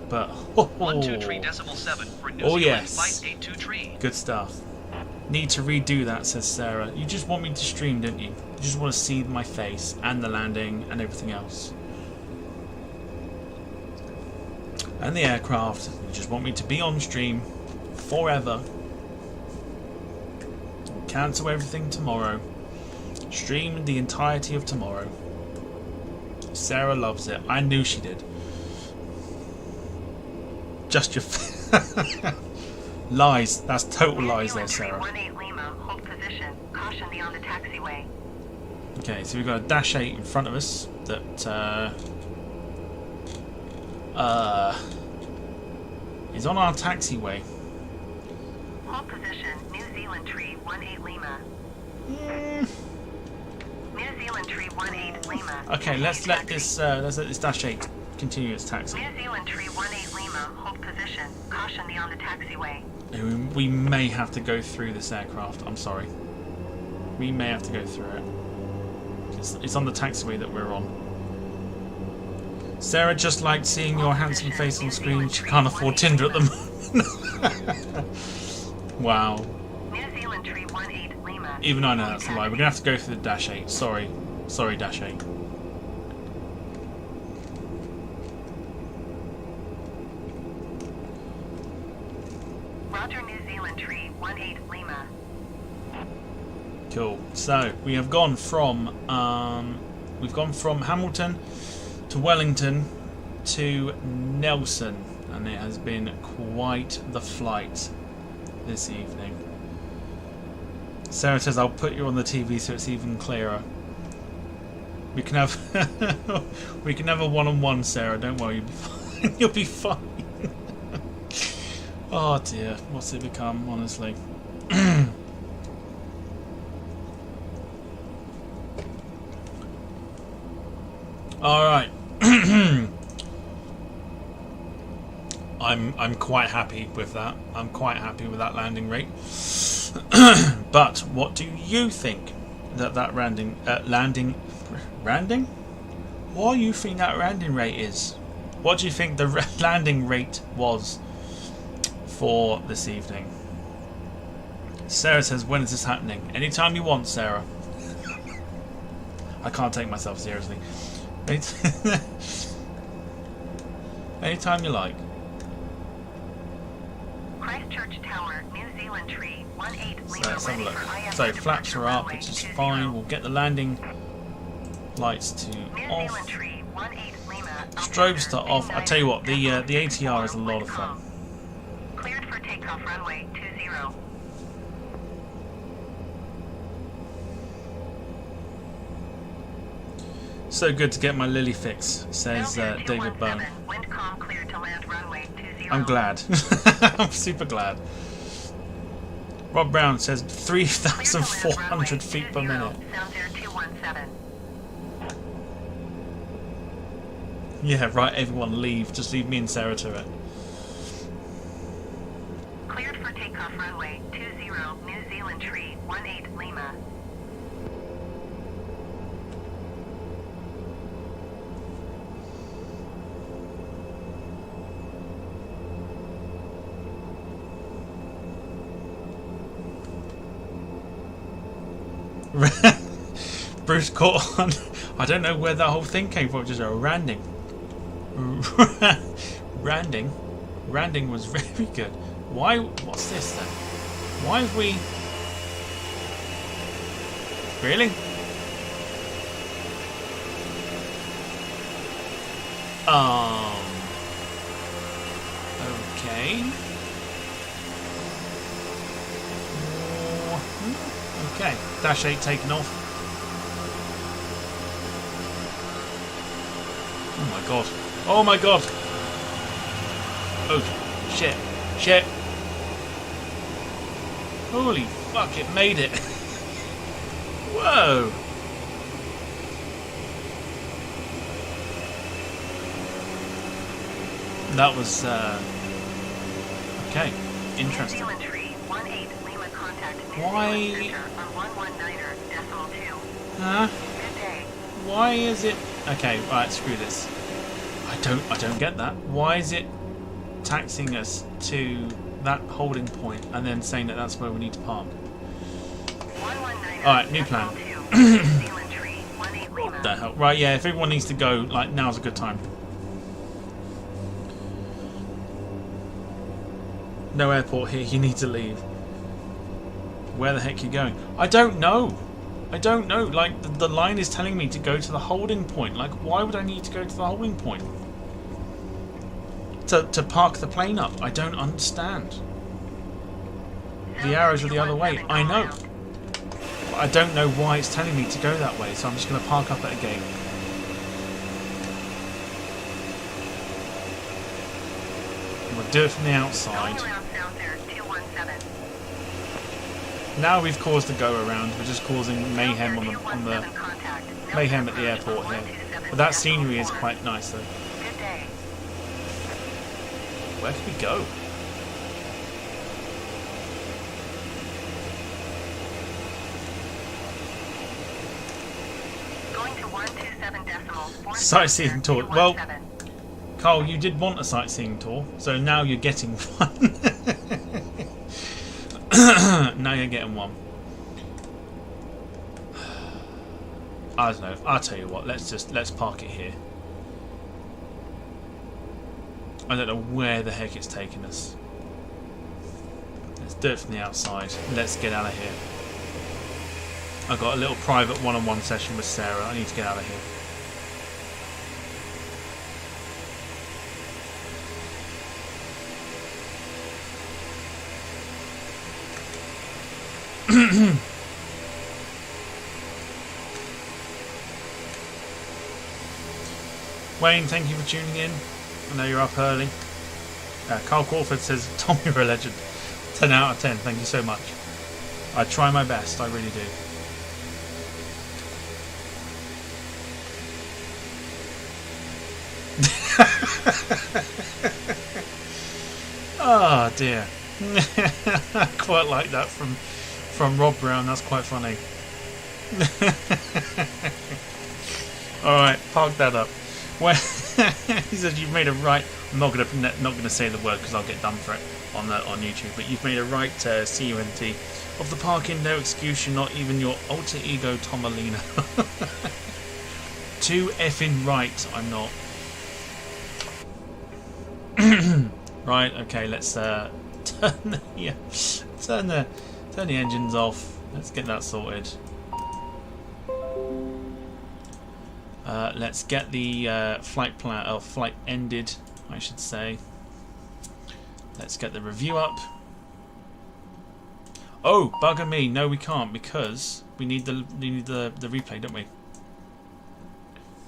But 123.7 for New Oh, Zealand yes. Flight 823. good stuff. Need to redo that, says Sarah. You just want me to stream, don't you? You just want to see my face and the landing and everything else. And the aircraft. You just want me to be on stream forever. Cancel everything tomorrow. Stream the entirety of tomorrow. Sarah loves it. I knew she did. Just your lies. That's total lies there, Sarah. 18 Lima, hold position. Caution beyond the taxiway. Okay, so we've got a Dash 8 in front of us that is on our taxiway. Hold position. New Zealand Tree 18 Lima. New Zealand Tree 18 Lima. Okay, let's let this Dash 8 continue its taxi. New Zealand Tree 18 Lima, hold position. Caution beyond the taxiway. We may have to go through this aircraft. I'm sorry. We may have to go through it. It's on the taxiway that we're on. Sarah just liked seeing your handsome face on screen. She can't afford Tinder at the moment. Wow. New Zealand Tree 18 Lima. Even I know that's a lie. We're going to have to go through the Dash 8. Sorry. Sorry, Dash 8. Roger, New Zealand Tree 18 Lima. Cool. So we have gone from Hamilton to Wellington to Nelson, and it has been quite the flight this evening. Sarah says, "I'll put you on the TV so it's even clearer." We can have we can have a one-on-one, Sarah. Don't worry, you'll be fine. Oh dear, what's it become, honestly? All right. I'm quite happy with that. I'm quite happy with that landing rate. But what do you think that landing? What do you think that landing rate is? What do you think the landing rate was for this evening? Sarah says, "When is this happening?" Anytime you want, Sarah. I can't take myself seriously. Anytime you like. Christchurch Tower, New Zealand Tree 18 So Lima. let's have a Ready look. for IFR So departure flaps are up, runway which is 20. fine. We'll get the landing lights to New off. Zealand Tree 18 Lima. Strobes to off. I tell you what, the ATR is a lot of fun. Cleared for takeoff runway 20. So good to get my Lily fix, says Delta David Bone. 217, wind calm cleared to land runway 20. I'm glad. I'm super glad. Rob Brown says 3,400 feet per minute. Sound Air 217. Yeah, right, everyone leave. Just leave me and Sarah to it. Cleared for takeoff runway 20. New Zealand Tree 18 Lima. Bruce caught on. I don't know where that whole thing came from. Just a randing. Randing. Landing was very good. Why? What's this then? Why have we... Really? Okay. Okay. Dash 8 taken off. Oh my god. Oh my god. Oh shit. Shit. Holy fuck, it made it. Whoa. That was okay. Interesting. Why? Huh? Why is it? Okay, right. Screw this. I don't get that. Why is it taxing us to that holding point and then saying that that's where we need to park? All right, new plan. What the hell? Right, yeah. If everyone needs to go, like now's a good time. No airport here, you need to leave. Where the heck are you going? I don't know. I don't know. Like, the line is telling me to go to the holding point. Like, why would I need to go to the holding point? To park the plane up. I don't understand. The arrows are the other way. I know. But I don't know why it's telling me to go that way, so I'm just going to park up at a gate. We'll do it from the outside. Now we've caused a go around. We're just causing mayhem on the mayhem at the airport here. But that scenery is quite nice though. Where can we go? Sightseeing tour. Well, Carl, you did want a sightseeing tour, so now you're getting one. Now you're getting one. I don't know. I'll tell you what. Let's park it here. I don't know where the heck it's taking us. Let's do it from the outside. Let's get out of here. I've got a little private one-on-one session with Sarah. I need to get out of here. Wayne, thank you for tuning in. I know you're up early. Carl Crawford says, Tom, you're a legend. 10 out of 10. Thank you so much. I try my best. I really do. Oh dear. I quite like that from Rob Brown. That's quite funny. Alright, park that up. Well, he says you've made a right. I'm not gonna say the word because I'll get done for it on YouTube. But you've made a right CUNT of the parking. No excuse. You're not even your alter ego Tomalina. Too effing right. I'm not. Right. Okay. Let's turn the engines off. Let's get that sorted. Let's get the flight ended, I should say. Let's get the review up. Oh, bugger me! No, we can't because we need the replay, don't we?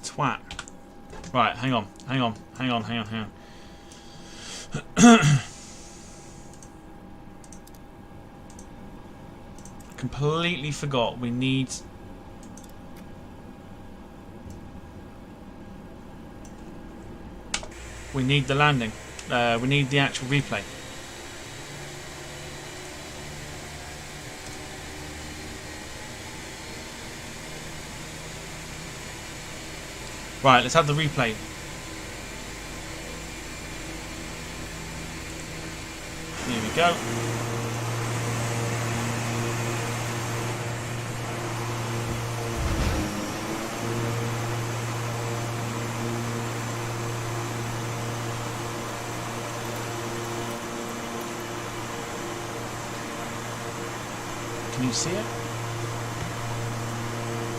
Twat. Right, hang on. Completely forgot. We need. We need the landing. We need the actual replay. Right, let's have the replay. Here we go. Can you see it?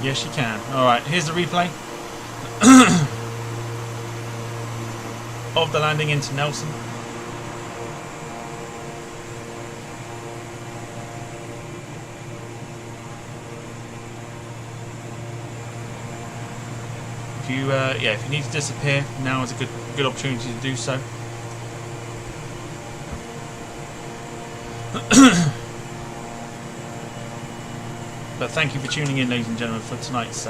Yes, you can. Alright, here's the replay of the landing into Nelson. If you, if you need to disappear, now is a good opportunity to do so. But thank you for tuning in, ladies and gentlemen, for tonight's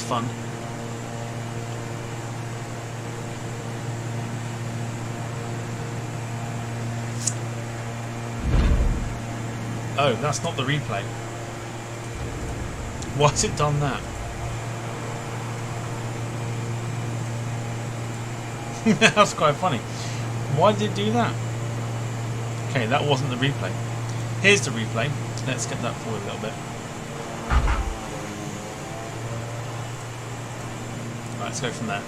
fun. Oh, that's not the replay. Why's it done that? That's quite funny. Why did it do that? Okay, that wasn't the replay. Here's the replay. Let's get that forward a little bit. Right, let's go from there.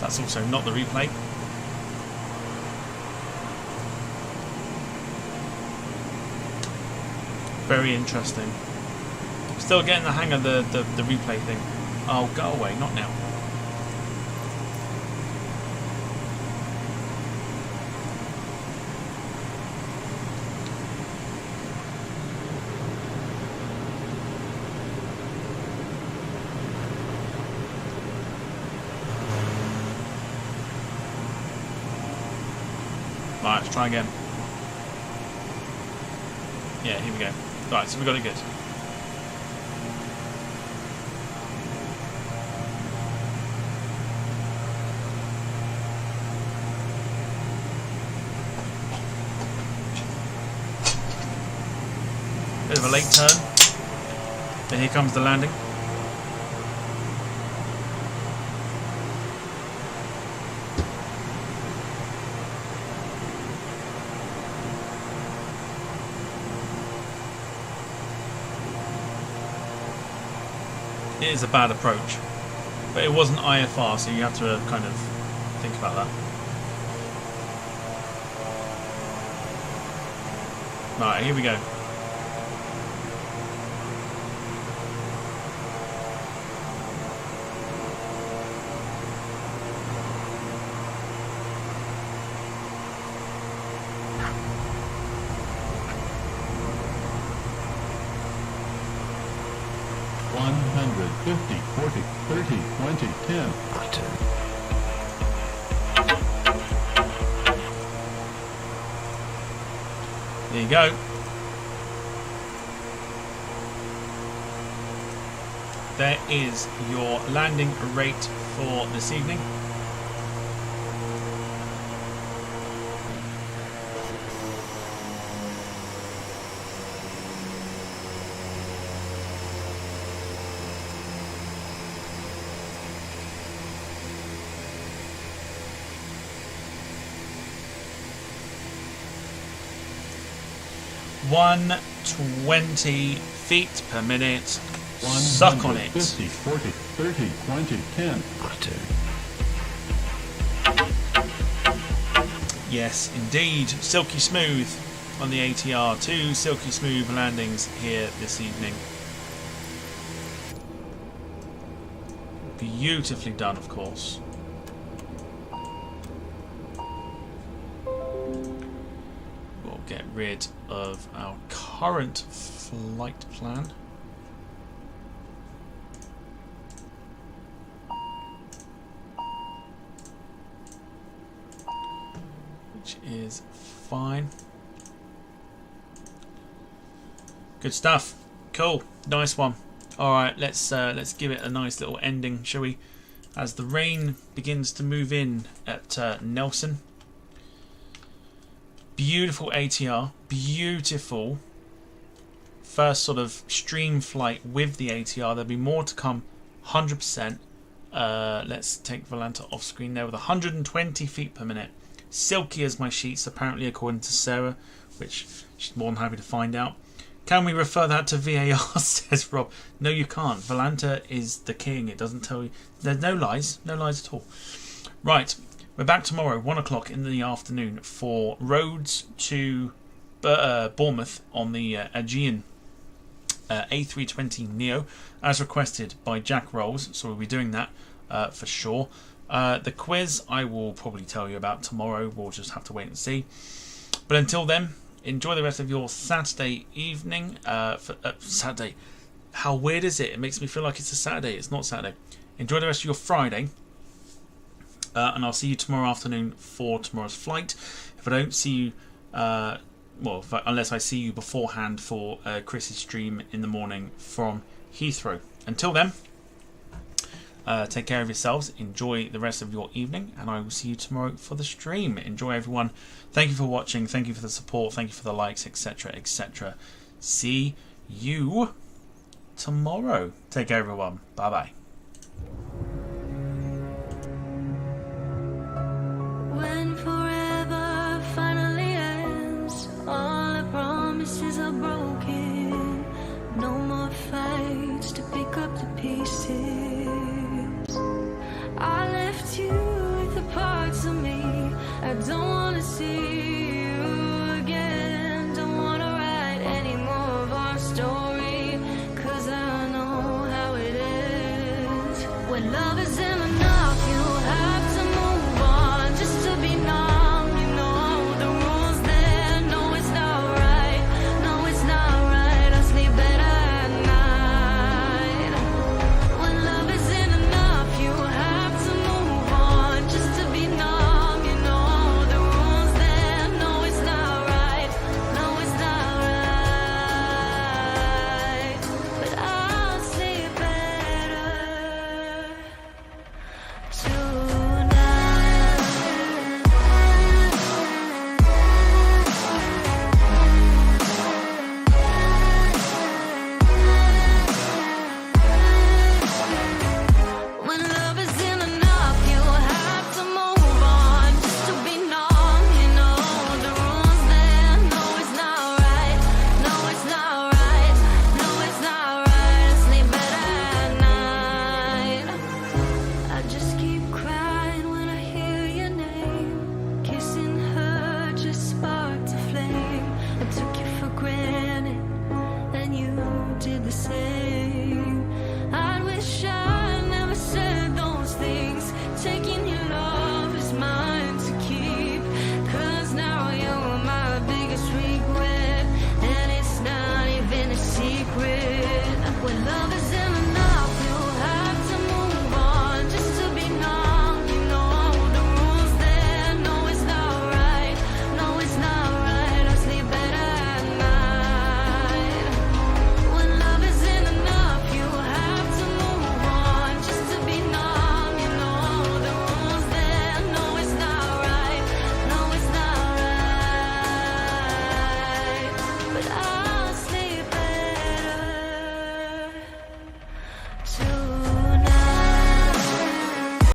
That's also not the replay. Very interesting. Still getting the hang of the replay thing. Oh, go away, not now. Right, let's try again. Yeah, here we go. Right, so we got it good. Bit of a late turn. Then here comes the landing. It is a bad approach, but it wasn't IFR, so you have to kind of think about that. Right, here we go. $150, 40, 30, 20, 10. There you go. There is your landing rate for this evening. $120 feet per minute. Suck on it. 50, 40, 30, 20, 10. Yes, indeed. Silky smooth on the ATR. 2 silky smooth landings here this evening. Beautifully done, of course. We'll get rid of our current flight plan. Which is fine. Good stuff. Cool. Nice one. Alright, let's give it a nice little ending, shall we? As the rain begins to move in at Nelson. Beautiful ATR. Beautiful first sort of stream flight with the ATR. There'll be more to come, 100%. Let's take Wellington off screen there with 120 feet per minute. Silky as my sheets, apparently, according to Sarah, which she's more than happy to find out. Can we refer that to VAR, says Rob. No, you can't. Wellington is the king. It doesn't tell you. There's no lies. No lies at all. Right, we're back tomorrow, 1 o'clock in the afternoon, for roads to Bournemouth on the Aegean A320 Neo, as requested by Jack Rolls. So we'll be doing that for sure. The quiz I will probably tell you about tomorrow. We'll just have to wait and see. But until then, enjoy the rest of your Saturday evening. Saturday. How weird is it? It makes me feel like it's a Saturday. It's not Saturday. Enjoy the rest of your Friday. And I'll see you tomorrow afternoon for tomorrow's flight. If I don't see you, unless I see you beforehand for Chris's stream in the morning from Heathrow. Until then, take care of yourselves. Enjoy the rest of your evening, and I will see you tomorrow for the stream. Enjoy, everyone. Thank you for watching. Thank you for the support. Thank you for the likes, etc., etc. See you tomorrow. Take care, everyone. Bye bye. When forever finally ends, all the promises are broken. No more fights to pick up the pieces. I left you with the parts of me I don't wanna see you again. Don't wanna write any more of our story, 'cause I know how it is when love is in